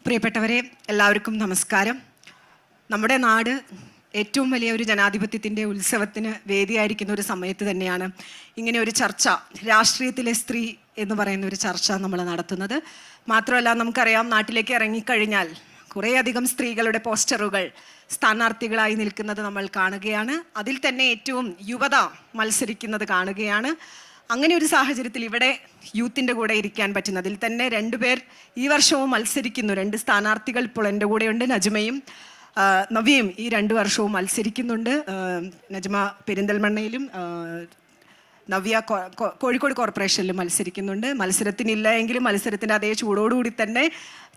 പ്രിയപ്പെട്ടവരെ, എല്ലാവർക്കും നമസ്കാരം. നമ്മുടെ നാട് ഏറ്റവും വലിയ ഒരു ജനാധിപത്യത്തിൻ്റെ ഉത്സവത്തിന് വേദിയായിരിക്കുന്ന ഒരു സമയത്ത് തന്നെയാണ് ഇങ്ങനെ ഒരു ചർച്ച, രാഷ്ട്രീയത്തിലെ സ്ത്രീ എന്ന് പറയുന്ന ഒരു ചർച്ച നമ്മൾ നടത്തുന്നത്. മാത്രമല്ല, നമുക്കറിയാം, നാട്ടിലേക്ക് ഇറങ്ങിക്കഴിഞ്ഞാൽ കുറേയധികം സ്ത്രീകളുടെ പോസ്റ്ററുകൾ സ്ഥാനാർത്ഥികളായി നിൽക്കുന്നത് നമ്മൾ കാണുകയാണ്. അതിൽ തന്നെ ഏറ്റവും യുവത മത്സരിക്കുന്നത് കാണുകയാണ്. അങ്ങനെ ഒരു സാഹചര്യത്തിൽ ഇവിടെ യൂത്തിൻ്റെ കൂടെ ഇരിക്കാൻ പറ്റുന്നതിൽ തന്നെ 2 പേർ ഈ വർഷവും മത്സരിക്കുന്നു. 2 സ്ഥാനാർത്ഥികൾ ഇപ്പോൾ എൻ്റെ കൂടെയുണ്ട്. നജ്മയും നവ്യയും ഈ 2 വർഷവും മത്സരിക്കുന്നുണ്ട്. നജ്മ പെരിന്തൽമണ്ണയിലും നവ്യ കോഴിക്കോട് കോർപ്പറേഷനിലും മത്സരിക്കുന്നുണ്ട്. മത്സരത്തിനില്ല എങ്കിലും മത്സരത്തിൻ്റെ അതേ ചൂടോടുകൂടി തന്നെ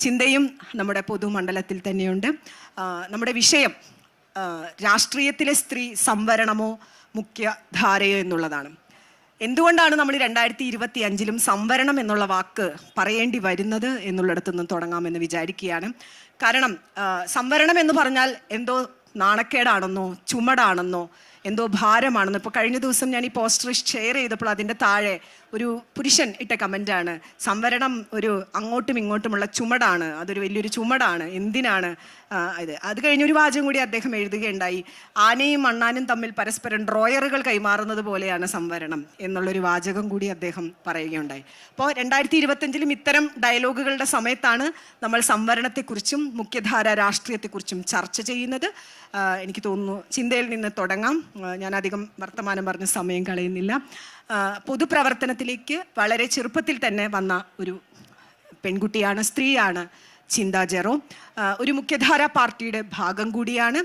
ചിന്തയും നമ്മുടെ പൊതുമണ്ഡലത്തിൽ തന്നെയുണ്ട്. നമ്മുടെ വിഷയം രാഷ്ട്രീയത്തിലെ സ്ത്രീ സംവരണമോ മുഖ്യധാരയോ എന്നുള്ളതാണ്. എന്തുകൊണ്ടാണ് നമ്മൾ 2025 സംവരണം എന്നുള്ള വാക്ക് പറയേണ്ടി വരുന്നത് എന്നുള്ളിടത്തു നിന്ന് തുടങ്ങാമെന്ന് വിചാരിക്കുകയാണ്. കാരണം സംവരണം എന്ന് പറഞ്ഞാൽ എന്തോ നാണക്കേടാണെന്നോ ചുമടാണെന്നോ എന്തോ ഭാരമാണെന്നോ. ഇപ്പോൾ കഴിഞ്ഞ ദിവസം ഞാൻ ഈ പോസ്റ്റർ ഷെയർ ചെയ്തപ്പോൾ അതിൻ്റെ താഴെ ഒരു പുരുഷൻ ഇട്ട കമൻ്റാണ്, സംവരണം ഒരു അങ്ങോട്ടും ഇങ്ങോട്ടുമുള്ള ചുമടാണ്, അതൊരു വലിയൊരു ചുമടാണ്, എന്തിനാണ് ഇത്. അത് കഴിഞ്ഞൊരു വാചകം കൂടി അദ്ദേഹം എഴുതുകയുണ്ടായി, ആനയും മണ്ണാനും തമ്മിൽ പരസ്പരം ഡ്രോയറുകൾ കൈമാറുന്നത് പോലെയാണ് സംവരണം എന്നുള്ളൊരു വാചകം കൂടി അദ്ദേഹം പറയുകയുണ്ടായി. അപ്പോൾ 2025 ഇത്തരം ഡയലോഗുകളുടെ സമയത്താണ് നമ്മൾ സംവരണത്തെക്കുറിച്ചും മുഖ്യധാര രാഷ്ട്രീയത്തെക്കുറിച്ചും ചർച്ച ചെയ്യുന്നത്. എനിക്ക് തോന്നുന്നു ചിന്തയിൽ നിന്ന് തുടങ്ങാം. ഞാനധികം വർത്തമാനം പറഞ്ഞ് സമയം കളയുന്നില്ല. പൊതുപ്രവർത്തനത്തിലേക്ക് വളരെ ചെറുപ്പത്തിൽ തന്നെ വന്ന ഒരു പെൺകുട്ടിയാണ്, സ്ത്രീയാണ് ചിന്ത ജെറോ. ഒരു മുഖ്യധാര പാർട്ടിയുടെ ഭാഗം കൂടിയാണ്.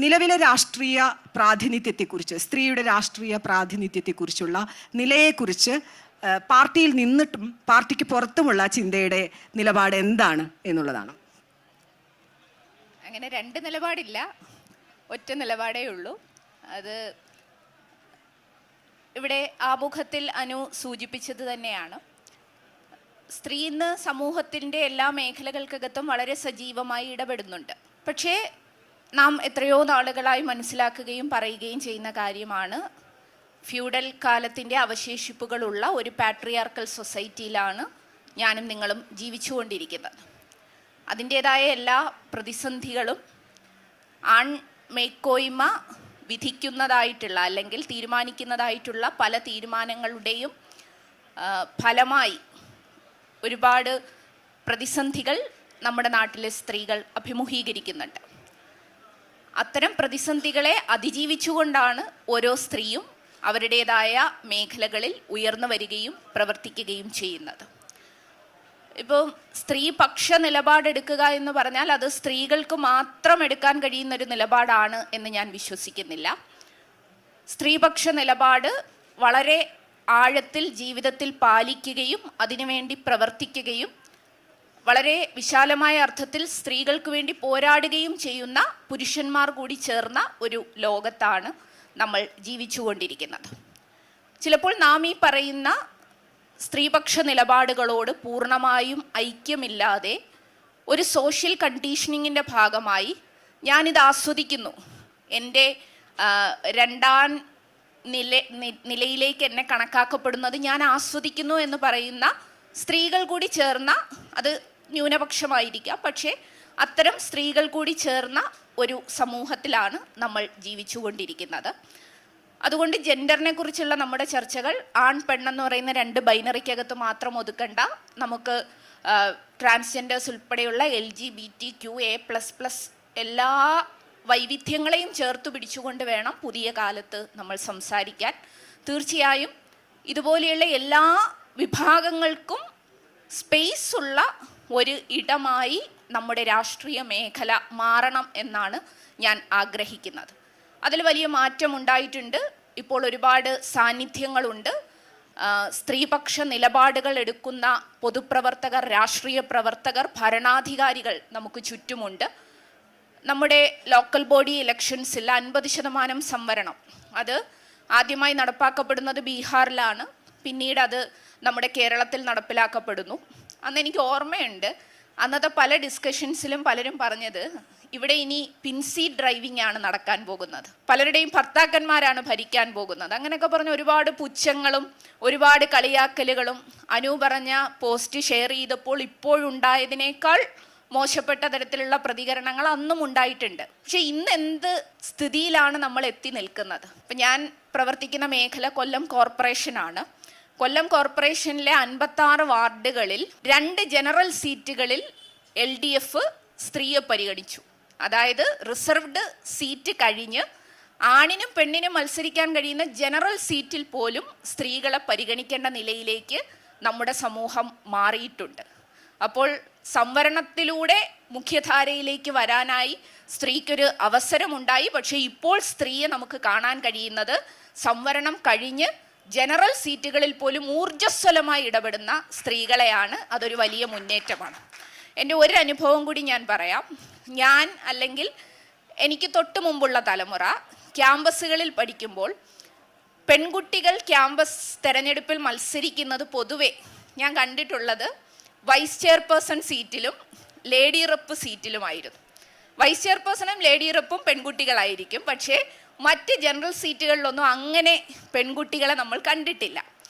നിലവിലെ രാഷ്ട്രീയ പ്രാതിനിധ്യത്തെക്കുറിച്ച്, സ്ത്രീയുടെ രാഷ്ട്രീയ പ്രാതിനിധ്യത്തെക്കുറിച്ചുള്ള നിലയെക്കുറിച്ച് പാർട്ടിയിൽ നിന്നിട്ടും പാർട്ടിക്ക് പുറത്തുമുള്ള ചിന്തയുടെ നിലപാട് എന്താണ് എന്നുള്ളതാണ്. അങ്ങനെ 2 നിലപാടില്ല, ഒറ്റ നിലപാടേ ഉള്ളൂ. അത് ഇവിടെ ആമുഖത്തിൽ അനു സൂചിപ്പിച്ചത് തന്നെയാണ്. സ്ത്രീ ഇന്ന് സമൂഹത്തിൻ്റെ എല്ലാ മേഖലകൾക്കകത്തും വളരെ സജീവമായി ഇടപെടുന്നുണ്ട്. പക്ഷേ നാം എത്രയോ നാളുകളായി മനസ്സിലാക്കുകയും പറയുകയും ചെയ്യുന്ന കാര്യമാണ്, ഫ്യൂഡൽ കാലത്തിൻ്റെ അവശേഷിപ്പുകളുള്ള ഒരു പാട്രിയാർക്കൽ സൊസൈറ്റിയിലാണ് ഞാനും നിങ്ങളും ജീവിച്ചുകൊണ്ടിരിക്കുന്നത്. അതിൻ്റേതായ എല്ലാ പ്രതിസന്ധികളും ആൺ മേൽക്കോയ്മ വിധിക്കുന്നതായിട്ടുള്ള അല്ലെങ്കിൽ തീരുമാനിക്കുന്നതായിട്ടുള്ള പല തീരുമാനങ്ങളുടെയും ഫലമായി ഒരുപാട് പ്രതിസന്ധികൾ നമ്മുടെ നാട്ടിലെ സ്ത്രീകൾ അഭിമുഖീകരിക്കുന്നുണ്ട്. അത്തരം പ്രതിസന്ധികളെ അതിജീവിച്ചുകൊണ്ടാണ് ഓരോ സ്ത്രീയും അവരുടേതായ മേഖലകളിൽ ഉയർന്നു വരികയും പ്രവർത്തിക്കുകയും ചെയ്യുന്നത്. ഇപ്പോൾ സ്ത്രീപക്ഷ നിലപാടെടുക്കുക എന്ന് പറഞ്ഞാൽ അത് സ്ത്രീകൾക്ക് മാത്രം എടുക്കാൻ കഴിയുന്നൊരു നിലപാടാണ് എന്ന് ഞാൻ വിശ്വസിക്കുന്നില്ല. സ്ത്രീപക്ഷ നിലപാട് വളരെ ആഴത്തിൽ ജീവിതത്തിൽ പാലിക്കുകയും അതിനുവേണ്ടി പ്രവർത്തിക്കുകയും വളരെ വിശാലമായ അർത്ഥത്തിൽ സ്ത്രീകൾക്ക് വേണ്ടി പോരാടുകയും ചെയ്യുന്ന പുരുഷന്മാർ കൂടി ചേർന്ന ഒരു ലോകത്താണ് നമ്മൾ ജീവിച്ചുകൊണ്ടിരിക്കുന്നത്. ചിലപ്പോൾ നാം ഈ പറയുന്ന സ്ത്രീപക്ഷ നിലപാടുകളോട് പൂർണ്ണമായും ഐക്യമില്ലാതെ ഒരു സോഷ്യൽ കണ്ടീഷനിങ്ങിൻ്റെ ഭാഗമായി ഞാനിത് ആസ്വദിക്കുന്നു, എൻ്റെ 2ാം നിലയിലേക്ക് എന്നെ കണക്കാക്കപ്പെടുന്നത് ഞാൻ ആസ്വദിക്കുന്നു എന്ന് പറയുന്ന സ്ത്രീകൾ കൂടി ചേർന്ന, അത് ന്യൂനപക്ഷമായിരിക്കാം, പക്ഷേ അത്തരം സ്ത്രീകൾ കൂടി ചേർന്ന ഒരു സമൂഹത്തിലാണ് നമ്മൾ ജീവിച്ചുകൊണ്ടിരിക്കുന്നത്. അതുകൊണ്ട് ജെൻഡറിനെ കുറിച്ചുള്ള നമ്മുടെ ചർച്ചകൾ ആൺ പെണ്ണെന്ന് പറയുന്ന 2 ബൈനറിക്കകത്ത് മാത്രം ഒതുക്കണ്ട. നമുക്ക് ട്രാൻസ്ജെൻഡേഴ്സ് ഉൾപ്പെടെയുള്ള LGBTQA++ എല്ലാ വൈവിധ്യങ്ങളെയും ചേർത്ത് പിടിച്ചുകൊണ്ട് വേണം പുതിയ കാലത്ത് നമ്മൾ സംസാരിക്കാൻ. തീർച്ചയായും ഇതുപോലെയുള്ള എല്ലാ വിഭാഗങ്ങൾക്കും സ്പേസ് ഉള്ള ഒരു ഇടമായി നമ്മുടെ രാഷ്ട്രീയ മേഖല മാറണം എന്നാണ് ഞാൻ ആഗ്രഹിക്കുന്നത്. അതിൽ വലിയ മാറ്റം ഉണ്ടായിട്ടുണ്ട്. ഇപ്പോൾ ഒരുപാട് സാന്നിധ്യങ്ങളുണ്ട്. സ്ത്രീപക്ഷ നിലപാടുകൾ എടുക്കുന്ന പൊതുപ്രവർത്തകർ, രാഷ്ട്രീയ പ്രവർത്തകർ, ഭരണാധികാരികൾ നമുക്ക് ചുറ്റുമുണ്ട്. നമ്മുടെ ലോക്കൽ ബോഡി ഇലക്ഷൻസിൽ 50% സംവരണം, അത് ആദ്യമായി നടപ്പാക്കപ്പെടുന്നത് ബീഹാറിലാണ്, പിന്നീട് അത് നമ്മുടെ കേരളത്തിൽ നടപ്പിലാക്കപ്പെടുന്നു. അന്ന് എനിക്ക് ഓർമ്മയുണ്ട്, അന്നത്തെ പല ഡിസ്കഷൻസിലും പലരും പറഞ്ഞത്, ഇവിടെ ഇനി പിൻസീറ്റ് ഡ്രൈവിംഗ് ആണ് നടക്കാൻ പോകുന്നത്, പലരുടെയും ഭർത്താക്കന്മാരാണ് ഭരിക്കാൻ പോകുന്നത്, അങ്ങനെയൊക്കെ പറഞ്ഞ് ഒരുപാട് പുച്ഛങ്ങളും ഒരുപാട് കളിയാക്കലുകളും അനു പറഞ്ഞ പോസ്റ്റ് ഷെയർ ചെയ്തപ്പോൾ ഇപ്പോഴുണ്ടായതിനേക്കാൾ മോശപ്പെട്ട തരത്തിലുള്ള പ്രതികരണങ്ങൾ അന്നും ഉണ്ടായിട്ടുണ്ട്. പക്ഷെ ഇന്ന് എന്ത് സ്ഥിതിയിലാണ് നമ്മൾ എത്തി നിൽക്കുന്നത്? ഇപ്പം ഞാൻ പ്രവർത്തിക്കുന്ന മേഖല കൊല്ലം കോർപ്പറേഷനാണ്. കൊല്ലം കോർപ്പറേഷനിലെ 56 വാർഡുകളിൽ 2 ജനറൽ സീറ്റുകളിൽ LDF സ്ത്രീയെ പരിഗണിച്ചു. അതായത് റിസർവ്ഡ് സീറ്റ് കഴിഞ്ഞ് ആണിനും പെണ്ണിനും മത്സരിക്കാൻ കഴിയുന്ന ജനറൽ സീറ്റിൽ പോലും സ്ത്രീകളെ പരിഗണിക്കേണ്ട നിലയിലേക്ക് നമ്മുടെ സമൂഹം മാറിയിട്ടുണ്ട്. അപ്പോൾ സംവരണത്തിലൂടെ മുഖ്യധാരയിലേക്ക് വരാനായി സ്ത്രീക്കൊരു അവസരമുണ്ടായി. പക്ഷേ ഇപ്പോൾ സ്ത്രീയെ നമുക്ക് കാണാൻ കഴിയുന്നത് സംവരണം കഴിഞ്ഞ് ജനറൽ സീറ്റുകളിൽ പോലും ഊർജ്ജസ്വലമായി ഇടപെടുന്ന സ്ത്രീകളെയാണ്. അതൊരു വലിയ മുന്നേറ്റമാണ്. എൻ്റെ ഒരു അനുഭവം കൂടി ഞാൻ പറയാം. ഞാൻ അല്ലെങ്കിൽ എനിക്ക് തൊട്ട് മുമ്പുള്ള തലമുറ ക്യാമ്പസുകളിൽ പഠിക്കുമ്പോൾ പെൺകുട്ടികൾ ക്യാമ്പസ് തെരഞ്ഞെടുപ്പിൽ മത്സരിക്കുന്നത് പൊതുവെ ഞാൻ കണ്ടിട്ടുള്ളത് വൈസ് ചെയർപേഴ്സൺ സീറ്റിലും ലേഡി റെപ്പ് സീറ്റിലുമായിരുന്നു. വൈസ് ചെയർപേഴ്സണും ലേഡി റെപ്പും പെൺകുട്ടികളായിരിക്കും. പക്ഷേ മറ്റ് ജനറൽ സീറ്റുകളിലൊന്നും അങ്ങനെ പെൺകുട്ടികളെ നമ്മൾ കണ്ടിട്ടില്ല.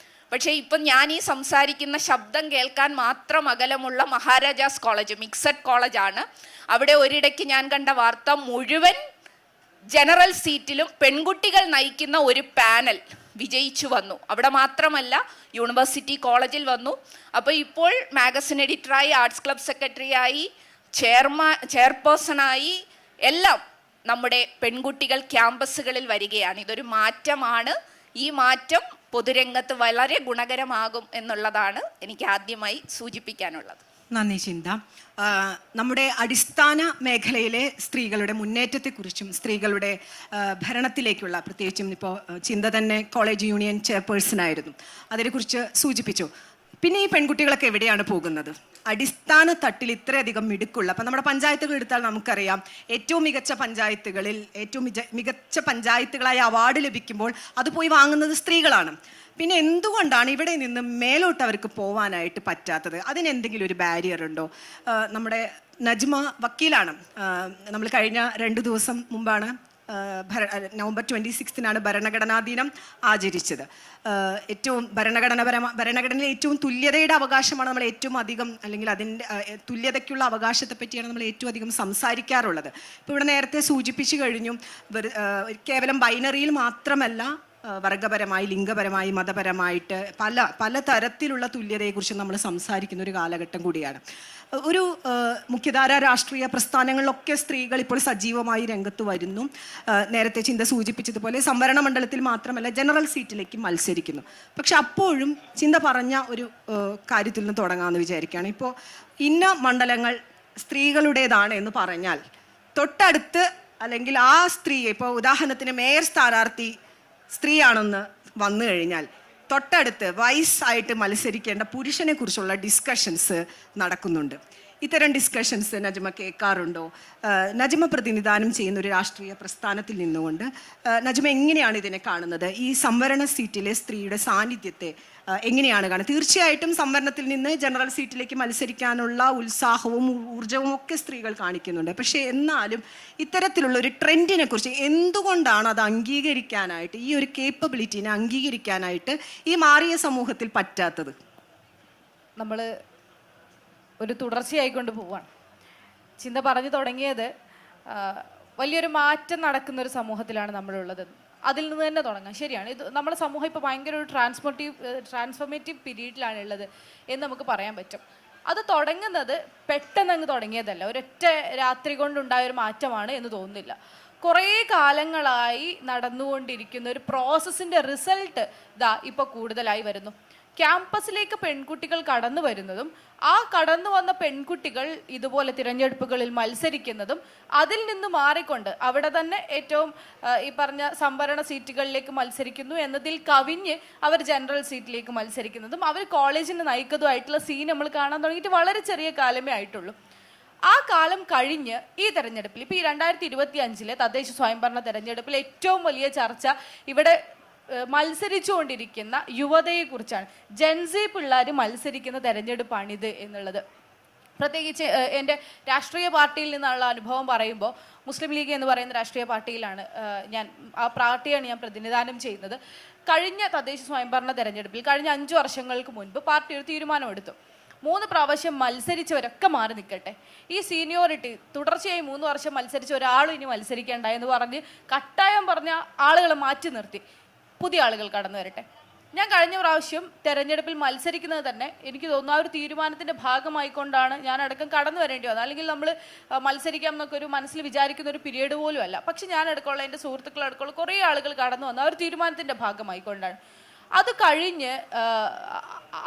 പക്ഷേ ഇപ്പം ഞാൻ ഈ സംസാരിക്കുന്ന ശബ്ദം കേൾക്കാൻ മാത്രം അകലമുള്ള മഹാരാജാസ് കോളേജ്, മിക്സഡ് കോളേജാണ്. അവിടെ ഒരിടയ്ക്ക് ഞാൻ കണ്ട വാർത്ത, മുഴുവൻ ജനറൽ സീറ്റിലും പെൺകുട്ടികൾ നയിക്കുന്ന ഒരു പാനൽ വിജയിച്ചു വന്നു. അവിടെ മാത്രമല്ല, യൂണിവേഴ്സിറ്റി കോളേജിൽ വന്നു. അപ്പോൾ ഇപ്പോൾ മാഗസിൻ എഡിറ്ററായി, ആർട്സ് ക്ലബ് സെക്രട്ടറിയായി, ചെയർപേഴ്സണായി എല്ലാം നമ്മുടെ പെൺകുട്ടികൾ ക്യാമ്പസുകളിൽ വരികയാണ്. ഇതൊരു മാറ്റമാണ്. ഈ മാറ്റം പൊതുരംഗത്ത് വളരെ ഗുണകരമാകും എന്നുള്ളതാണ് എനിക്ക് ആദ്യമായി സൂചിപ്പിക്കാനുള്ളത്. നന്ദി ചിന്ത. നമ്മുടെ അടിസ്ഥാന മേഖലയിലെ സ്ത്രീകളുടെ മുന്നേറ്റത്തെക്കുറിച്ചും സ്ത്രീകളുടെ ഭരണത്തിലേക്കുള്ള, പ്രത്യേകിച്ചും ഇപ്പോൾ ചിന്ത തന്നെ കോളേജ് യൂണിയൻ ചെയർപേഴ്സണായിരുന്നു, അതിനെക്കുറിച്ച് സൂചിപ്പിച്ചു. പിന്നെ ഈ പെൺകുട്ടികളൊക്കെ എവിടെയാണ് പോകുന്നത്? അടിസ്ഥാന തട്ടിൽ ഇത്രയധികം മിടുക്കുള്ള, അപ്പം നമ്മുടെ പഞ്ചായത്തുകൾ എടുത്താൽ നമുക്കറിയാം, ഏറ്റവും മികച്ച പഞ്ചായത്തുകളിൽ ഏറ്റവും മികച്ച പഞ്ചായത്തുകളായ അവാർഡ് ലഭിക്കുമ്പോൾ അത് പോയി വാങ്ങുന്നത് സ്ത്രീകളാണ്. പിന്നെ എന്തുകൊണ്ടാണ് ഇവിടെ നിന്ന് മേലോട്ട് അവർക്ക് പോവാനായിട്ട് പറ്റാത്തത്? അതിനെന്തെങ്കിലും ഒരു ബാരിയർ ഉണ്ടോ? നമ്മുടെ നജ്മ വക്കീലാണ്. നമ്മൾ കഴിഞ്ഞ 2 ദിവസം മുമ്പാണ് നവംബർ 26-നാണ് ഭരണഘടനാ ദിനം ആചരിച്ചത്. ഏറ്റവും ഭരണഘടനയിലെ ഏറ്റവും തുല്യതയുടെ അവകാശമാണ് നമ്മൾ ഏറ്റവും അധികം, അല്ലെങ്കിൽ അതിൻ്റെ തുല്യതയ്ക്കുള്ള അവകാശത്തെ പറ്റിയാണ് നമ്മൾ ഏറ്റവും അധികം സംസാരിക്കാറുള്ളത്. ഇപ്പോൾ ഇവിടെ നേരത്തെ സൂചിപ്പിച്ചു കഴിഞ്ഞു, കേവലം ബൈനറിയിൽ മാത്രമല്ല, വർഗപരമായി, ലിംഗപരമായി, മതപരമായിട്ട് പല തരത്തിലുള്ള തുല്യതയെക്കുറിച്ച് നമ്മൾ സംസാരിക്കുന്ന ഒരു കാലഘട്ടം കൂടിയാണ്. ഒരു മുഖ്യധാര രാഷ്ട്രീയ പ്രസ്ഥാനങ്ങളിലൊക്കെ സ്ത്രീകൾ ഇപ്പോൾ സജീവമായി രംഗത്ത് വരുന്നു. നേരത്തെ ചിന്ത സൂചിപ്പിച്ചതുപോലെ സംവരണ മണ്ഡലത്തിൽ മാത്രമല്ല, ജനറൽ സീറ്റിലേക്ക് മത്സരിക്കുന്നു. പക്ഷെ അപ്പോഴും ചിന്ത പറഞ്ഞ ഒരു കാര്യത്തിൽ നിന്ന് തുടങ്ങാമെന്ന് വിചാരിക്കുകയാണ്. ഇപ്പോൾ ഇന്ന മണ്ഡലങ്ങൾ സ്ത്രീകളുടേതാണ് എന്ന് പറഞ്ഞാൽ തൊട്ടടുത്ത്, അല്ലെങ്കിൽ ആ സ്ത്രീയെ, ഇപ്പോൾ ഉദാഹരണത്തിന് മേയർ സ്ഥാനാർത്ഥി സ്ത്രീയാണെന്ന് വന്നു കഴിഞ്ഞാൽ തൊട്ടടുത്ത് വയസ്സായിട്ട് മത്സരിക്കേണ്ട പുരുഷനെ കുറിച്ചുള്ള ഡിസ്കഷൻസ് നടക്കുന്നുണ്ട്. ഇത്തരം ഡിസ്കഷൻസ് നജ്മ കേൾക്കാറുണ്ടോ? നജ്മ പ്രതിനിധാനം ചെയ്യുന്ന ഒരു രാഷ്ട്രീയ പ്രസ്ഥാനത്തിൽ നിന്നുകൊണ്ട് നജ്മ എങ്ങനെയാണ് ഇതിനെ കാണുന്നത്? ഈ സംവരണ സീറ്റിലെ സ്ത്രീയുടെ സാന്നിധ്യത്തെ എങ്ങനെയാണ് കാണുന്നത്? തീർച്ചയായിട്ടും സംവരണത്തിൽ നിന്ന് ജനറൽ സീറ്റിലേക്ക് മത്സരിക്കാനുള്ള ഉത്സാഹവും ഊർജവും ഒക്കെ സ്ത്രീകൾ കാണിക്കുന്നുണ്ട്. പക്ഷേ എന്നാലും ഇത്തരത്തിലുള്ള ഒരു ട്രെൻഡിനെ കുറിച്ച് എന്തുകൊണ്ടാണ് അത് അംഗീകരിക്കാനായിട്ട്, ഈ ഒരു കേപ്പബിലിറ്റിനെ അംഗീകരിക്കാനായിട്ട് ഈ മാറിയ സമൂഹത്തിൽ പറ്റാത്തത്? നമ്മൾ ഒരു തുടർച്ചയായിക്കൊണ്ട് പോവാണ്. ചിന്ത പറഞ്ഞു തുടങ്ങിയത് വലിയൊരു മാറ്റം നടക്കുന്ന ഒരു സമൂഹത്തിലാണ് നമ്മളുള്ളത്. അതിൽ നിന്ന് തന്നെ തുടങ്ങാം. ശരിയാണ്, ഇത് നമ്മുടെ സമൂഹം ഇപ്പോൾ ഭയങ്കര ഒരു ട്രാൻസ്ഫോർമേറ്റീവ് പീരീഡിലാണ് ഉള്ളത് എന്ന് നമുക്ക് പറയാൻ പറ്റും. അത് തുടങ്ങുന്നത് പെട്ടെന്ന് അങ്ങ് തുടങ്ങിയതല്ല, ഒരൊറ്റ രാത്രി കൊണ്ടുണ്ടായ ഒരു മാറ്റമാണ് എന്ന് തോന്നുന്നില്ല. കുറേ കാലങ്ങളായി നടന്നുകൊണ്ടിരിക്കുന്ന ഒരു പ്രോസസ്സിൻ്റെ റിസൾട്ട് ഇപ്പോൾ കൂടുതലായി വരുന്നു. ക്യാമ്പസിലേക്ക് പെൺകുട്ടികൾ കടന്നു വരുന്നതും ആ കടന്നു വന്ന പെൺകുട്ടികൾ ഇതുപോലെ തിരഞ്ഞെടുപ്പുകളിൽ മത്സരിക്കുന്നതും അതിൽ നിന്ന് മാറിക്കൊണ്ട് അവിടെ തന്നെ ഏറ്റവും ഈ പറഞ്ഞ സംവരണ സീറ്റുകളിലേക്ക് മത്സരിക്കുന്നു എന്നതിൽ കവിഞ്ഞ് അവർ ജനറൽ സീറ്റിലേക്ക് മത്സരിക്കുന്നതും അവർ കോളേജിന് നയിക്കുന്നതുമായിട്ടുള്ള സീൻ നമ്മൾ കാണാൻ തുടങ്ങിയിട്ട് വളരെ ചെറിയ കാലമേ ആയിട്ടുള്ളൂ. ആ കാലം കഴിഞ്ഞ് ഈ തെരഞ്ഞെടുപ്പിൽ, ഇപ്പോൾ ഈ 2025 തദ്ദേശ സ്വയംഭരണ തെരഞ്ഞെടുപ്പിൽ ഏറ്റവും വലിയ ചർച്ച ഇവിടെ മത്സരിച്ചുകൊണ്ടിരിക്കുന്ന യുവതയെക്കുറിച്ചാണ്. ജെൻസി പിള്ളേർ മത്സരിക്കുന്ന തെരഞ്ഞെടുപ്പാണിത് എന്നുള്ളത്. പ്രത്യേകിച്ച് എൻ്റെ രാഷ്ട്രീയ പാർട്ടിയിൽ നിന്നുള്ള അനുഭവം പറയുമ്പോൾ, മുസ്ലിം ലീഗ് എന്ന് പറയുന്ന രാഷ്ട്രീയ പാർട്ടിയിലാണ് ആ പാർട്ടിയാണ് ഞാൻ പ്രതിനിധാനം ചെയ്യുന്നത്. കഴിഞ്ഞ തദ്ദേശ സ്വയംഭരണ തെരഞ്ഞെടുപ്പിൽ കഴിഞ്ഞ 5 വർഷങ്ങൾക്ക് മുൻപ് പാർട്ടി ഒരു തീരുമാനമെടുത്തു. 3 പ്രാവശ്യം മത്സരിച്ചവരൊക്കെ മാറി നിൽക്കട്ടെ. ഈ സീനിയോറിറ്റി തുടർച്ചയായി 3 വർഷം മത്സരിച്ച ഒരാളും ഇനി മത്സരിക്കേണ്ട എന്ന് പറഞ്ഞ് കട്ടായം പറഞ്ഞ ആളുകളെ മാറ്റി നിർത്തി പുതിയ ആളുകൾ കടന്നു വരട്ടെ. ഞാൻ കഴിഞ്ഞ പ്രാവശ്യം തെരഞ്ഞെടുപ്പിൽ മത്സരിക്കുന്നത് തന്നെ എനിക്ക് തോന്നുന്നു ആ ഒരു തീരുമാനത്തിൻ്റെ ഭാഗമായിക്കൊണ്ടാണ് ഞാനടക്കം കടന്നു വരേണ്ടി വന്നത്. അല്ലെങ്കിൽ നമ്മൾ മത്സരിക്കാം എന്നൊക്കെ ഒരു മനസ്സിൽ വിചാരിക്കുന്ന ഒരു പീരീഡ് പോലും അല്ല. പക്ഷെ ഞാനടക്കമുള്ള എൻ്റെ സുഹൃത്തുക്കളടക്കമുള്ള കുറേ ആളുകൾ കടന്നു വന്ന ആ ഒരു തീരുമാനത്തിൻ്റെ ഭാഗമായിക്കൊണ്ടാണ്. അത് കഴിഞ്ഞ്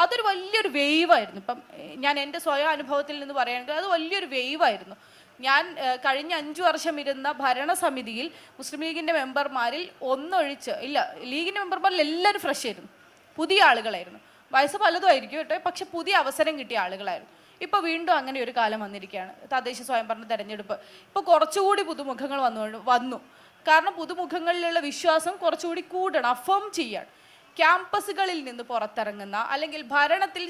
അതൊരു വലിയൊരു വേവായിരുന്നു. ഇപ്പം ഞാൻ എൻ്റെ സ്വയം അനുഭവത്തിൽ നിന്ന് പറയുകയാണെങ്കിൽ അത് വലിയൊരു വേവായിരുന്നു. ഞാൻ കഴിഞ്ഞ 5 വർഷം ഇരുന്ന ഭരണസമിതിയിൽ മുസ്ലിം ലീഗിൻ്റെ മെമ്പർമാരിൽ ഒന്നൊഴിച്ച് ഇല്ല, ലീഗിൻ്റെ മെമ്പർമാരിൽ എല്ലാവരും ഫ്രഷ് ആയിരുന്നു, പുതിയ ആളുകളായിരുന്നു. വയസ്സ് പലതും ആയിരിക്കും കേട്ടോ, പക്ഷെ പുതിയ അവസരം കിട്ടിയ ആളുകളായിരുന്നു. ഇപ്പോൾ വീണ്ടും അങ്ങനെ ഒരു കാലം വന്നിരിക്കുകയാണ്. തദ്ദേശ സ്വയംഭരണ തെരഞ്ഞെടുപ്പ് ഇപ്പോൾ കുറച്ചുകൂടി പുതുമുഖങ്ങൾ വന്നു. കാരണം പുതുമുഖങ്ങളിലുള്ള വിശ്വാസം കുറച്ചുകൂടി കൂടണം, അഫേം ചെയ്യണം. ക്യാമ്പസുകളിൽ നിന്ന് പുറത്തിറങ്ങുന്ന അല്ലെങ്കിൽ ഭരണത്തിൽ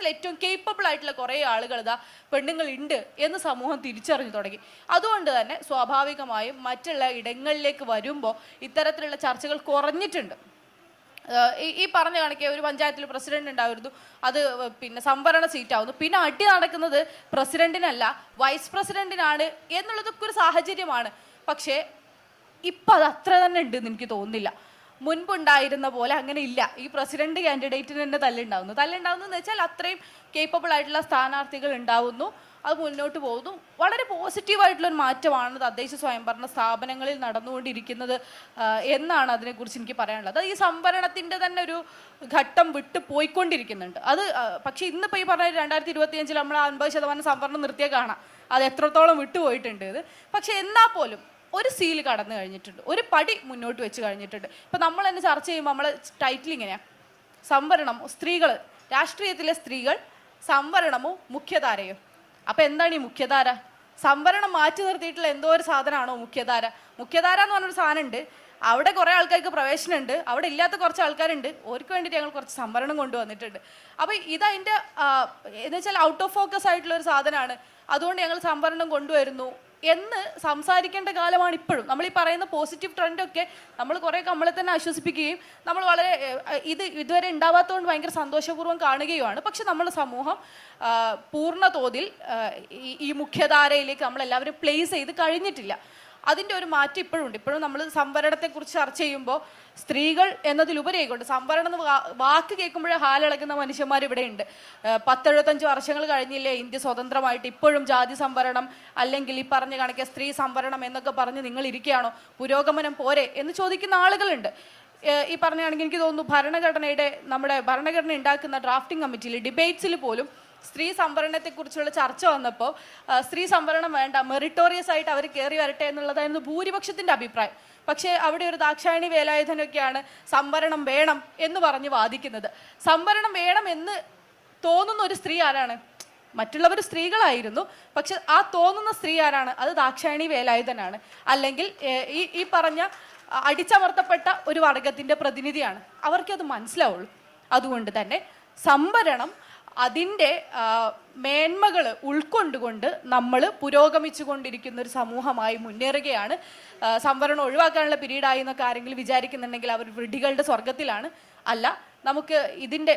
ഏറ്റവും കേപ്പബിൾ ആയിട്ടുള്ള കുറേ ആളുകൾ ഇതാ പെണ്ണുങ്ങളുണ്ട് എന്ന് സമൂഹം തിരിച്ചറിഞ്ഞു തുടങ്ങി. അതുകൊണ്ട് തന്നെ സ്വാഭാവികമായും മറ്റുള്ള ഇടങ്ങളിലേക്ക് വരുമ്പോൾ ഇത്തരത്തിലുള്ള ചർച്ചകൾ കുറഞ്ഞിട്ടുണ്ട്. ഈ പറഞ്ഞ കണക്കെ ഒരു പഞ്ചായത്തിൽ പ്രസിഡന്റ് ഉണ്ടായിരുന്നു, അത് പിന്നെ സംവരണ സീറ്റാവുന്നു. പിന്നെ അടി നടക്കുന്നത് പ്രസിഡന്റിനല്ല വൈസ് പ്രസിഡന്റിനാണ് എന്നുള്ളതൊക്കെ ഒരു സാഹചര്യമാണ്. പക്ഷേ ഇപ്പം അത് അത്ര തന്നെ ഉണ്ടെന്ന് എനിക്ക് തോന്നുന്നില്ല. മുൻപുണ്ടായിരുന്ന പോലെ അങ്ങനെ ഇല്ല. ഈ പ്രസിഡന്റ് കാൻഡിഡേറ്റിന് തന്നെ തല്ലുണ്ടാവുന്നു വെച്ചാൽ അത്രയും കേപ്പബിൾ ആയിട്ടുള്ള സ്ഥാനാർത്ഥികൾ ഉണ്ടാവുന്നു, അത് മുന്നോട്ട് പോകുന്നു. വളരെ പോസിറ്റീവായിട്ടുള്ളൊരു മാറ്റമാണ് തദ്ദേശ സ്വയംഭരണ സ്ഥാപനങ്ങളിൽ നടന്നുകൊണ്ടിരിക്കുന്നത് എന്നാണ് അതിനെക്കുറിച്ച് എനിക്ക് പറയാനുള്ളത്. ഈ സംവരണത്തിൻ്റെ തന്നെ ഒരു ഘട്ടം വിട്ട് പോയിക്കൊണ്ടിരിക്കുന്നുണ്ട്. അത് പക്ഷേ ഇന്നിപ്പോൾ ഈ പറഞ്ഞ 2025 നമ്മൾ 50% സംവരണം നിർത്തിയാൽ കാണാം അത് എത്രത്തോളം വിട്ടുപോയിട്ടുണ്ട് ഇത്. പക്ഷെ എന്നാൽ പോലും ഒരു സീൽ കടന്നു കഴിഞ്ഞിട്ടുണ്ട്, ഒരു പടി മുന്നോട്ട് വെച്ച് കഴിഞ്ഞിട്ടുണ്ട്. ഇപ്പം നമ്മൾ തന്നെ ചർച്ച ചെയ്യുമ്പോൾ നമ്മൾ ടൈറ്റിൽ ഇങ്ങനെയാണ്, സംവരണം സ്ത്രീകൾ, രാഷ്ട്രീയത്തിലെ സ്ത്രീകൾ, സംവരണമോ മുഖ്യധാരയോ. അപ്പം എന്താണ് ഈ മുഖ്യധാര? സംവരണം മാറ്റി നിർത്തിയിട്ടുള്ള എന്തോ ഒരു സാധനമാണോ മുഖ്യധാര? മുഖ്യധാര എന്ന് പറഞ്ഞൊരു സാധനമുണ്ട്, അവിടെ കുറേ ആൾക്കാർക്ക് പ്രവേശനമുണ്ട്, അവിടെ ഇല്ലാത്ത കുറച്ച് ആൾക്കാരുണ്ട്, അവർക്ക് വേണ്ടിയിട്ട് ഞങ്ങൾ കുറച്ച് സംവരണം കൊണ്ടുവന്നിട്ടുണ്ട്. അപ്പോൾ ഇതതിൻ്റെ എന്ന് വെച്ചാൽ ഔട്ട് ഓഫ് ഫോക്കസ് ആയിട്ടുള്ള ഒരു സാധനമാണ്, അതുകൊണ്ട് ഞങ്ങൾ സംവരണം കൊണ്ടുവരുന്നു എന്ന് സംസാരിക്കേണ്ട കാലമാണ് ഇപ്പോഴും. നമ്മൾ ഈ പറയുന്ന പോസിറ്റീവ് ട്രെൻഡൊക്കെ നമ്മൾ കുറേ നമ്മളെ തന്നെ ആശ്വസിപ്പിക്കുകയും നമ്മൾ വളരെ ഇതുവരെ ഉണ്ടാവാത്തതുകൊണ്ട് ഭയങ്കര സന്തോഷപൂർവ്വം കാണുകയുമാണ്. പക്ഷെ നമ്മുടെ സമൂഹം പൂർണ്ണ തോതിൽ ഈ മുഖ്യധാരയിലേക്ക് നമ്മളെല്ലാവരും പ്ലേസ് ചെയ്ത് കഴിഞ്ഞിട്ടില്ല. അതിൻ്റെ ഒരു മാറ്റം ഇപ്പോഴുണ്ട്. ഇപ്പോഴും നമ്മൾ സംവരണത്തെക്കുറിച്ച് ചർച്ച ചെയ്യുമ്പോൾ സ്ത്രീകൾ എന്നതിലുപരിയായിക്കൊണ്ട് സംവരണം എന്ന് വാക്ക് കേൾക്കുമ്പോഴേ ഹാലിളകുന്ന മനുഷ്യന്മാർ ഇവിടെ ഉണ്ട്. 10-75 വർഷങ്ങൾ കഴിഞ്ഞില്ലേ ഇന്ത്യ സ്വതന്ത്രമായിട്ട്, ഇപ്പോഴും ജാതി സംവരണം അല്ലെങ്കിൽ ഈ പറഞ്ഞ കണക്കെ സ്ത്രീ സംവരണം എന്നൊക്കെ പറഞ്ഞ് നിങ്ങൾ ഇരിക്കുകയാണോ, പുരോഗമനം പോരെ എന്ന് ചോദിക്കുന്ന ആളുകളുണ്ട്. ഈ പറഞ്ഞാണെങ്കിൽ എനിക്ക് തോന്നുന്നു നമ്മുടെ ഭരണഘടന ഉണ്ടാക്കുന്ന ഡ്രാഫ്റ്റിംഗ് കമ്മിറ്റിയിൽ ഡിബേറ്റ്സിൽ പോലും സ്ത്രീ സംവരണത്തെക്കുറിച്ചുള്ള ചർച്ച വന്നപ്പോൾ സ്ത്രീ സംവരണം വേണ്ട, മെറിറ്റോറിയസ് ആയിട്ട് അവർ കയറി വരട്ടെ എന്നുള്ളതായിരുന്നു ഭൂരിപക്ഷത്തിൻ്റെ അഭിപ്രായം. പക്ഷേ അവിടെ ഒരു ദാക്ഷായണി വേലായുധനൊക്കെയാണ് സംവരണം വേണം എന്ന് പറഞ്ഞ് വാദിക്കുന്നത്. സംവരണം വേണം എന്ന് തോന്നുന്ന ഒരു സ്ത്രീ ആരാണ്? മറ്റുള്ളവർ സ്ത്രീകളായിരുന്നു, പക്ഷെ ആ തോന്നുന്ന സ്ത്രീ ആരാണ്? അത് ദാക്ഷായണി വേലായുധനാണ്, അല്ലെങ്കിൽ ഈ പറഞ്ഞ അടിച്ചമർത്തപ്പെട്ട ഒരു വർഗത്തിൻ്റെ പ്രതിനിധിയാണ്. അവർക്കത് മനസ്സിലാവുള്ളൂ. അതുകൊണ്ട് തന്നെ സംവരണം അതിൻ്റെ മേന്മകൾ ഉൾക്കൊണ്ടുകൊണ്ട് നമ്മൾ പുരോഗമിച്ചു കൊണ്ടിരിക്കുന്ന ഒരു സമൂഹമായി മുന്നേറുകയാണ്. സംവരണം ഒഴിവാക്കാനുള്ള പീരീഡായി എന്നൊക്കെ ആരെങ്കിലും വിചാരിക്കുന്നുണ്ടെങ്കിൽ അവർ വിഡ്ഢികളുടെ സ്വർഗത്തിലാണ്. അല്ല, നമുക്ക് ഇതിൻ്റെ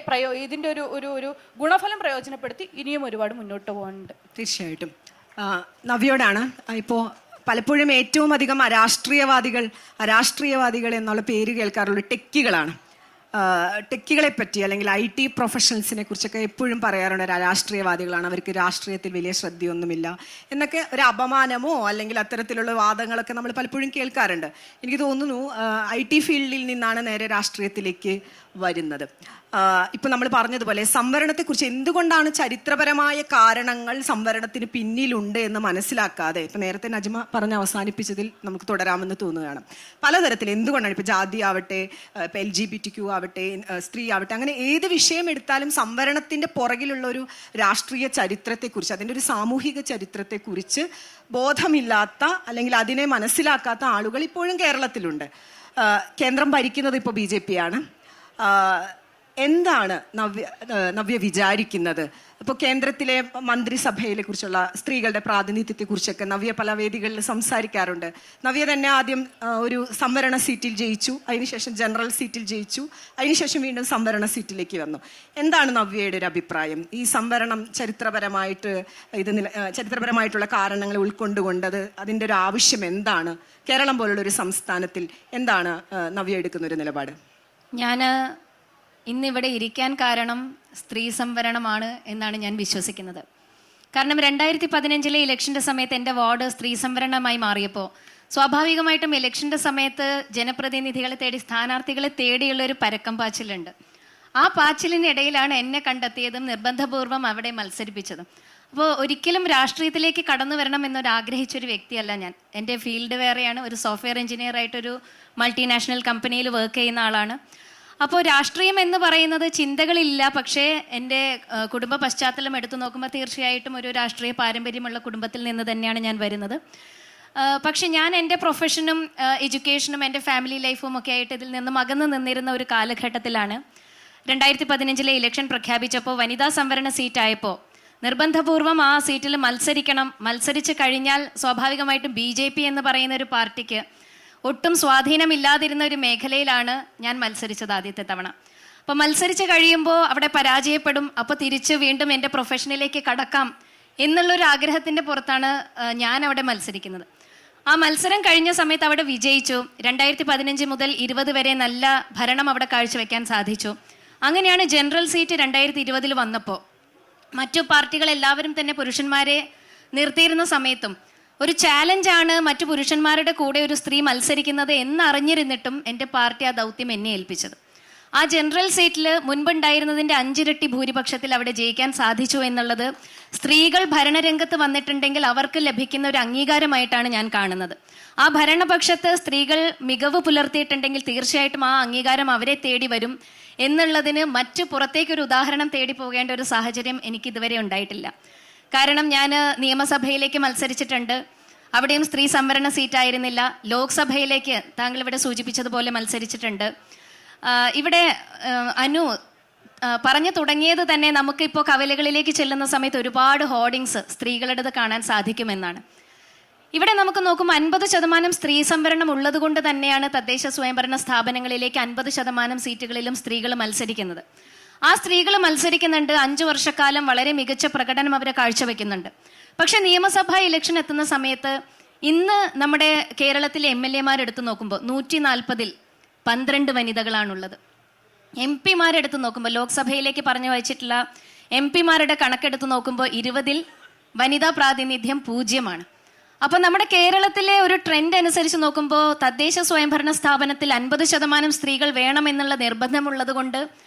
ഒരു ഗുണഫലം പ്രയോജനപ്പെടുത്തി ഇനിയും ഒരുപാട് മുന്നോട്ട് പോകാനുണ്ട്. തീർച്ചയായിട്ടും നവ്യോടാണ്. ഇപ്പോൾ പലപ്പോഴും ഏറ്റവും അധികം അരാഷ്ട്രീയവാദികൾ എന്നുള്ള പേര് കേൾക്കാറുള്ള ടെക്കികളാണ്. ടെക്കികളെ പറ്റി അല്ലെങ്കിൽ IT പ്രൊഫഷണൽസിനെ കുറിച്ചൊക്കെ എപ്പോഴും പറയാറുണ്ട് രാഷ്ട്രീയവാദികളാണ്, അവർക്ക് രാഷ്ട്രീയത്തിൽ വലിയ ശ്രദ്ധയൊന്നുമില്ല എന്നൊക്കെ ഒരു അപമാനമോ അല്ലെങ്കിൽ അത്തരത്തിലുള്ള വാദങ്ങളൊക്കെ നമ്മൾ പലപ്പോഴും കേൾക്കാറുണ്ട്. എനിക്ക് തോന്നുന്നു IT ഫീൽഡിൽ നിന്നാണ് നേരെ രാഷ്ട്രീയത്തിലേക്ക് വരുന്നത്. ഇപ്പം നമ്മൾ പറഞ്ഞതുപോലെ സംവരണത്തെക്കുറിച്ച് എന്തുകൊണ്ടാണ് ചരിത്രപരമായ കാരണങ്ങൾ സംവരണത്തിന് പിന്നിലുണ്ട് എന്ന് മനസ്സിലാക്കാതെ, ഇപ്പം നേരത്തെ നജ്മ പറഞ്ഞ് അവസാനിപ്പിച്ചതിൽ നമുക്ക് തുടരാമെന്ന് തോന്നുകയാണ്. പലതരത്തിൽ എന്തുകൊണ്ടാണ് ഇപ്പോൾ ജാതി ആവട്ടെ, ഇപ്പം LGBTQ ആവട്ടെ, സ്ത്രീ ആവട്ടെ, അങ്ങനെ ഏത് വിഷയം എടുത്താലും സംവരണത്തിൻ്റെ പുറകിലുള്ള ഒരു രാഷ്ട്രീയ ചരിത്രത്തെക്കുറിച്ച്, അതിൻ്റെ ഒരു സാമൂഹിക ചരിത്രത്തെക്കുറിച്ച് ബോധമില്ലാത്ത അല്ലെങ്കിൽ അതിനെ മനസ്സിലാക്കാത്ത ആളുകൾ ഇപ്പോഴും കേരളത്തിലുണ്ട്. കേന്ദ്രം ഭരിക്കുന്നത് ഇപ്പോൾ BJP ആണ്. എന്താണ് നവ്യ വിചാരിക്കുന്നത്? ഇപ്പോൾ കേന്ദ്രത്തിലെ മന്ത്രിസഭയെ കുറിച്ചുള്ള സ്ത്രീകളുടെ പ്രാതിനിധ്യത്തെക്കുറിച്ചൊക്കെ നവ്യ പല വേദികളിൽ സംസാരിക്കാറുണ്ട്. നവ്യ തന്നെ ആദ്യം ഒരു സംവരണ സീറ്റിൽ ജയിച്ചു, അതിനുശേഷം ജനറൽ സീറ്റിൽ ജയിച്ചു, അതിനുശേഷം വീണ്ടും സംവരണ സീറ്റിലേക്ക് വന്നു. എന്താണ് നവ്യയുടെ ഒരു അഭിപ്രായം? ഈ സംവരണം ചരിത്രപരമായിട്ടുള്ള കാരണങ്ങൾ ഉൾക്കൊണ്ടുകൊണ്ടത് അതിൻ്റെ ഒരു ആവശ്യം എന്താണ്? കേരളം പോലുള്ള ഒരു സംസ്ഥാനത്തിൽ എന്താണ് നവ്യ എടുക്കുന്ന ഒരു നിലപാട്? ഞാൻ ഇന്നിവിടെ ഇരിക്കാൻ കാരണം സ്ത്രീ സംവരണമാണ് എന്നാണ് ഞാൻ വിശ്വസിക്കുന്നത്. കാരണം 2015 ഇലക്ഷൻ്റെ സമയത്ത് എൻ്റെ വാർഡ് സ്ത്രീ സംവരണമായി മാറിയപ്പോൾ സ്വാഭാവികമായിട്ടും ഇലക്ഷൻ്റെ സമയത്ത് ജനപ്രതിനിധികളെ തേടി, സ്ഥാനാർത്ഥികളെ തേടിയുള്ളൊരു പരക്കം പാച്ചിലുണ്ട്. ആ പാച്ചിലിനിടയിലാണ് എന്നെ കണ്ടെത്തിയതും നിർബന്ധപൂർവ്വം അവിടെ മത്സരിപ്പിച്ചതും. അപ്പോൾ ഒരിക്കലും രാഷ്ട്രീയത്തിലേക്ക് കടന്നു വരണം എന്നൊരാഗ്രഹിച്ചൊരു വ്യക്തിയല്ല ഞാൻ. എൻ്റെ ഫീൽഡ് വേറെയാണ്. ഒരു സോഫ്റ്റ്വെയർ എഞ്ചിനീയറായിട്ടൊരു മൾട്ടിനാഷണൽ കമ്പനിയിൽ വർക്ക് ചെയ്യുന്ന ആളാണ്. അപ്പോൾ രാഷ്ട്രീയം എന്ന് പറയുന്നത് ചിന്തകളില്ല. പക്ഷേ എൻ്റെ കുടുംബ പശ്ചാത്തലം എടുത്തു നോക്കുമ്പോൾ തീർച്ചയായിട്ടും ഒരു രാഷ്ട്രീയ പാരമ്പര്യമുള്ള കുടുംബത്തിൽ നിന്ന് തന്നെയാണ് ഞാൻ വരുന്നത്. പക്ഷെ ഞാൻ എൻ്റെ പ്രൊഫഷനും എഡ്യൂക്കേഷനും എൻ്റെ ഫാമിലി ലൈഫും ഒക്കെ ആയിട്ട് ഇതിൽ നിന്നും അകന്നു നിന്നിരുന്ന ഒരു കാലഘട്ടത്തിലാണ് 2015 ഇലക്ഷൻ പ്രഖ്യാപിച്ചപ്പോൾ വനിതാ സംവരണ സീറ്റായപ്പോൾ നിർബന്ധപൂർവം ആ സീറ്റിൽ മത്സരിച്ച് കഴിഞ്ഞാൽ സ്വാഭാവികമായിട്ടും BJP എന്ന് പറയുന്ന ഒരു പാർട്ടിക്ക് ഒട്ടും സ്വാധീനമില്ലാതിരുന്ന ഒരു മേഖലയിലാണ് ഞാൻ മത്സരിച്ചത് ആദ്യത്തെ തവണ. അപ്പോൾ മത്സരിച്ച് കഴിയുമ്പോൾ അവിടെ പരാജയപ്പെടും, അപ്പോൾ തിരിച്ച് വീണ്ടും എൻ്റെ പ്രൊഫഷനിലേക്ക് കടക്കാം എന്നുള്ളൊരു ആഗ്രഹത്തിൻ്റെ പുറത്താണ് ഞാൻ അവിടെ മത്സരിക്കുന്നത്. ആ മത്സരം കഴിഞ്ഞ സമയത്ത് അവിടെ വിജയിച്ചു. 2015 മുതൽ 20 വരെ നല്ല ഭരണം അവിടെ കാഴ്ചവെക്കാൻ സാധിച്ചു. അങ്ങനെയാണ് ജനറൽ സീറ്റ് 2020 വന്നപ്പോൾ മറ്റു പാർട്ടികളെല്ലാവരും തന്നെ പുരുഷന്മാരെ നിർത്തിയിരുന്ന സമയത്തും ഒരു ചാലഞ്ചാണ് മറ്റു പുരുഷന്മാരുടെ കൂടെ ഒരു സ്ത്രീ മത്സരിക്കുന്നത് എന്നറിഞ്ഞിരുന്നിട്ടും എൻ്റെ പാർട്ടി ആ ദൗത്യം എന്നെ ഏൽപ്പിച്ചത്. ആ ജനറൽ സീറ്റിൽ മുൻപുണ്ടായിരുന്നതിൻ്റെ 5 ഇരട്ടി ഭൂരിപക്ഷത്തിൽ അവിടെ ജയിക്കാൻ സാധിച്ചു എന്നുള്ളത് സ്ത്രീകൾ ഭരണരംഗത്ത് വന്നിട്ടുണ്ടെങ്കിൽ അവർക്ക് ലഭിക്കുന്ന ഒരു അംഗീകാരമായിട്ടാണ് ഞാൻ കാണുന്നത്. ആ ഭരണപക്ഷത്ത് സ്ത്രീകൾ മികവ് പുലർത്തിയിട്ടുണ്ടെങ്കിൽ തീർച്ചയായിട്ടും ആ അംഗീകാരം അവരെ തേടി വരും എന്നുള്ളതിന് മറ്റു പുറത്തേക്കൊരു ഉദാഹരണം തേടി പോകേണ്ട ഒരു സാഹചര്യം എനിക്കിതുവരെ ഉണ്ടായിട്ടില്ല. കാരണം ഞാൻ നിയമസഭയിലേക്ക് മത്സരിച്ചിട്ടുണ്ട്, അവിടെയും സ്ത്രീ സംവരണ സീറ്റായിരുന്നില്ല. ലോക്സഭയിലേക്ക് താങ്കൾ ഇവിടെ സൂചിപ്പിച്ചതുപോലെ മത്സരിച്ചിട്ടുണ്ട്. ഇവിടെ അനു പറഞ്ഞു തുടങ്ങിയത് തന്നെ നമുക്കിപ്പോൾ കവലകളിലേക്ക് ചെല്ലുന്ന സമയത്ത് ഒരുപാട് ഹോർഡിങ്സ് സ്ത്രീകളുടേത് കാണാൻ സാധിക്കുമെന്നാണ്. ഇവിടെ നമുക്ക് നോക്കുമ്പോൾ 50% സ്ത്രീ സംവരണം ഉള്ളത് കൊണ്ട് തന്നെയാണ് തദ്ദേശ സ്വയംഭരണ സ്ഥാപനങ്ങളിലേക്ക് 50% സീറ്റുകളിലും സ്ത്രീകൾ മത്സരിക്കുന്നത്. ആ സ്ത്രീകൾ മത്സരിക്കുന്നുണ്ട്, 5 വർഷക്കാലം വളരെ മികച്ച പ്രകടനം അവർ കാഴ്ചവെക്കുന്നുണ്ട്. പക്ഷെ നിയമസഭാ ഇലക്ഷൻ എത്തുന്ന സമയത്ത് ഇന്ന് നമ്മുടെ കേരളത്തിലെ MLA-മാരെടുത്ത് നോക്കുമ്പോൾ 140-ൽ 12 വനിതകളാണുള്ളത്. MP-മാരെടുത്ത് നോക്കുമ്പോൾ ലോക്സഭയിലേക്ക് പറഞ്ഞു വച്ചിട്ടുള്ള MP-മാരുടെ കണക്കെടുത്ത് നോക്കുമ്പോൾ 20-ൽ വനിതാ പ്രാതിനിധ്യം 0-ആണ്. അപ്പം നമ്മുടെ കേരളത്തിലെ ഒരു ട്രെൻഡ് അനുസരിച്ച് നോക്കുമ്പോൾ തദ്ദേശ സ്വയംഭരണ സ്ഥാപനത്തിൽ 50% സ്ത്രീകൾ വേണമെന്നുള്ള നിർബന്ധമുള്ളത് കൊണ്ട്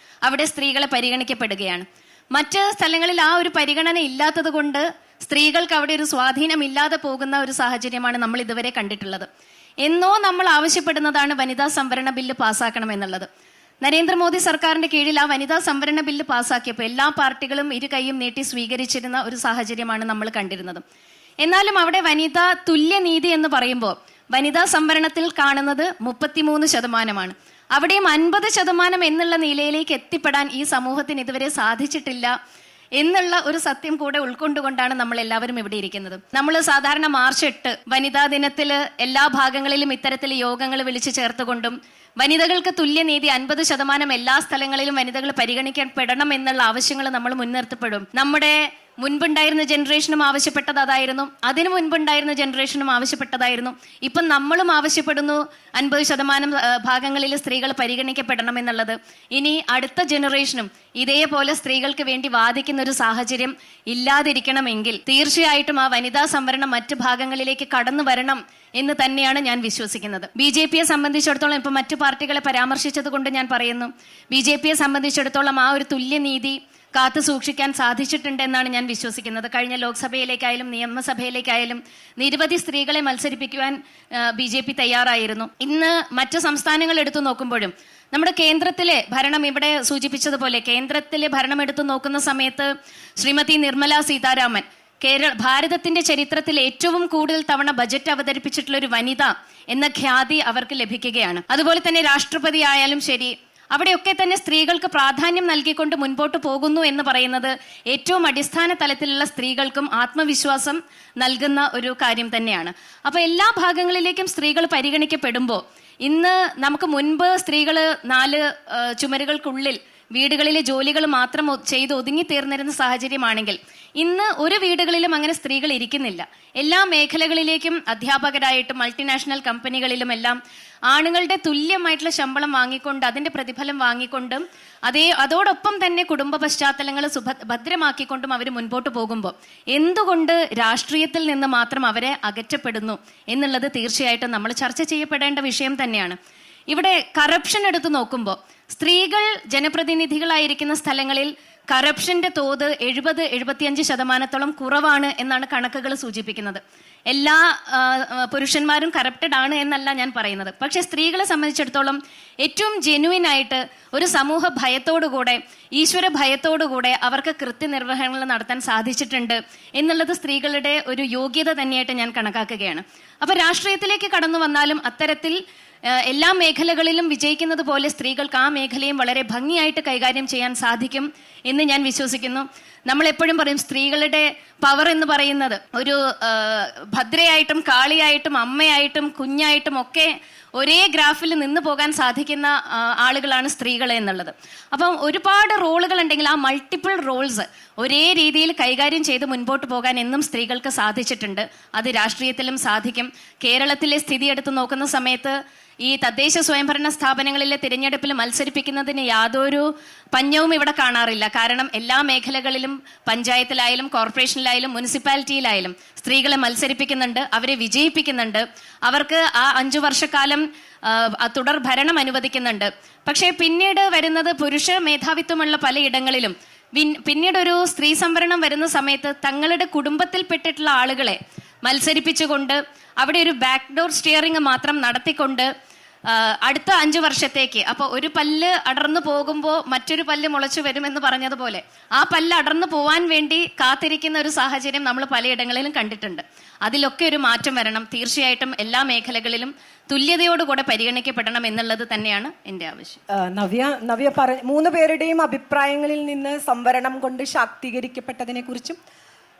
അവിടെ സ്ത്രീകളെ പരിഗണിക്കപ്പെടുകയാണ്. മറ്റ് സ്ഥലങ്ങളിൽ ആ ഒരു പരിഗണന ഇല്ലാത്തത് കൊണ്ട് സ്ത്രീകൾക്ക് അവിടെ ഒരു സ്വാധീനമില്ലാതെ പോകുന്ന ഒരു സാഹചര്യമാണ് നമ്മൾ ഇതുവരെ കണ്ടിട്ടുള്ളത്. എന്നോ നമ്മൾ ആവശ്യപ്പെടുന്നതാണ് വനിതാ സംവരണ ബില്ല് പാസ്സാക്കണം എന്നുള്ളത്. നരേന്ദ്രമോദി സർക്കാരിന്റെ കീഴിൽ ആ വനിതാ സംവരണ ബില്ല് പാസ്സാക്കിയപ്പോൾ എല്ലാ പാർട്ടികളും ഇരു കൈയും നീട്ടി സ്വീകരിച്ചിരുന്ന ഒരു സാഹചര്യമാണ് നമ്മൾ കണ്ടിരുന്നത്. എന്നാലും അവിടെ വനിതാ തുല്യനീതി എന്ന് പറയുമ്പോൾ വനിതാ സംവരണത്തിൽ കാണുന്നത് 33%. അവിടെയും 50% എന്നുള്ള നിലയിലേക്ക് എത്തിപ്പെടാൻ ഈ സമൂഹത്തിന് ഇതുവരെ സാധിച്ചിട്ടില്ല എന്നുള്ള ഒരു സത്യം കൂടെ ഉൾക്കൊണ്ടുകൊണ്ടാണ് നമ്മൾ എല്ലാവരും ഇവിടെ ഇരിക്കുന്നത്. നമ്മൾ സാധാരണ മാർച്ച് 8 വനിതാ ദിനത്തിൽ എല്ലാ ഭാഗങ്ങളിലും ഇത്തരത്തിൽ യോഗങ്ങൾ വിളിച്ചു ചേർത്തുകൊണ്ടും വനിതകൾക്ക് തുല്യനീതി 50% എല്ലാ സ്ഥലങ്ങളിലും വനിതകൾ പരിഗണിക്കപ്പെടണം എന്നുള്ള ആവശ്യങ്ങൾ നമ്മൾ മുൻനിർത്തപ്പെടും. നമ്മുടെ മുൻപുണ്ടായിരുന്ന ജനറേഷനും ആവശ്യപ്പെട്ടത് അതായിരുന്നു, അതിനു മുൻപുണ്ടായിരുന്ന ജനറേഷനും ആവശ്യപ്പെട്ടതായിരുന്നു. ഇപ്പം നമ്മളും ആവശ്യപ്പെടുന്നു 50% ഭാഗങ്ങളിൽ സ്ത്രീകൾ പരിഗണിക്കപ്പെടണം എന്നുള്ളത്. ഇനി അടുത്ത ജനറേഷനും ഇതേപോലെ സ്ത്രീകൾക്ക് വേണ്ടി വാദിക്കുന്ന ഒരു സാഹചര്യം ഇല്ലാതിരിക്കണമെങ്കിൽ തീർച്ചയായിട്ടും ആ വനിതാ സംവരണം മറ്റ് ഭാഗങ്ങളിലേക്ക് കടന്നു വരണം എന്ന് തന്നെയാണ് ഞാൻ വിശ്വസിക്കുന്നത്. BJP-യെ സംബന്ധിച്ചിടത്തോളം ഇപ്പം മറ്റു പാർട്ടികളെ പരാമർശിച്ചത് കൊണ്ട് ഞാൻ പറയുന്നു, BJP-യെ സംബന്ധിച്ചിടത്തോളം ആ ഒരു തുല്യനീതി കാത്തു സൂക്ഷിക്കാൻ സാധിച്ചിട്ടുണ്ട് എന്നാണ് ഞാൻ വിശ്വസിക്കുന്നത്. കഴിഞ്ഞ ലോക്സഭയിലേക്കായാലും നിയമസഭയിലേക്കായാലും നിരവധി സ്ത്രീകളെ മത്സരിപ്പിക്കുവാൻ BJP തയ്യാറായിരുന്നു. ഇന്ന് മറ്റ് സംസ്ഥാനങ്ങൾ എടുത്തു നോക്കുമ്പോഴും നമ്മുടെ കേന്ദ്രത്തിലെ ഭരണം, ഇവിടെ സൂചിപ്പിച്ചതുപോലെ കേന്ദ്രത്തിലെ ഭരണം എടുത്തു നോക്കുന്ന സമയത്ത് ശ്രീമതി നിർമ്മല സീതാരാമൻ ഭാരതത്തിന്റെ ചരിത്രത്തിൽ ഏറ്റവും കൂടുതൽ തവണ ബജറ്റ് അവതരിപ്പിച്ചിട്ടുള്ള ഒരു വനിത എന്ന ഖ്യാതി അവർക്ക് ലഭിക്കുകയാണ്. അതുപോലെ തന്നെ രാഷ്ട്രപതി ആയാലും ശരി, അവിടെയൊക്കെ തന്നെ സ്ത്രീകൾക്ക് പ്രാധാന്യം നൽകിക്കൊണ്ട് മുൻപോട്ട് പോകുന്നു എന്ന് പറയുന്നത് ഏറ്റവും അടിസ്ഥാന തലത്തിലുള്ള സ്ത്രീകൾക്കും ആത്മവിശ്വാസം നൽകുന്ന ഒരു കാര്യം തന്നെയാണ്. അപ്പോൾ എല്ലാ ഭാഗങ്ങളിലേക്കും സ്ത്രീകൾ പരിഗണിക്കപ്പെടുമ്പോൾ ഇന്ന് നമുക്ക് മുൻപ് സ്ത്രീകൾ 4 ചുമരുകൾക്കുള്ളിൽ വീടുകളിലെ ജോലികൾ മാത്രം ചെയ്ത് ഒതുങ്ങിത്തീർന്നിരുന്ന സാഹചര്യമാണെങ്കിൽ ഇന്ന് ഒരു വീടുകളിലും അങ്ങനെ സ്ത്രീകൾ ഇരിക്കുന്നില്ല. എല്ലാ മേഖലകളിലേക്കും അധ്യാപകരായിട്ടും മൾട്ടിനാഷണൽ കമ്പനികളിലും എല്ലാം ആണുങ്ങളുടെ തുല്യമായിട്ടുള്ള ശമ്പളം വാങ്ങിക്കൊണ്ട് അതിൻ്റെ പ്രതിഫലം വാങ്ങിക്കൊണ്ടും അതോടൊപ്പം തന്നെ കുടുംബ പശ്ചാത്തലങ്ങൾ ഭദ്രമാക്കിക്കൊണ്ടും അവർ മുൻപോട്ട് പോകുമ്പോൾ എന്തുകൊണ്ട് രാഷ്ട്രീയത്തിൽ നിന്ന് മാത്രം അവരെ അകറ്റപ്പെടുന്നു എന്നുള്ളത് തീർച്ചയായിട്ടും നമ്മൾ ചർച്ച ചെയ്യപ്പെടേണ്ട വിഷയം തന്നെയാണ്. ഇവിടെ കറപ്ഷൻ എടുത്തു നോക്കുമ്പോൾ സ്ത്രീകൾ ജനപ്രതിനിധികളായിരിക്കുന്ന സ്ഥലങ്ങളിൽ കറപ്ഷന്റെ തോത് 70-75% കുറവാണ് എന്നാണ് കണക്കുകൾ സൂചിപ്പിക്കുന്നത്. എല്ലാ പുരുഷന്മാരും കറപ്റ്റഡ് ആണ് എന്നല്ല ഞാൻ പറയുന്നത്. പക്ഷെ സ്ത്രീകളെ സംബന്ധിച്ചിടത്തോളം ഏറ്റവും ജെന്യുവിൻ ആയിട്ട് ഒരു സമൂഹ ഭയത്തോടുകൂടെ ഈശ്വര ഭയത്തോടുകൂടെ അവർക്ക് കൃത്യനിർവഹണങ്ങൾ നടത്താൻ സാധിച്ചിട്ടുണ്ട് എന്നുള്ളത് സ്ത്രീകളുടെ ഒരു യോഗ്യത തന്നെയായിട്ട് ഞാൻ കണക്കാക്കുകയാണ്. അപ്പോൾ രാഷ്ട്രീയത്തിലേക്ക് കടന്നു വന്നാലും അത്തരത്തിൽ എല്ലാ മേഖലകളിലും വിജയിക്കുന്നത് പോലെ സ്ത്രീകൾക്ക് ആ മേഖലയും വളരെ ഭംഗിയായിട്ട് കൈകാര്യം ചെയ്യാൻ സാധിക്കും എന്ന് ഞാൻ വിശ്വസിക്കുന്നു. നമ്മളെപ്പോഴും പറയും സ്ത്രീകളുടെ പവർ എന്ന് പറയുന്നത് ഒരു ഭദ്രയായിട്ടും കാളിയായിട്ടും അമ്മയായിട്ടും കുഞ്ഞായിട്ടും ഒക്കെ ഒരേ ഗ്രാഫിൽ നിന്ന് പോകാൻ സാധിക്കുന്ന ആളുകളാണ് സ്ത്രീകൾ എന്നുള്ളത്. അപ്പം ഒരുപാട് റോളുകൾ ഉണ്ടെങ്കിൽ ആ മൾട്ടിപ്പിൾ റോൾസ് ഒരേ രീതിയിൽ കൈകാര്യം ചെയ്ത് മുൻപോട്ട് പോകാൻ എന്നും സ്ത്രീകൾക്ക് സാധിച്ചിട്ടുണ്ട്. അത് രാഷ്ട്രീയത്തിലും സാധിക്കും. കേരളത്തിലെ സ്ഥിതി എടുത്ത് നോക്കുന്ന സമയത്ത് ഈ തദ്ദേശ സ്വയംഭരണ സ്ഥാപനങ്ങളിലെ തിരഞ്ഞെടുപ്പിൽ മത്സരിപ്പിക്കുന്നതിന് യാതൊരു പഞ്ഞവും ഇവിടെ കാണാറില്ല. കാരണം എല്ലാ മേഖലകളിലും പഞ്ചായത്തിലായാലും കോർപ്പറേഷനിലായാലും മുനിസിപ്പാലിറ്റിയിലായാലും സ്ത്രീകളെ മത്സരിപ്പിക്കുന്നുണ്ട്, അവരെ വിജയിപ്പിക്കുന്നുണ്ട്, അവർക്ക് ആ 5 വർഷക്കാലം തുടർ ഭരണം അനുവദിക്കുന്നുണ്ട്. പക്ഷേ പിന്നീട് വരുന്നത് പുരുഷ മേധാവിത്വമുള്ള പലയിടങ്ങളിലും പിന്നീട് ഒരു സ്ത്രീ സംവരണം വരുന്ന സമയത്ത് തങ്ങളുടെ കുടുംബത്തിൽപ്പെട്ടിട്ടുള്ള ആളുകളെ മത്സരിപ്പിച്ചുകൊണ്ട് അവിടെ ഒരു ബാക്ക് ഡോർ സ്റ്റിയറിംഗ് മാത്രം നടത്തിക്കൊണ്ട് അടുത്ത 5 വർഷത്തേക്ക് അപ്പോൾ ഒരു പല്ല് അടർന്നു പോകുമ്പോൾ മറ്റൊരു പല്ല് മുളച്ചു വരുമെന്ന് പറഞ്ഞതുപോലെ ആ പല്ല് അടർന്നു പോവാൻ വേണ്ടി കാത്തിരിക്കുന്ന ഒരു സാഹചര്യം നമ്മൾ പലയിടങ്ങളിലും കണ്ടിട്ടുണ്ട്. അതിലൊക്കെ ഒരു മാറ്റം വരണം. തീർച്ചയായിട്ടും എല്ലാ മേഖലകളിലും തുല്യതയോടുകൂടെ പരിഗണിക്കപ്പെടണം എന്നുള്ളത് തന്നെയാണ് എൻ്റെ ആവശ്യം. നവ്യ 3 പേരുടെയും അഭിപ്രായങ്ങളിൽ നിന്ന് സംവരണം കൊണ്ട് ശാക്തീകരിക്കപ്പെട്ടതിനെ കുറിച്ചും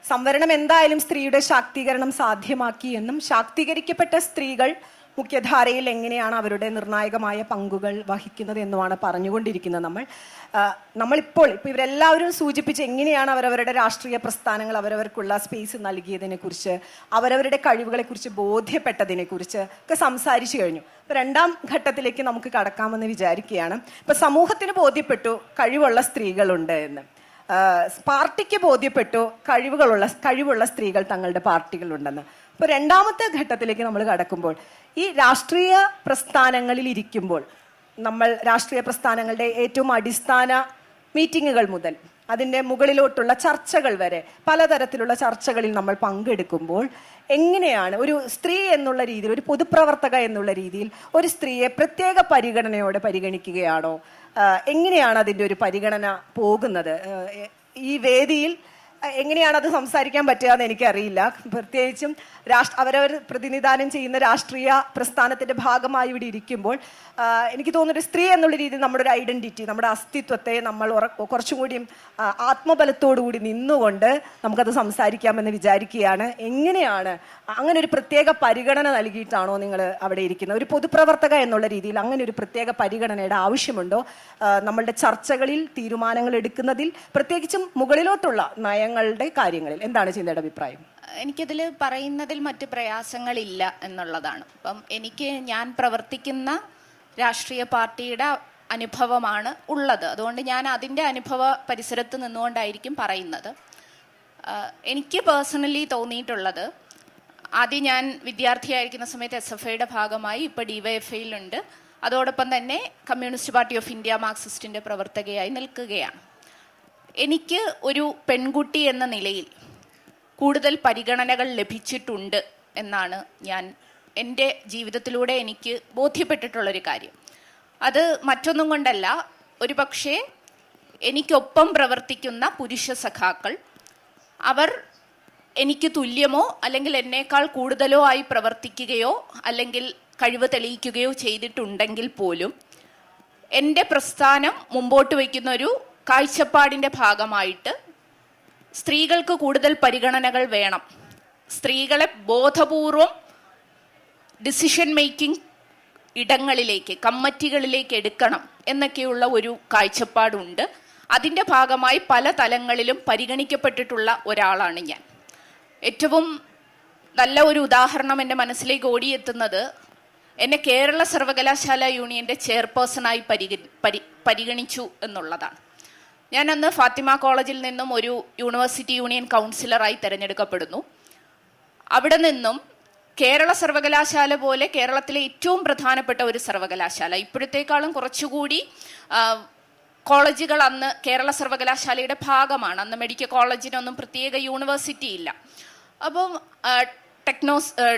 സംവരണം എന്തായാലും സ്ത്രീയുടെ ശാക്തീകരണം സാധ്യമാക്കി എന്നും ശാക്തീകരിക്കപ്പെട്ട സ്ത്രീകൾ മുഖ്യധാരയിൽ എങ്ങനെയാണ് അവരുടെ നിർണായകമായ പങ്കുകൾ വഹിക്കുന്നത് എന്നുമാണ് പറഞ്ഞുകൊണ്ടിരിക്കുന്നത്. നമ്മളിപ്പോൾ ഇവരെല്ലാവരും സൂചിപ്പിച്ച് എങ്ങനെയാണ് അവരവരുടെ രാഷ്ട്രീയ പ്രസ്ഥാനങ്ങൾ അവരവർക്കുള്ള സ്പേസ് നൽകിയതിനെ കുറിച്ച് അവരവരുടെ കഴിവുകളെക്കുറിച്ച് ബോധ്യപ്പെട്ടതിനെ കുറിച്ച് ഒക്കെ സംസാരിച്ചു കഴിഞ്ഞു. ഇപ്പം 2ാം ഘട്ടത്തിലേക്ക് നമുക്ക് കടക്കാമെന്ന് വിചാരിക്കുകയാണ്. ഇപ്പം സമൂഹത്തിന് ബോധ്യപ്പെട്ടു കഴിവുള്ള സ്ത്രീകളുണ്ട് എന്ന്, പാർട്ടിക്ക് ബോധ്യപ്പെട്ടു കഴിവുള്ള സ്ത്രീകൾ തങ്ങളുടെ പാർട്ടികളുണ്ടെന്ന്. ഇപ്പോൾ 2ാമത്തെ ഘട്ടത്തിലേക്ക് നമ്മൾ കടക്കുമ്പോൾ ഈ രാഷ്ട്രീയ പ്രസ്ഥാനങ്ങളിൽ ഇരിക്കുമ്പോൾ നമ്മൾ രാഷ്ട്രീയ പ്രസ്ഥാനങ്ങളുടെ ഏറ്റവും അടിസ്ഥാന മീറ്റിങ്ങുകൾ മുതൽ അതിൻ്റെ മുകളിലോട്ടുള്ള ചർച്ചകൾ വരെ പലതരത്തിലുള്ള ചർച്ചകളിൽ നമ്മൾ പങ്കെടുക്കുമ്പോൾ എങ്ങനെയാണ് ഒരു സ്ത്രീ എന്നുള്ള രീതിയിൽ ഒരു പൊതുപ്രവർത്തക എന്നുള്ള രീതിയിൽ ഒരു സ്ത്രീയെ പ്രത്യേക പരിഗണനയോടെ പരിഗണിക്കുകയാണോ? എങ്ങനെയാണ് അതിൻ്റെ ഒരു പരിഗണന പോകുന്നത്? ഈ വേദിയിൽ എങ്ങനെയാണ് അത് സംസാരിക്കാൻ പറ്റുക എന്ന് എനിക്കറിയില്ല. പ്രത്യേകിച്ചും അവരവർ പ്രതിനിധാനം ചെയ്യുന്ന രാഷ്ട്രീയ പ്രസ്ഥാനത്തിൻ്റെ ഭാഗമായി ഇവിടെ ഇരിക്കുമ്പോൾ എനിക്ക് തോന്നുന്നൊരു സ്ത്രീ എന്നുള്ള രീതിയിൽ നമ്മുടെ ഒരു ഐഡൻറ്റിറ്റി, നമ്മുടെ അസ്തിത്വത്തെ നമ്മൾ കുറച്ചും കൂടിയും ആത്മബലത്തോടു കൂടി നിന്നുകൊണ്ട് നമുക്കത് സംസാരിക്കാമെന്ന് വിചാരിക്കുകയാണ്. എങ്ങനെയാണ് അങ്ങനെ ഒരു പ്രത്യേക പരിഗണന നൽകിയിട്ടാണോ നിങ്ങൾ അവിടെ ഇരിക്കുന്നത്? ഒരു പൊതുപ്രവർത്തക എന്നുള്ള രീതിയിൽ അങ്ങനെ ഒരു പ്രത്യേക പരിഗണനയുടെ ആവശ്യമുണ്ടോ? നമ്മളുടെ ചർച്ചകളിൽ തീരുമാനങ്ങൾ എടുക്കുന്നതിൽ പ്രത്യേകിച്ചും മുകളിലോട്ടുള്ള നയങ്ങളുടെ കാര്യങ്ങളിൽ എന്താണ് ചിന്തയുടെ അഭിപ്രായം? എനിക്കതിൽ പറയുന്നതിൽ മറ്റ് പ്രയാസങ്ങളില്ല എന്നുള്ളതാണ്. അപ്പം ഞാൻ പ്രവർത്തിക്കുന്ന രാഷ്ട്രീയ പാർട്ടിയുടെ അനുഭവമാണ് ഉള്ളത്. അതുകൊണ്ട് ഞാൻ അതിൻ്റെ അനുഭവ പരിസരത്ത് നിന്നുകൊണ്ടായിരിക്കും പറയുന്നത്. എനിക്ക് പേഴ്സണലി തോന്നിയിട്ടുള്ളത്, ആദ്യം ഞാൻ വിദ്യാർത്ഥിയായിരിക്കുന്ന സമയത്ത് SFIയുടെ ഭാഗമായി, ഇപ്പോൾ DYFIയിലുണ്ട്. അതോടൊപ്പം തന്നെ കമ്മ്യൂണിസ്റ്റ് പാർട്ടി ഓഫ് ഇന്ത്യ മാർക്സിസ്റ്റിൻ്റെ പ്രവർത്തകയായി നിൽക്കുകയാണ്. എനിക്ക് ഒരു പെൺകുട്ടി എന്ന നിലയിൽ കൂടുതൽ പരിഗണനകൾ ലഭിച്ചിട്ടുണ്ട് എന്നാണ് എൻ്റെ ജീവിതത്തിലൂടെ എനിക്ക് ബോധ്യപ്പെട്ടിട്ടുള്ളൊരു കാര്യം. അത് മറ്റൊന്നും കൊണ്ടല്ല, ഒരു പക്ഷേ എനിക്കൊപ്പം പ്രവർത്തിക്കുന്ന പുരുഷ സഖാക്കൾ അവർ എനിക്ക് തുല്യമോ അല്ലെങ്കിൽ എന്നേക്കാൾ കൂടുതലോ ആയി പ്രവർത്തിക്കുകയോ അല്ലെങ്കിൽ കഴിവ് തെളിയിക്കുകയോ ചെയ്തിട്ടുണ്ടെങ്കിൽ പോലും എൻ്റെ പ്രസ്ഥാനം മുമ്പോട്ട് വയ്ക്കുന്ന ഒരു കാഴ്ചപ്പാടിൻ്റെ ഭാഗമായിട്ട് സ്ത്രീകൾക്ക് കൂടുതൽ പരിഗണനകൾ വേണം, സ്ത്രീകളെ ബോധപൂർവം ഡിസിഷൻ മേക്കിംഗ് ഇടങ്ങളിലേക്ക്, കമ്മിറ്റികളിലേക്ക് എടുക്കണം എന്നൊക്കെയുള്ള ഒരു കാഴ്ചപ്പാടുണ്ട്. അതിൻ്റെ ഭാഗമായി പല തലങ്ങളിലും പരിഗണിക്കപ്പെട്ടിട്ടുള്ള ഒരാളാണ് ഞാൻ. ഏറ്റവും നല്ല ഒരു ഉദാഹരണം എൻ്റെ മനസ്സിലേക്ക് ഓടിയെത്തുന്നത്, എന്നെ കേരള സർവകലാശാല യൂണിയൻ്റെ ചെയർപേഴ്സണായി പരിഗണിച്ചു എന്നുള്ളതാണ്. ഞാൻ അന്ന് ഫാത്തിമ കോളേജിൽ നിന്നും ഒരു യൂണിവേഴ്സിറ്റി യൂണിയൻ കൗൺസിലറായി തിരഞ്ഞെടുക്കപ്പെടുന്നു. അവിടെ നിന്നും കേരള സർവകലാശാല പോലെ കേരളത്തിലെ ഏറ്റവും പ്രധാനപ്പെട്ട ഒരു സർവകലാശാല, ഇപ്പോഴത്തേക്കാളും കുറച്ചുകൂടി കോളേജുകൾ അന്ന് കേരള സർവകലാശാലയുടെ ഭാഗമാണ്. അന്ന് മെഡിക്കൽ കോളേജിനൊന്നും പ്രത്യേക യൂണിവേഴ്സിറ്റി ഇല്ല. അപ്പം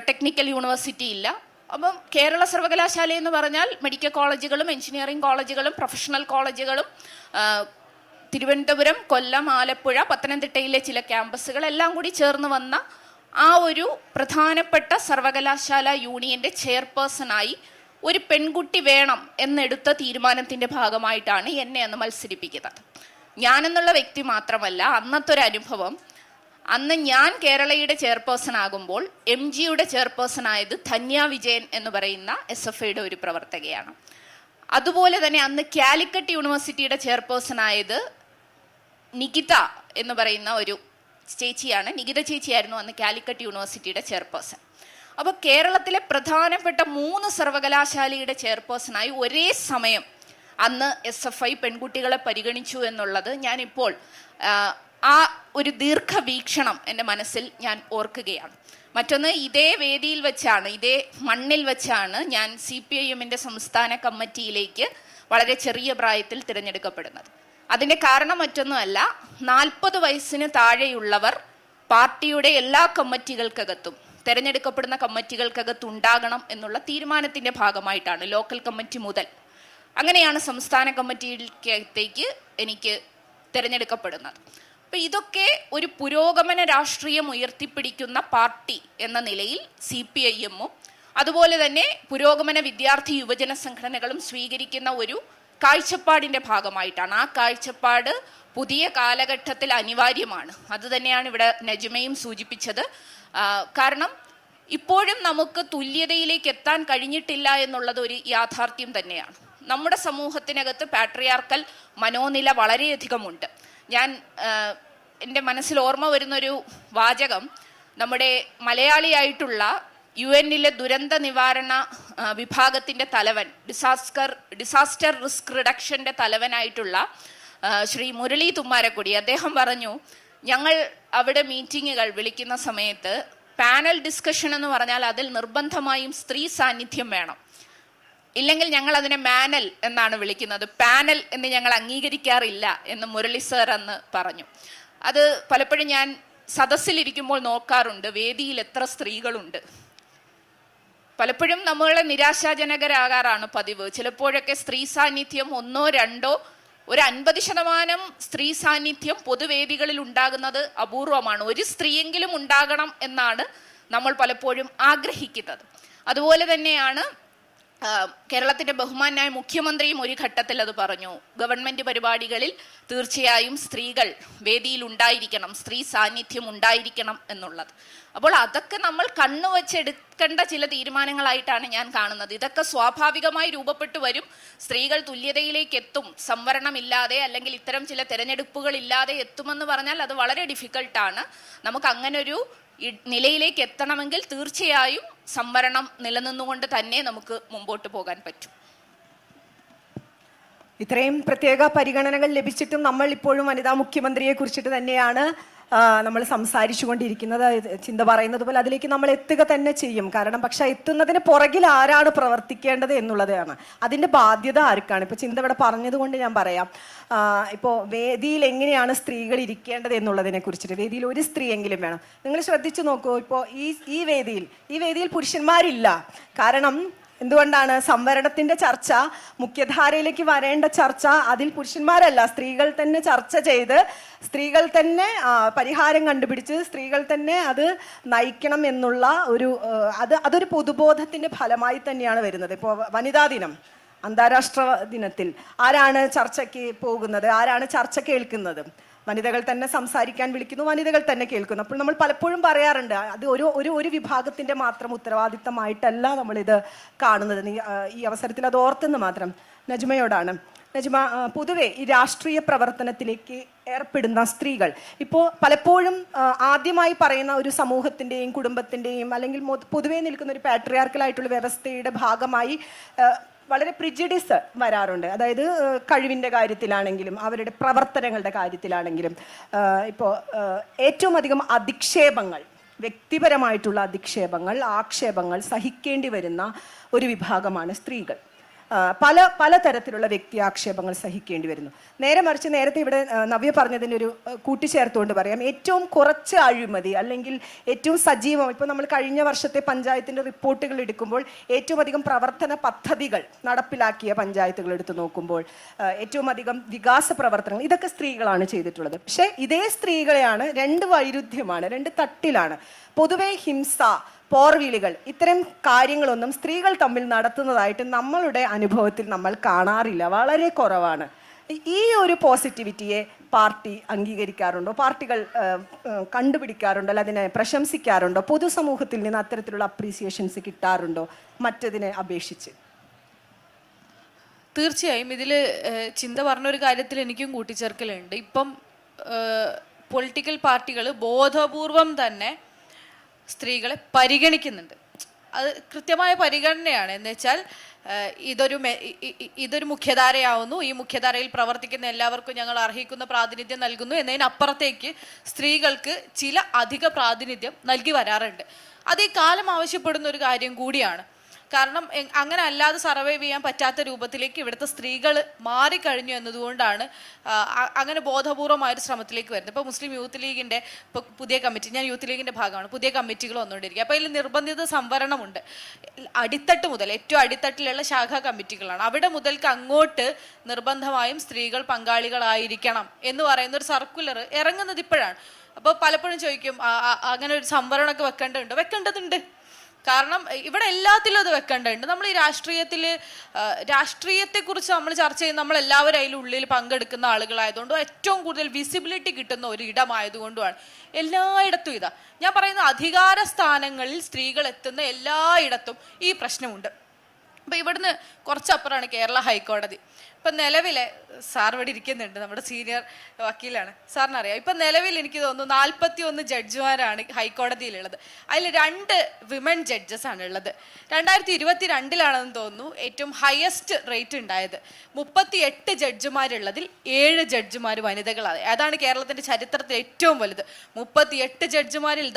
ടെക്നിക്കൽ യൂണിവേഴ്സിറ്റി ഇല്ല. അപ്പം കേരള സർവകലാശാല എന്ന് പറഞ്ഞാൽ മെഡിക്കൽ കോളേജുകളും എഞ്ചിനീയറിംഗ് കോളേജുകളും പ്രൊഫഷണൽ കോളേജുകളും തിരുവനന്തപുരം, കൊല്ലം, ആലപ്പുഴ, പത്തനംതിട്ടയിലെ ചില ക്യാമ്പസുകൾ എല്ലാം കൂടി ചേർന്ന് വന്ന ആ ഒരു പ്രധാനപ്പെട്ട സർവകലാശാല യൂണിയൻ്റെ ചെയർപേഴ്സണായി ഒരു പെൺകുട്ടി വേണം എന്നെടുത്ത തീരുമാനത്തിൻ്റെ ഭാഗമായിട്ടാണ് എന്നെ അന്ന് മത്സരിപ്പിക്കുന്നത്. ഞാനെന്നുള്ള വ്യക്തി മാത്രമല്ല, അന്നത്തെ ഒരു അനുഭവം, അന്ന് ഞാൻ കേരളയുടെ ചെയർപേഴ്സൺ ആകുമ്പോൾ MGയുടെ ചെയർപേഴ്സൺ ആയത് ധന്യ വിജയൻ എന്ന് പറയുന്ന SFIയുടെ ഒരു പ്രവർത്തകയാണ്. അതുപോലെ തന്നെ അന്ന് കാലിക്കറ്റ് യൂണിവേഴ്സിറ്റിയുടെ ചെയർപേഴ്സൺ ആയത് നികിത എന്ന് പറയുന്ന ഒരു ചേച്ചിയാണ്. നികിത ചേച്ചിയായിരുന്നു അന്ന് കാലിക്കറ്റ് യൂണിവേഴ്സിറ്റിയുടെ ചെയർപേഴ്സൺ. അപ്പോൾ കേരളത്തിലെ പ്രധാനപ്പെട്ട 3 സർവകലാശാലയുടെ ചെയർപേഴ്സണായി ഒരേ സമയം അന്ന് SFI പെൺകുട്ടികളെ പരിഗണിച്ചു എന്നുള്ളത് ഞാനിപ്പോൾ ആ ഒരു ദീർഘവീക്ഷണം എൻ്റെ മനസ്സിൽ ഞാൻ ഓർക്കുകയാണ്. മറ്റൊന്ന്, ഇതേ വേദിയിൽ വെച്ചാണ്, ഇതേ മണ്ണിൽ വെച്ചാണ് ഞാൻ CPIMൻ്റെ സംസ്ഥാന കമ്മിറ്റിയിലേക്ക് വളരെ ചെറിയ പ്രായത്തിൽ തിരഞ്ഞെടുക്കപ്പെടുന്നത്. അതിൻ്റെ കാരണം മറ്റൊന്നുമല്ല, 40 വയസ്സിന് താഴെയുള്ളവർ പാർട്ടിയുടെ എല്ലാ കമ്മിറ്റികൾക്കകത്തും, തിരഞ്ഞെടുക്കപ്പെടുന്ന കമ്മിറ്റികൾക്കകത്തും ഉണ്ടാകണം എന്നുള്ള തീരുമാനത്തിൻ്റെ ഭാഗമായിട്ടാണ്, ലോക്കൽ കമ്മിറ്റി മുതൽ. അങ്ങനെയാണ് സംസ്ഥാന കമ്മിറ്റിയിലേക്ക് എനിക്ക് തിരഞ്ഞെടുക്കപ്പെടുന്നത്. അപ്പം ഇതൊക്കെ ഒരു പുരോഗമന രാഷ്ട്രീയം ഉയർത്തിപ്പിടിക്കുന്ന പാർട്ടി എന്ന നിലയിൽ CPIMഉം അതുപോലെ തന്നെ പുരോഗമന വിദ്യാർത്ഥി യുവജന സംഘടനകളും സ്വീകരിക്കുന്ന ഒരു കാഴ്ചപ്പാടിൻ്റെ ഭാഗമായിട്ടാണ്. ആ കാഴ്ചപ്പാട് പുതിയ കാലഘട്ടത്തിൽ അനിവാര്യമാണ്. അതുതന്നെയാണ് ഇവിടെ നജ്മയും സൂചിപ്പിച്ചത്. കാരണം ഇപ്പോഴും നമുക്ക് തുല്യതയിലേക്ക് എത്താൻ കഴിഞ്ഞിട്ടില്ല എന്നുള്ളത് ഒരു യാഥാർത്ഥ്യം തന്നെയാണ്. നമ്മുടെ സമൂഹത്തിനകത്ത് പാട്രിയാർക്കൽ മനോനില വളരെയധികമുണ്ട്. ഞാൻ എൻ്റെ മനസ്സിൽ ഓർമ്മ വരുന്നൊരു വാചകം, നമ്മുടെ മലയാളിയായിട്ടുള്ള UN-ലെ ദുരന്ത നിവാരണ വിഭാഗത്തിൻ്റെ തലവൻ, ഡിസാസ്റ്റർ റിസ്ക് റിഡക്ഷൻ്റെ തലവനായിട്ടുള്ള ശ്രീ മുരളി തുമ്മാരക്കുടി, അദ്ദേഹം പറഞ്ഞു, ഞങ്ങൾ അവിടെ മീറ്റിങ്ങുകൾ വിളിക്കുന്ന സമയത്ത് പാനൽ ഡിസ്കഷൻ എന്ന് പറഞ്ഞാൽ അതിൽ നിർബന്ധമായും സ്ത്രീ സാന്നിധ്യം വേണം, ഇല്ലെങ്കിൽ ഞങ്ങൾ അതിനെ മാനൽ എന്നാണ് വിളിക്കുന്നത്, പാനൽ എന്ന് ഞങ്ങൾ അംഗീകരിക്കാറില്ല എന്ന് മുരളി സർ അന്ന് പറഞ്ഞു. അത് പലപ്പോഴും ഞാൻ സദസ്സിലിരിക്കുമ്പോൾ നോക്കാറുണ്ട്, വേദിയിൽ എത്ര സ്ത്രീകളുണ്ട്. പലപ്പോഴും നമ്മളെ നിരാശാജനകരാകാറാണ് പതിവ്. ചിലപ്പോഴൊക്കെ സ്ത്രീ സാന്നിധ്യം 1, 2, ഒരു 50% സ്ത്രീ സാന്നിധ്യം പൊതുവേദികളിൽ ഉണ്ടാകുന്നത് അപൂർവമാണ്. ഒരു സ്ത്രീയെങ്കിലും ഉണ്ടാകണം എന്നാണ് നമ്മൾ പലപ്പോഴും ആഗ്രഹിക്കുന്നത്. അതുപോലെ തന്നെയാണ് കേരളത്തിൻ്റെ ബഹുമാനായ മുഖ്യമന്ത്രിയും ഒരു ഘട്ടത്തിൽ അത് പറഞ്ഞു, ഗവൺമെൻറ് പരിപാടികളിൽ തീർച്ചയായും സ്ത്രീകൾ വേദിയിൽ ഉണ്ടായിരിക്കണം, സ്ത്രീ സാന്നിധ്യം ഉണ്ടായിരിക്കണം എന്നുള്ളത്. അപ്പോൾ അതൊക്കെ നമ്മൾ കണ്ണുവെച്ചെടുക്കേണ്ട ചില തീരുമാനങ്ങളായിട്ടാണ് ഞാൻ കാണുന്നത്. ഇതൊക്കെ സ്വാഭാവികമായി രൂപപ്പെട്ടു വരും. സ്ത്രീകൾ തുല്യതയിലേക്ക് എത്തും, സംവരണമില്ലാതെ അല്ലെങ്കിൽ ഇത്തരം ചില തിരഞ്ഞെടുപ്പുകളില്ലാതെ എത്തുമെന്ന് പറഞ്ഞാൽ അത് വളരെ ഡിഫിക്കൽട്ടാണ്. നമുക്ക് അങ്ങനൊരു നിലയിലേക്ക് എത്തണമെങ്കിൽ തീർച്ചയായും സംവരണം നിലനിന്നുകൊണ്ട് തന്നെ നമുക്ക് മുമ്പോട്ട് പോകാൻ പറ്റും. ഇത്രയും പ്രത്യേക പരിഗണനകൾ ലഭിച്ചിട്ടും നമ്മൾ ഇപ്പോഴും വനിതാ മുഖ്യമന്ത്രിയെ കുറിച്ചിട്ട് തന്നെയാണ് നമ്മൾ സംസാരിച്ചു കൊണ്ടിരിക്കുന്നത്. ചിന്ത പറയുന്നത് പോലെ അതിലേക്ക് നമ്മൾ എത്തുക തന്നെ ചെയ്യും. കാരണം പക്ഷെ എത്തുന്നതിന് പുറകിൽ ആരാണ് പ്രവർത്തിക്കേണ്ടത് എന്നുള്ളതാണ്. അതിൻ്റെ ബാധ്യത ആർക്കാണ്? ഇപ്പോൾ ചിന്ത ഇവിടെ പറഞ്ഞതുകൊണ്ട് ഞാൻ പറയാം, ഇപ്പോൾ വേദിയിൽ എങ്ങനെയാണ് സ്ത്രീകൾ ഇരിക്കേണ്ടത് എന്നുള്ളതിനെ കുറിച്ചിട്ട്. വേദിയിൽ ഒരു സ്ത്രീയെങ്കിലും വേണം. നിങ്ങൾ ശ്രദ്ധിച്ചു നോക്കൂ, ഇപ്പോൾ ഈ വേദിയിൽ പുരുഷന്മാരില്ല. കാരണം എന്തുകൊണ്ടാണ്? സംവരണത്തിൻ്റെ ചർച്ച, മുഖ്യധാരയിലേക്ക് വരേണ്ട ചർച്ച അതിൽ പുരുഷന്മാരല്ല, സ്ത്രീകൾ തന്നെ ചർച്ച ചെയ്ത്, സ്ത്രീകൾ തന്നെ പരിഹാരം കണ്ടുപിടിച്ച്, സ്ത്രീകൾ തന്നെ അത് നയിക്കണം എന്നുള്ള അതൊരു പൊതുബോധത്തിൻ്റെ ഫലമായി തന്നെയാണ് വരുന്നത്. ഇപ്പോൾ വനിതാ ദിനം അന്താരാഷ്ട്ര ദിനത്തിൽ ആരാണ് ചർച്ചയ്ക്ക് പോകുന്നത്, ആരാണ് ചർച്ച കേൾക്കുന്നത്? വനിതകൾ തന്നെ സംസാരിക്കാൻ വിളിക്കുന്നു, വനിതകൾ തന്നെ കേൾക്കുന്നു. അപ്പോൾ നമ്മൾ പലപ്പോഴും പറയാറുണ്ട്, അത് ഒരു വിഭാഗത്തിൻ്റെ മാത്രം ഉത്തരവാദിത്തമായിട്ടല്ല നമ്മളിത് കാണുന്നത്. ഈ അവസരത്തിൽ അത് ഓർത്തെന്ന് മാത്രം. നജ്മയോടാണ്. നജ്മ, പൊതുവെ ഈ രാഷ്ട്രീയ പ്രവർത്തനത്തിലേക്ക് ഏർപ്പെടുന്ന സ്ത്രീകൾ ഇപ്പോൾ പലപ്പോഴും ആദ്യമായി പറയുന്ന ഒരു സമൂഹത്തിൻ്റെയും കുടുംബത്തിൻ്റെയും അല്ലെങ്കിൽ പൊതുവെ നിൽക്കുന്ന ഒരു പാട്രിയാർക്കലായിട്ടുള്ള വ്യവസ്ഥയുടെ ഭാഗമായി വളരെ പ്രിജഡിസ് വരാറുണ്ട്. അതായത് കഴിവിൻ്റെ കാര്യത്തിലാണെങ്കിലും അവരുടെ പ്രവർത്തനങ്ങളുടെ കാര്യത്തിലാണെങ്കിലും ഇപ്പോൾ ഏറ്റവും അധികം അധിക്ഷേപങ്ങൾ, വ്യക്തിപരമായിട്ടുള്ള അധിക്ഷേപങ്ങൾ, ആക്ഷേപങ്ങൾ സഹിക്കേണ്ടി വരുന്ന ഒരു വിഭാഗമാണ് സ്ത്രീകൾ. പല തരത്തിലുള്ള വ്യക്തി ആക്ഷേപങ്ങൾ സഹിക്കേണ്ടി വരുന്നു. നേരത്തെ ഇവിടെ നവ്യ പറഞ്ഞതിൻ്റെ ഒരു കൂട്ടിച്ചേർത്തുകൊണ്ട് പറയാം, ഏറ്റവും കുറച്ച് അഴിമതി അല്ലെങ്കിൽ ഏറ്റവും സജീവം, ഇപ്പോൾ നമ്മൾ കഴിഞ്ഞ വർഷത്തെ പഞ്ചായത്തിൻ്റെ റിപ്പോർട്ടുകൾ എടുക്കുമ്പോൾ ഏറ്റവും അധികം പ്രവർത്തന പദ്ധതികൾ നടപ്പിലാക്കിയ പഞ്ചായത്തുകൾ എടുത്തു നോക്കുമ്പോൾ ഏറ്റവും അധികം വികാസ പ്രവർത്തനങ്ങൾ ഇതൊക്കെ സ്ത്രീകളാണ് ചെയ്തിട്ടുള്ളത്. പക്ഷേ ഇതേ സ്ത്രീകളെയാണ് രണ്ട് വൈരുദ്ധ്യമാണ്, രണ്ട് തട്ടിലാണ്. പൊതുവെ ഹിംസ, പോർവിളികൾ, ഇത്തരം കാര്യങ്ങളൊന്നും സ്ത്രീകൾ തമ്മിൽ നടത്തുന്നതായിട്ട് നമ്മളുടെ അനുഭവത്തിൽ നമ്മൾ കാണാറില്ല, വളരെ കുറവാണ്. ഈ ഒരു പോസിറ്റിവിറ്റിയെ പാർട്ടി അംഗീകരിക്കാറുണ്ടോ? പാർട്ടികൾ കണ്ടുപിടിക്കാറുണ്ടോ? അല്ല അതിനെ പ്രശംസിക്കാറുണ്ടോ? പൊതുസമൂഹത്തിൽ നിന്ന് അത്തരത്തിലുള്ള അപ്രീസിയേഷൻസ് കിട്ടാറുണ്ടോ മറ്റതിനെ അപേക്ഷിച്ച്? തീർച്ചയായും ഇതിൽ ചിന്ത പറഞ്ഞൊരു കാര്യത്തിൽ എനിക്കും കൂട്ടിച്ചേർക്കലുണ്ട്. ഇപ്പം പൊളിറ്റിക്കൽ പാർട്ടികൾ ബോധപൂർവം തന്നെ സ്ത്രീകളെ പരിഗണിക്കുന്നുണ്ട്. അത് കൃത്യമായ പരിഗണനയാണ്. എന്ന് വെച്ചാൽ ഇതൊരു മുഖ്യധാരയാവുന്നു, ഈ മുഖ്യധാരയിൽ പ്രവർത്തിക്കുന്ന എല്ലാവർക്കും ഞങ്ങൾ അർഹിക്കുന്ന പ്രാതിനിധ്യം നൽകുന്നു എന്നതിനപ്പുറത്തേക്ക് സ്ത്രീകൾക്ക് ചില അധിക പ്രാതിനിധ്യം നൽകി വരാറുണ്ട്. അത് ഈ കാലം ആവശ്യപ്പെടുന്ന ഒരു കാര്യം കൂടിയാണ്. കാരണം അങ്ങനെ അല്ലാതെ സർവൈവ് ചെയ്യാൻ പറ്റാത്ത രൂപത്തിലേക്ക് ഇവിടുത്തെ സ്ത്രീകൾ മാറിക്കഴിഞ്ഞു എന്നതുകൊണ്ടാണ് അങ്ങനെ ബോധപൂർവമായൊരു ശ്രമത്തിലേക്ക് വരുന്നത്. ഇപ്പോൾ മുസ്ലിം യൂത്ത് ലീഗിൻ്റെ ഇപ്പോൾ പുതിയ കമ്മിറ്റി, ഞാൻ യൂത്ത് ലീഗിൻ്റെ ഭാഗമാണ്, പുതിയ കമ്മിറ്റികൾ വന്നുകൊണ്ടിരിക്കുക. അപ്പോൾ ഇതിൽ നിർബന്ധിത സംവരണമുണ്ട്. അടിത്തട്ട് മുതൽ ഏറ്റവും അടിത്തട്ടിലുള്ള ശാഖാ കമ്മിറ്റികളാണ്. അവിടെ മുതൽക്ക് അങ്ങോട്ട് നിർബന്ധമായും സ്ത്രീകൾ പങ്കാളികളായിരിക്കണം എന്ന് പറയുന്ന ഒരു സർക്കുലർ ഇറങ്ങുന്നത് ഇപ്പോഴാണ്. അപ്പോൾ പലപ്പോഴും ചോദിക്കും, അങ്ങനെ ഒരു സംവരണമൊക്കെ വെക്കേണ്ടതുണ്ട്. കാരണം ഇവിടെ എല്ലാത്തിലും അത് വെക്കേണ്ടതുണ്ട്. നമ്മൾ ഈ രാഷ്ട്രീയത്തെക്കുറിച്ച് നമ്മൾ ചർച്ച ചെയ്യുന്ന നമ്മളെല്ലാവരും അതിലുള്ളിൽ പങ്കെടുക്കുന്ന ആളുകളായതുകൊണ്ടും ഏറ്റവും കൂടുതൽ വിസിബിലിറ്റി കിട്ടുന്ന ഒരു ഇടമായതുകൊണ്ടുമാണ് എല്ലായിടത്തും ഇതാ ഞാൻ പറയുന്ന അധികാര സ്ഥാനങ്ങളിൽ സ്ത്രീകൾ എത്തുന്ന എല്ലായിടത്തും ഈ പ്രശ്നമുണ്ട്. അപ്പം ഇവിടുന്ന് കുറച്ചപ്പുറമാണ് കേരള ഹൈക്കോടതി. ഇപ്പം നിലവിലെ സാർ ഇവിടെ ഇരിക്കുന്നുണ്ട്, നമ്മുടെ സീനിയർ വക്കീലാണ്, സാറിനറിയാം. ഇപ്പം നിലവിൽ എനിക്ക് തോന്നുന്നു 41 ജഡ്ജിമാരാണ് ഹൈക്കോടതിയിലുള്ളത്. അതിൽ 2 വിമൻ ജഡ്ജസ് ആണ് ഉള്ളത്. 2022 തോന്നുന്നു ഏറ്റവും ഹയസ്റ്റ് റേറ്റ് ഉണ്ടായത്. 38 ജഡ്ജിമാരുള്ളതിൽ 7 ജഡ്ജിമാർ വനിതകളാണ്. അതാണ് കേരളത്തിൻ്റെ ചരിത്രത്തിൽ ഏറ്റവും വലുത്. 38 ജഡ്ജിമാരിൽ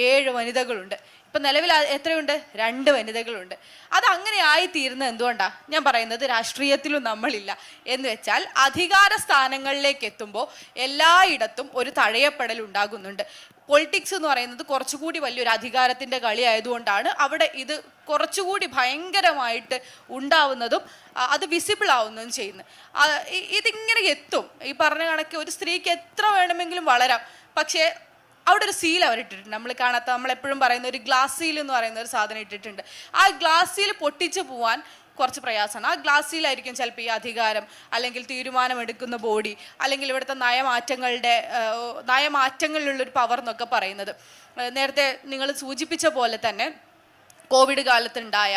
7 വനിതകളുണ്ട്. ഇപ്പം നിലവിൽ എത്രയുണ്ട്? 2 വനിതകളുണ്ട്. അതങ്ങനെ ആയിത്തീരുന്നത് എന്തുകൊണ്ടാണ്? ഞാൻ പറയുന്നത് രാഷ്ട്രീയത്തിലും നമ്മളില്ല എന്ന് വെച്ചാൽ അധികാര സ്ഥാനങ്ങളിലേക്ക് എത്തുമ്പോൾ എല്ലായിടത്തും ഒരു തഴയപ്പെടൽ ഉണ്ടാകുന്നുണ്ട്. പൊളിറ്റിക്സ് എന്ന് പറയുന്നത് കുറച്ചുകൂടി വലിയൊരു അധികാരത്തിൻ്റെ കളി ആയതുകൊണ്ടാണ് അവിടെ ഇത് കുറച്ചുകൂടി ഭയങ്കരമായിട്ട് ഉണ്ടാവുന്നതും അത് വിസിബിൾ ആവുന്നതും ചെയ്യുന്നത്. ഇതിങ്ങനെ എത്തും. ഈ പറഞ്ഞ കണക്ക് ഒരു സ്ത്രീക്ക് എത്ര വേണമെങ്കിലും വളരാം, പക്ഷേ അവിടെ ഒരു സീൽ അവർ ഇട്ടിട്ടുണ്ട്. നമ്മളെപ്പോഴും പറയുന്ന ഒരു ഗ്ലാസ് സീൽ എന്ന് പറയുന്ന ഒരു സാധനം ഇട്ടിട്ടുണ്ട്. ആ ഗ്ലാസ് സീൽ പൊട്ടിച്ചു പോവാൻ കുറച്ച് പ്രയാസമാണ്. ആ ഗ്ലാസ് സീലായിരിക്കും ചിലപ്പോൾ ഈ അധികാരം അല്ലെങ്കിൽ തീരുമാനമെടുക്കുന്ന ബോഡി അല്ലെങ്കിൽ ഇവിടുത്തെ നയമാറ്റങ്ങളിലുള്ളൊരു പവർ എന്നൊക്കെ പറയുന്നത്. നേരത്തെ നിങ്ങൾ സൂചിപ്പിച്ച പോലെ തന്നെ കോവിഡ് കാലത്തുണ്ടായ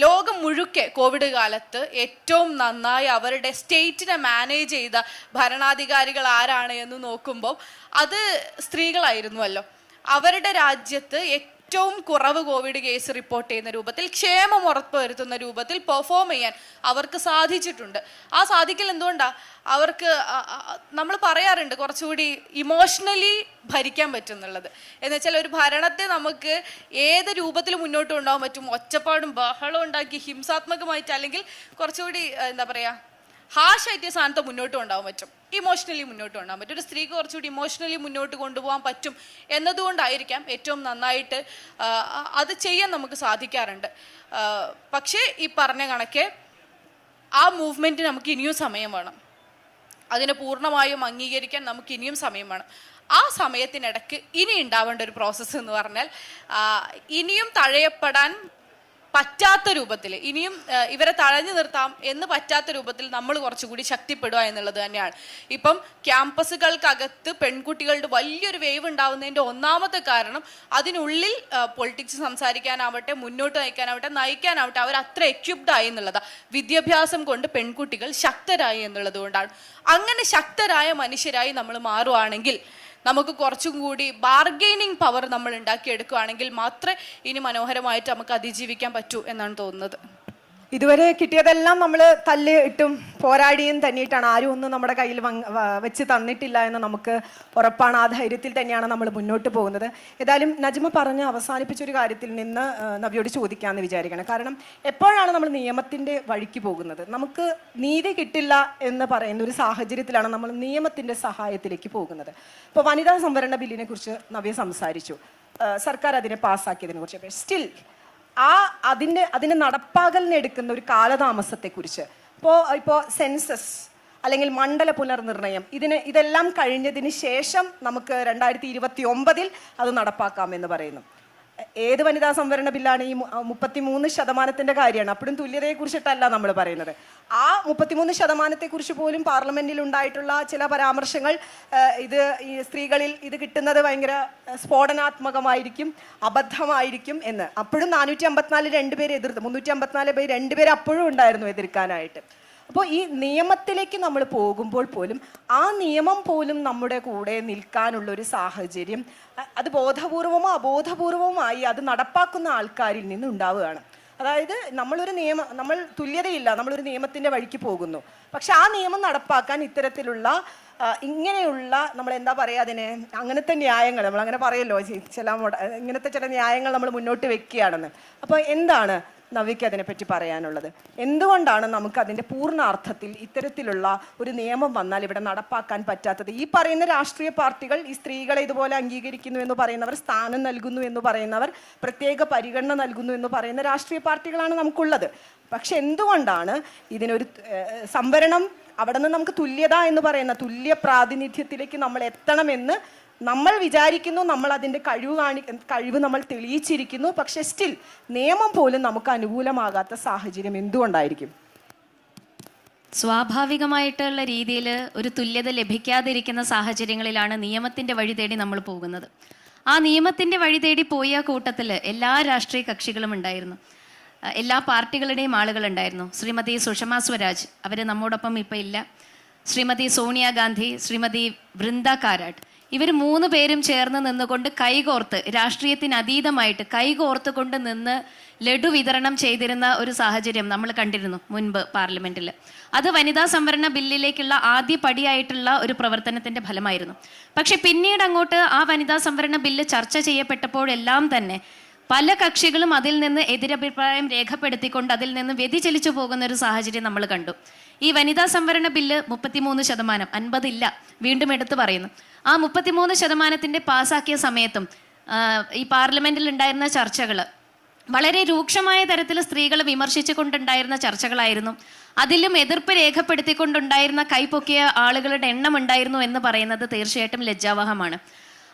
ലോകം മുഴുക്കെ കോവിഡ് കാലത്ത് ഏറ്റവും നന്നായി അവരുടെ സ്റ്റേറ്റിനെ മാനേജ് ചെയ്ത ഭരണാധികാരികൾ ആരാണ് എന്ന് നോക്കുമ്പോൾ അത് സ്ത്രീകളായിരുന്നുവല്ലോ. അവരുടെ രാജ്യത്ത് ഏറ്റവും കുറവ് കോവിഡ് കേസ് റിപ്പോർട്ട് ചെയ്യുന്ന രൂപത്തിൽ, ക്ഷേമം ഉറപ്പുവരുത്തുന്ന രൂപത്തിൽ പെർഫോം ചെയ്യാൻ അവർക്ക് സാധിച്ചിട്ടുണ്ട്. ആ സാധിക്കൽ എന്തുകൊണ്ടാണ്? അവർക്ക് നമ്മൾ പറയാറുണ്ട് കുറച്ചുകൂടി ഇമോഷണലി ഭരിക്കാൻ പറ്റും എന്നുള്ളത്. എന്ന് വെച്ചാൽ ഒരു ഭരണത്തെ നമുക്ക് ഏത് രൂപത്തിൽ മുന്നോട്ട് കൊണ്ടുപോകാൻ പറ്റും? ഒച്ചപ്പാടും ബഹളവും ഉണ്ടാക്കി ഹിംസാത്മകമായിട്ട് അല്ലെങ്കിൽ കുറച്ചുകൂടി എന്താ പറയുക ഹാഷായിട്ട് സ്ഥാനത്ത് മുന്നോട്ട് കൊണ്ടുപോകാൻ പറ്റും, ഇമോഷണലി മുന്നോട്ട് കൊണ്ടുപോകാൻ പറ്റും. ഒരു സ്ത്രീക്ക് കുറച്ചുകൂടി ഇമോഷണലി മുന്നോട്ട് കൊണ്ടുപോകാൻ പറ്റും എന്നതുകൊണ്ടായിരിക്കാം ഏറ്റവും നന്നായിട്ട് അത് ചെയ്യാൻ നമുക്ക് സാധിക്കാറുണ്ട്. പക്ഷേ ഈ പറഞ്ഞ കണക്കെ ആ മൂവ്മെൻറ്റ് നമുക്ക് ഇനിയും സമയം വേണം. അതിനെ പൂർണ്ണമായും അംഗീകരിക്കാൻ നമുക്ക് ഇനിയും സമയം വേണം. ആ സമയത്തിനിടയ്ക്ക് ഇനി ഉണ്ടാവേണ്ട ഒരു പ്രോസസ്സ് എന്ന് പറഞ്ഞാൽ ഇനിയും തഴയപ്പെടാൻ പറ്റാത്ത രൂപത്തിൽ ഇനിയും ഇവരെ തഴഞ്ഞു നിർത്താം എന്ന് പറ്റാത്ത രൂപത്തിൽ നമ്മൾ കുറച്ചുകൂടി ശക്തിപ്പെടുക എന്നുള്ളത് തന്നെയാണ്. ഇപ്പം ക്യാമ്പസുകൾക്കകത്ത് പെൺകുട്ടികളുടെ വലിയൊരു വേവ് ഉണ്ടാവുന്നതിൻ്റെ ഒന്നാമത്തെ കാരണം അതിനുള്ളിൽ പൊളിറ്റിക്സ് സംസാരിക്കാനാവട്ടെ, മുന്നോട്ട് നയിക്കാനാവട്ടെ അവർ അത്ര എക്യുപ്ഡ് ആയി എന്നുള്ളതാണ്. വിദ്യാഭ്യാസം കൊണ്ട് പെൺകുട്ടികൾ ശക്തരായി എന്നുള്ളത് കൊണ്ടാണ്. അങ്ങനെ ശക്തരായ മനുഷ്യരായി നമ്മൾ മാറുവാണെങ്കിൽ, നമുക്ക് കുറച്ചും കൂടി ബാർഗെയിനിങ് പവർ നമ്മൾ ഉണ്ടാക്കിയെടുക്കുകയാണെങ്കിൽ മാത്രമേ ഇനി മനോഹരമായിട്ട് നമുക്ക് അതിജീവിക്കാൻ പറ്റൂ എന്നാണ് തോന്നുന്നത്. ഇതുവരെ കിട്ടിയതെല്ലാം നമ്മൾ തല്ല് ഇട്ടും പോരാടിയും തന്നിയിട്ടാണ്. ആരും ഒന്നും നമ്മുടെ കയ്യിൽ വെച്ച് തന്നിട്ടില്ല എന്ന് നമുക്ക് ഉറപ്പാണ്. ആ ധൈര്യത്തിൽ തന്നെയാണ് നമ്മൾ മുന്നോട്ട് പോകുന്നത്. ഏതായാലും നജ്മ പറഞ്ഞ് അവസാനിപ്പിച്ചൊരു കാര്യത്തിൽ നിന്ന് നവ്യോട് ചോദിക്കാമെന്ന് വിചാരിക്കണം. കാരണം എപ്പോഴാണ് നമ്മൾ നിയമത്തിൻ്റെ വഴിക്ക് പോകുന്നത്? നമുക്ക് നീതി കിട്ടില്ല എന്ന് പറയുന്ന ഒരു സാഹചര്യത്തിലാണ് നമ്മൾ നിയമത്തിൻ്റെ സഹായത്തിലേക്ക് പോകുന്നത്. ഇപ്പോൾ വനിതാ സംവരണ ബില്ലിനെ കുറിച്ച് നവ്യ സംസാരിച്ചു, സർക്കാർ അതിനെ പാസ്സാക്കിയതിനെ കുറിച്ച്. സ്റ്റിൽ അതിന് നടപ്പാകലിന് എടുക്കുന്ന ഒരു കാലതാമസത്തെക്കുറിച്ച് ഇപ്പോൾ സെൻസസ് അല്ലെങ്കിൽ മണ്ഡല പുനർനിർണയം ഇതെല്ലാം കഴിഞ്ഞതിന് ശേഷം നമുക്ക് 2029 അത് നടപ്പാക്കാമെന്ന് പറയുന്നു. ഏത് വനിതാ സംവരണ ബില്ലാണ്? ഈ 33% കാര്യമാണ്. അപ്പോഴും തുല്യതയെക്കുറിച്ചിട്ടല്ല നമ്മൾ പറയുന്നത്. ആ 33% പോലും പാർലമെന്റിൽ ഉണ്ടായിട്ടുള്ള ചില പരാമർശങ്ങൾ ഈ സ്ത്രീകളിൽ ഇത് കിട്ടുന്നത് ഭയങ്കര സ്ഫോടനാത്മകമായിരിക്കും, അബദ്ധമായിരിക്കും എന്ന്. അപ്പോഴും 454 രണ്ടുപേര് എതിർത്ത്, 354 രണ്ടുപേര് അപ്പോഴും ഉണ്ടായിരുന്നു എതിർക്കാനായിട്ട്. അപ്പോൾ ഈ നിയമത്തിലേക്ക് നമ്മൾ പോകുമ്പോൾ പോലും ആ നിയമം പോലും നമ്മുടെ കൂടെ നിൽക്കാനുള്ള ഒരു സാഹചര്യം അത് ബോധപൂർവമോ അബോധപൂർവമായി അത് നടപ്പാക്കുന്ന ആൾക്കാരിൽ നിന്ന് ഉണ്ടാവുകയാണ്. അതായത് നമ്മൾ തുല്യതയില്ല, നമ്മളൊരു നിയമത്തിൻ്റെ വഴിക്ക് പോകുന്നു. പക്ഷെ ആ നിയമം നടപ്പാക്കാൻ ഇത്തരത്തിലുള്ള ഇങ്ങനെയുള്ള നമ്മൾ എന്താ പറയുക അതിനെ, അങ്ങനത്തെ ന്യായങ്ങൾ നമ്മളങ്ങനെ പറയല്ലോ, ഇങ്ങനത്തെ ചില ന്യായങ്ങൾ നമ്മൾ മുന്നോട്ട് വെക്കുകയാണെന്ന്. അപ്പോൾ എന്താണ് നവ്യയ്ക്ക് അതിനെപ്പറ്റി പറയാനുള്ളത്? എന്തുകൊണ്ടാണ് നമുക്ക് അതിൻ്റെ പൂർണ്ണാർത്ഥത്തിൽ ഇത്തരത്തിലുള്ള ഒരു നിയമം വന്നാൽ ഇവിടെ നടപ്പാക്കാൻ പറ്റാത്തത്? ഈ പറയുന്ന രാഷ്ട്രീയ പാർട്ടികൾ ഈ സ്ത്രീകളെ ഇതുപോലെ അംഗീകരിക്കുന്നു എന്ന് പറയുന്നവർ, സ്ഥാനം നൽകുന്നു എന്ന് പറയുന്നവർ, പ്രത്യേക പരിഗണന നൽകുന്നു എന്ന് പറയുന്ന രാഷ്ട്രീയ പാർട്ടികളാണ് നമുക്കുള്ളത്. പക്ഷെ എന്തുകൊണ്ടാണ് ഇതിനൊരു സംവരണം, അവിടെ നിന്ന് നമുക്ക് തുല്യത എന്ന് പറയുന്ന തുല്യ പ്രാതിനിധ്യത്തിലേക്ക് നമ്മൾ എത്തണമെന്ന് നമ്മൾ വിചാരിക്കുന്നു, നമ്മൾ അതിൻ്റെ കഴിവ് നമ്മൾ തെളിയിച്ചിരിക്കുന്നു. പക്ഷെ സ്റ്റിൽ നിയമം പോലും നമുക്ക് അനുകൂലമാകാത്ത സാഹചര്യം എന്തുകൊണ്ടായിരിക്കും? സ്വാഭാവികമായിട്ടുള്ള രീതിയിൽ ഒരു തുല്യത ലഭിക്കാതിരിക്കുന്ന സാഹചര്യങ്ങളിലാണ് നിയമത്തിൻ്റെ വഴി തേടി നമ്മൾ പോകുന്നത്. ആ നിയമത്തിൻ്റെ വഴി തേടി പോയ കൂട്ടത്തിൽ എല്ലാ രാഷ്ട്രീയ കക്ഷികളും ഉണ്ടായിരുന്നു, എല്ലാ പാർട്ടികളുടെയും ആളുകളുണ്ടായിരുന്നു. ശ്രീമതി സുഷമ സ്വരാജ്, അവർ നമ്മോടൊപ്പം ഇപ്പം ഇല്ല. ശ്രീമതി സോണിയാഗാന്ധി, ശ്രീമതി വൃന്ദ കാരാട്ട്, ഇവർ 3 പേരും ചേർന്ന് നിന്നുകൊണ്ട് കൈകോർത്ത്, രാഷ്ട്രീയത്തിന് അതീതമായിട്ട് കൈകോർത്ത് കൊണ്ട് നിന്ന് ലഡു വിതരണം ചെയ്തിരുന്ന ഒരു സാഹചര്യം നമ്മൾ കണ്ടിരുന്നു മുൻപ് പാർലമെന്റിൽ. അത് വനിതാ സംവരണ ബില്ലിലേക്കുള്ള ആദ്യ പടിയായിട്ടുള്ള ഒരു പ്രവർത്തനത്തിന്റെ ഫലമായിരുന്നു. പക്ഷെ പിന്നീട് അങ്ങോട്ട് ആ വനിതാ സംവരണ ബില്ല് ചർച്ച ചെയ്യപ്പെട്ടപ്പോഴെല്ലാം തന്നെ പല കക്ഷികളും അതിൽ നിന്ന് എതിരഭിപ്രായം രേഖപ്പെടുത്തിക്കൊണ്ട് അതിൽ നിന്ന് വ്യതിചലിച്ചു പോകുന്ന ഒരു സാഹചര്യം നമ്മൾ കണ്ടു. ഈ വനിതാ സംവരണ ബില്ല് 33%, 50 ഇല്ല, വീണ്ടും എടുത്തു പറയുന്നു. ആ 33% പാസ്സാക്കിയ സമയത്തും ഈ പാർലമെന്റിൽ ഉണ്ടായിരുന്ന ചർച്ചകൾ വളരെ രൂക്ഷമായ തരത്തിൽ സ്ത്രീകളെ വിമർശിച്ചുകൊണ്ടുണ്ടായിരുന്ന ചർച്ചകളായിരുന്നു. അതിലും എതിർപ്പ് രേഖപ്പെടുത്തിക്കൊണ്ടുണ്ടായിരുന്ന കൈപ്പൊക്കിയ ആളുകളുടെ എണ്ണം ഉണ്ടായിരുന്നു എന്ന് പറയുന്നത് തീർച്ചയായിട്ടും ലജ്ജാവഹമാണ്.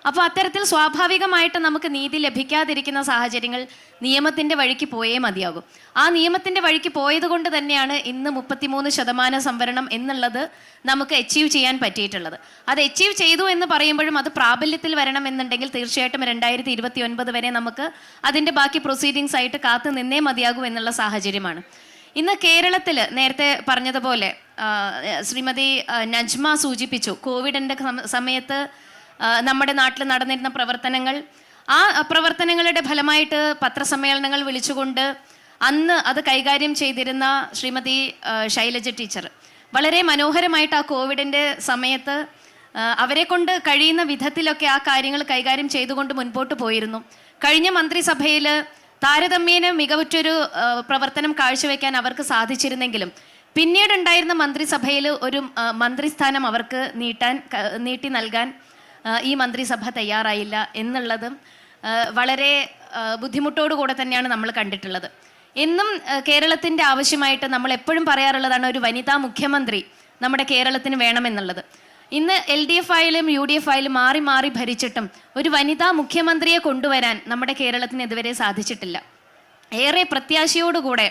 അപ്പോൾ അത്തരത്തിൽ സ്വാഭാവികമായിട്ട് നമുക്ക് നീതി ലഭിക്കാതിരിക്കുന്ന സാഹചര്യങ്ങൾ നിയമത്തിൻ്റെ വഴിക്ക് പോയേ മതിയാകും. ആ നിയമത്തിൻ്റെ വഴിക്ക് പോയത് കൊണ്ട് തന്നെയാണ് ഇന്ന് 33% സംവരണം എന്നുള്ളത് നമുക്ക് അച്ചീവ് ചെയ്യാൻ പറ്റിയിട്ടുള്ളത്. അത് അച്ചീവ് ചെയ്തു എന്ന് പറയുമ്പോഴും അത് പ്രാബല്യത്തിൽ വരണം എന്നുണ്ടെങ്കിൽ തീർച്ചയായിട്ടും 2029 വരെ നമുക്ക് അതിൻ്റെ ബാക്കി പ്രൊസീഡിങ്സ് ആയിട്ട് കാത്തു നിന്നേ മതിയാകൂ എന്നുള്ള സാഹചര്യമാണ്. ഇന്ന് കേരളത്തിൽ നേരത്തെ പറഞ്ഞതുപോലെ ശ്രീമതി നജ്മ സൂചിപ്പിച്ചു, കോവിഡിൻ്റെ സമയത്ത് നമ്മുടെ നാട്ടിൽ നടന്നിരുന്ന പ്രവർത്തനങ്ങൾ, ആ പ്രവർത്തനങ്ങളുടെ ഫലമായിട്ട് പത്രസമ്മേളനങ്ങൾ വിളിച്ചുകൊണ്ട് അന്ന് അത് കൈകാര്യം ചെയ്തിരുന്ന ശ്രീമതി ശൈലജ ടീച്ചർ വളരെ മനോഹരമായിട്ട് ആ കോവിഡിൻ്റെ സമയത്ത് അവരെ കൊണ്ട് കഴിയുന്ന വിധത്തിലൊക്കെ ആ കാര്യങ്ങൾ കൈകാര്യം ചെയ്തുകൊണ്ട് മുൻപോട്ട് പോയിരുന്നു. കഴിഞ്ഞ മന്ത്രിസഭയിൽ താരതമ്യേന മികവുറ്റൊരു പ്രവർത്തനം കാഴ്ചവെക്കാൻ അവർക്ക് സാധിച്ചിരുന്നെങ്കിലും പിന്നീടുണ്ടായിരുന്ന മന്ത്രിസഭയിൽ ഒരു മന്ത്രിസ്ഥാനം അവർക്ക് നീട്ടി നൽകാൻ ഈ മന്ത്രിസഭ തയ്യാറായില്ല എന്നുള്ളതും വളരെ ബുദ്ധിമുട്ടോടുകൂടെ തന്നെയാണ് നമ്മൾ കണ്ടിട്ടുള്ളത്. എന്നും കേരളത്തിൻ്റെ ആവശ്യമായിട്ട് നമ്മൾ എപ്പോഴും പറയാറുള്ളതാണ് ഒരു വനിതാ മുഖ്യമന്ത്രി നമ്മുടെ കേരളത്തിന് വേണമെന്നുള്ളത്. ഇന്ന് LDF ആയാലും UDF ആയാലും മാറി മാറി ഭരിച്ചിട്ടും ഒരു വനിതാ മുഖ്യമന്ത്രിയെ കൊണ്ടുവരാൻ നമ്മുടെ കേരളത്തിന് ഇതുവരെ സാധിച്ചിട്ടില്ല. ഏറെ പ്രത്യാശയോടുകൂടെ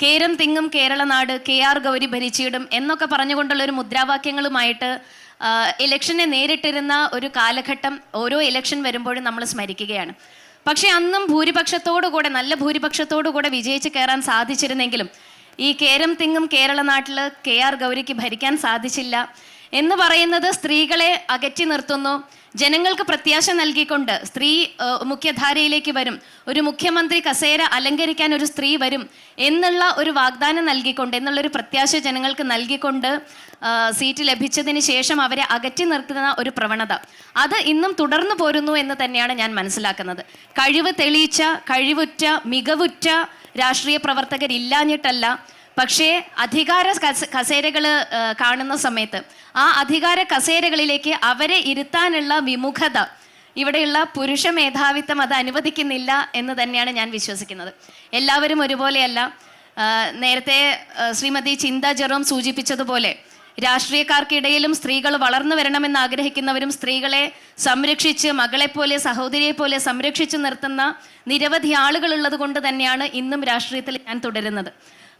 കേരം തിങ്ങും കേരളനാട് KR ഗൗരി ഭരിച്ചിടും എന്നൊക്കെ പറഞ്ഞുകൊണ്ടുള്ള ഒരു മുദ്രാവാക്യങ്ങളുമായിട്ട് ഇലക്ഷനെ നേരിട്ടിരുന്ന ഒരു കാലഘട്ടം ഓരോ ഇലക്ഷൻ വരുമ്പോഴും നമ്മൾ സ്മരിക്കുകയാണ്. പക്ഷെ അന്നും ഭൂരിപക്ഷത്തോടുകൂടെ, നല്ല ഭൂരിപക്ഷത്തോടുകൂടെ വിജയിച്ച് കയറാൻ സാധിച്ചിരുന്നെങ്കിലും ഈ കേരം തിങ്ങും കേരളനാട്ടിൽ KR ഗൗരിക്ക് ഭരിക്കാൻ സാധിച്ചില്ല എന്ന് പറയുന്നത് സ്ത്രീകളെ അകറ്റി നിർത്തുന്നു. ജനങ്ങൾക്ക് പ്രത്യാശ നൽകിക്കൊണ്ട് സ്ത്രീ മുഖ്യധാരയിലേക്ക് വരും, ഒരു മുഖ്യമന്ത്രി കസേര അലങ്കരിക്കാൻ ഒരു സ്ത്രീ വരും എന്നുള്ള ഒരു വാഗ്ദാനം നൽകിക്കൊണ്ട്, എന്നുള്ളൊരു പ്രത്യാശ ജനങ്ങൾക്ക് നൽകിക്കൊണ്ട് സീറ്റ് ലഭിച്ചതിന് ശേഷം അവരെ അകറ്റി നിർത്തുന്ന ഒരു പ്രവണത അത് ഇന്നും തുടർന്നു പോരുന്നു എന്ന് തന്നെയാണ് ഞാൻ മനസ്സിലാക്കുന്നത്. കഴിവ് തെളിയിച്ച, കഴിവുറ്റ, മികവുറ്റ രാഷ്ട്രീയ പ്രവർത്തകരില്ലാഞ്ഞിട്ടല്ല, പക്ഷേ അധികാര കസേരകൾ കാണുന്ന സമയത്ത് ആ അധികാര കസേരകളിലേക്ക് അവരെ ഇരുത്താനുള്ള വിമുഖത ഇവിടെയുള്ള പുരുഷ മേധാവിത്വം അത് അനുവദിക്കുന്നില്ല എന്ന് തന്നെയാണ് ഞാൻ വിശ്വസിക്കുന്നത്. എല്ലാവരും ഒരുപോലെയല്ല. നേരത്തെ ശ്രീമതി ചിന്ത ജെറോം സൂചിപ്പിച്ചതുപോലെ രാഷ്ട്രീയക്കാർക്കിടയിലും സ്ത്രീകൾ വളർന്നു വരണമെന്ന് ആഗ്രഹിക്കുന്നവരും സ്ത്രീകളെ സംരക്ഷിച്ച്, മകളെപ്പോലെ സഹോദരിയെപ്പോലെ സംരക്ഷിച്ച് നിർത്തുന്ന നിരവധി ആളുകൾ ഉള്ളത് കൊണ്ട് തന്നെയാണ് ഇന്നും രാഷ്ട്രീയത്തിൽ ഞാൻ തുടരുന്നത്.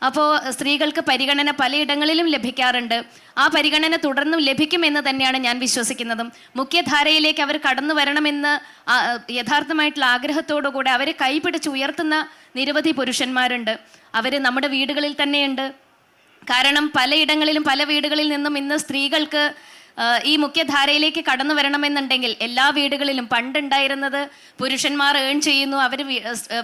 അപ്പോൾ സ്ത്രീകൾക്ക് പരിഗണന പലയിടങ്ങളിലും ലഭിക്കാറുണ്ട്. ആ പരിഗണന തുടർന്നും ലഭിക്കുമെന്ന് തന്നെയാണ് ഞാൻ വിശ്വസിക്കുന്നതും. മുഖ്യധാരയിലേക്ക് അവർ കടന്നു വരണമെന്ന് യഥാർത്ഥമായിട്ടുള്ള ആഗ്രഹത്തോടു കൂടെ അവരെ കൈപിടിച്ച് ഉയർത്തുന്ന നിരവധി പുരുഷന്മാരുണ്ട്. അവർ നമ്മുടെ വീടുകളിൽ തന്നെയുണ്ട്. കാരണം പലയിടങ്ങളിലും പല വീടുകളിൽ നിന്നും ഇന്ന് സ്ത്രീകൾക്ക് ഈ മുഖ്യധാരയിലേക്ക് കടന്നു വരണമെന്നുണ്ടെങ്കിൽ എല്ലാ വീടുകളിലും പണ്ടുണ്ടായിരുന്നത് പുരുഷന്മാർ ഏൺ ചെയ്യുന്നു, അവർ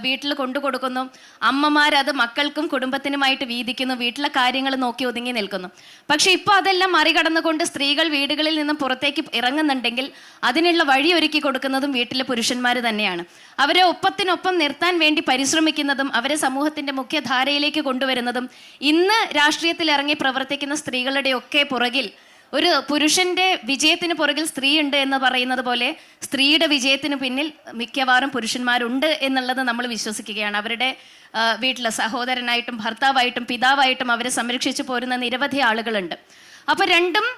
വീട്ടിൽ കൊണ്ടു കൊടുക്കുന്നു, അമ്മമാരത് മക്കൾക്കും കുടുംബത്തിനുമായിട്ട് വീതിക്കുന്നു, വീട്ടിലെ കാര്യങ്ങൾ നോക്കി ഒതുങ്ങി നിൽക്കുന്നു. പക്ഷെ ഇപ്പോൾ അതെല്ലാം മറികടന്നുകൊണ്ട് സ്ത്രീകൾ വീടുകളിൽ നിന്നും പുറത്തേക്ക് ഇറങ്ങുന്നുണ്ടെങ്കിൽ അതിനുള്ള വഴി ഒരുക്കി കൊടുക്കുന്നതും വീട്ടിലെ പുരുഷന്മാർ തന്നെയാണ്. അവരെ ഒപ്പത്തിനൊപ്പം നിർത്താൻ വേണ്ടി പരിശ്രമിക്കുന്നതും അവരെ സമൂഹത്തിന്റെ മുഖ്യധാരയിലേക്ക് കൊണ്ടുവരുന്നതും ഇന്ന് രാഷ്ട്രീയത്തിൽ ഇറങ്ങി പ്രവർത്തിക്കുന്ന സ്ത്രീകളുടെയൊക്കെ പുറകിൽ ഒരു പുരുഷന്റെ വിജയത്തിന് പുറകിൽ സ്ത്രീ ഉണ്ട് എന്ന് പറയുന്നത് പോലെ സ്ത്രീയുടെ വിജയത്തിന് പിന്നിൽ മിക്കവാറും പുരുഷന്മാരുണ്ട് എന്നുള്ളത് നമ്മൾ വിശ്വസിക്കുകയാണ്. അവരുടെ വീട്ടിലെ സഹോദരനായിട്ടും ഭർത്താവായിട്ടും പിതാവായിട്ടും അവരെ സംരക്ഷിച്ചു പോരുന്ന നിരവധി ആളുകളുണ്ട്. അപ്പോൾ രണ്ടും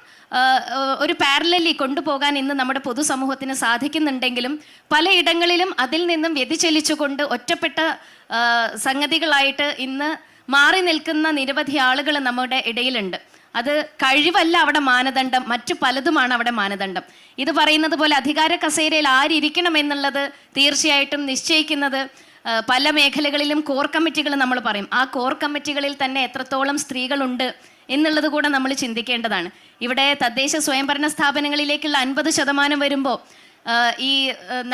ഒരു പാരലലി കൊണ്ടുപോകാൻ ഇന്ന് നമ്മുടെ പൊതുസമൂഹത്തിന് സാധിക്കുന്നുണ്ടെങ്കിലും പലയിടങ്ങളിലും അതിൽ നിന്നും വ്യതിചലിച്ചുകൊണ്ട് ഒറ്റപ്പെട്ട സംഗതികളായിട്ട് ഇന്ന് മാറി നിൽക്കുന്ന നിരവധി ആളുകൾ നമ്മുടെ ഇടയിലുണ്ട്. അത് കഴിവല്ല അവിടെ മാനദണ്ഡം, മറ്റു പലതുമാണ് അവിടെ മാനദണ്ഡം. ഇത് പറയുന്നത് പോലെ അധികാര കസേരയിൽ ആരിയ്ക്കണം എന്നുള്ളത് തീർച്ചയായിട്ടും നിശ്ചയിക്കുന്നത് പല മേഖലകളിലും കോർ കമ്മിറ്റികൾ നമ്മൾ പറയും. ആ കോർ കമ്മിറ്റികളിൽ തന്നെ എത്രത്തോളം സ്ത്രീകളുണ്ട് എന്നുള്ളത് കൂടെ നമ്മൾ ചിന്തിക്കേണ്ടതാണ്. ഇവിടെ തദ്ദേശ സ്വയംഭരണ സ്ഥാപനങ്ങളിലേക്കുള്ള 50% വരുമ്പോൾ ഈ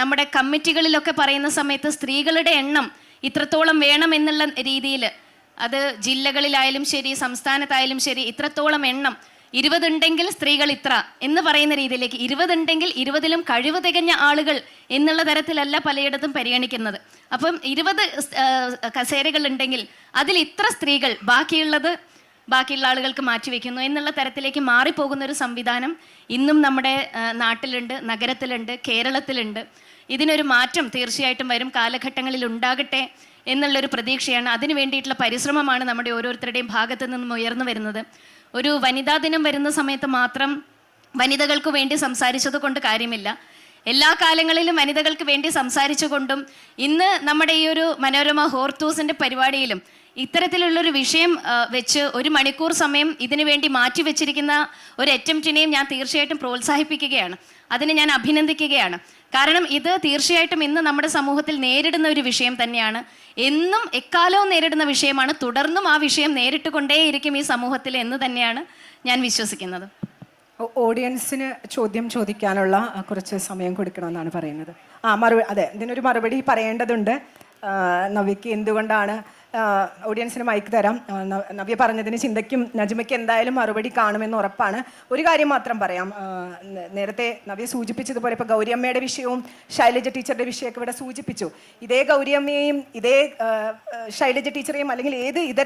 നമ്മുടെ കമ്മിറ്റികളിലൊക്കെ പറയുന്ന സമയത്ത് സ്ത്രീകളുടെ എണ്ണം ഇത്രത്തോളം വേണം എന്നുള്ള രീതിയിൽ, അത് ജില്ലകളിലായാലും ശരി സംസ്ഥാനത്തായാലും ശരി, ഇത്രത്തോളം എണ്ണം 20 ഉണ്ടെങ്കിൽ സ്ത്രീകൾ ഇത്ര എന്ന് പറയുന്ന രീതിയിലേക്ക്, 20 ഉണ്ടെങ്കിൽ 20ലും കഴിവ് തികഞ്ഞ ആളുകൾ എന്നുള്ള തരത്തിലല്ല പലയിടത്തും പരിഗണിക്കുന്നത്. അപ്പം 20 കസേരകൾ ഉണ്ടെങ്കിൽ അതിൽ ഇത്ര സ്ത്രീകൾ, ബാക്കിയുള്ള ആളുകൾക്ക് മാറ്റിവെക്കുന്നു എന്നുള്ള തരത്തിലേക്ക് മാറിപ്പോകുന്ന ഒരു സംവിധാനം ഇന്നും നമ്മുടെ നാട്ടിലുണ്ട്, നഗരത്തിലുണ്ട്, കേരളത്തിലുണ്ട്. ഇതിനൊരു മാറ്റം തീർച്ചയായിട്ടും വരും കാലഘട്ടങ്ങളിൽ ഉണ്ടാകട്ടെ എന്നുള്ളൊരു പ്രതീക്ഷയാണ്. അതിനു വേണ്ടിയിട്ടുള്ള പരിശ്രമമാണ് നമ്മുടെ ഓരോരുത്തരുടെയും ഭാഗത്തു നിന്നും ഉയർന്നു വരുന്നത്. ഒരു വനിതാ ദിനം വരുന്ന സമയത്ത് മാത്രം വനിതകൾക്ക് വേണ്ടി സംസാരിച്ചത് കൊണ്ട് കാര്യമില്ല. എല്ലാ കാലങ്ങളിലും വനിതകൾക്ക് വേണ്ടി സംസാരിച്ചുകൊണ്ടും ഇന്ന് നമ്മുടെ ഈ ഒരു മനോരമ ഹോർത്തൂസിൻ്റെ പരിപാടിയിലും ഇത്തരത്തിലുള്ളൊരു വിഷയം വെച്ച് 1 മണിക്കൂർ സമയം ഇതിനു വേണ്ടി മാറ്റിവെച്ചിരിക്കുന്ന ഒരു അറ്റംപ്റ്റിനെയും ഞാൻ തീർച്ചയായിട്ടും പ്രോത്സാഹിപ്പിക്കുകയാണ്. അതിനെ ഞാൻ അഭിനന്ദിക്കുകയാണ്. കാരണം ഇത് തീർച്ചയായിട്ടും ഇന്ന് നമ്മുടെ സമൂഹത്തിൽ നേരിടുന്ന ഒരു വിഷയം തന്നെയാണ്. എന്നും എക്കാലവും നേരിടുന്ന വിഷയമാണ്. തുടർന്നും ആ വിഷയം നേരിട്ട് കൊണ്ടേയിരിക്കും ഈ സമൂഹത്തിൽ എന്ന് തന്നെയാണ് ഞാൻ വിശ്വസിക്കുന്നത്. ഓഡിയൻസിന് ചോദ്യം ചോദിക്കാനുള്ള കുറച്ച് സമയം കൊടുക്കണമെന്നാണ് പറയുന്നത്. അതെ, ഇതിനൊരു മറുപടി പറയേണ്ടതുണ്ട്. നവ്യയ്ക്ക് എന്തുകൊണ്ടാണ്, ഓഡിയൻസിന് മൈക്ക് തരാം. നവ്യ പറഞ്ഞതിന് ചിന്തയ്ക്കും നജ്മയ്ക്ക് എന്തായാലും മറുപടി കാണുമെന്ന് ഉറപ്പാണ്. ഒരു കാര്യം മാത്രം പറയാം. നേരത്തെ നവ്യ സൂചിപ്പിച്ചതുപോലെ ഇപ്പോൾ ഗൗരിയമ്മയുടെ വിഷയവും ശൈലജ ടീച്ചറുടെ വിഷയമൊക്കെ ഇവിടെ സൂചിപ്പിച്ചു. ഇതേ ഗൗരിയമ്മയെയും ഇതേ ശൈലജ ടീച്ചറെയും അല്ലെങ്കിൽ ഏത്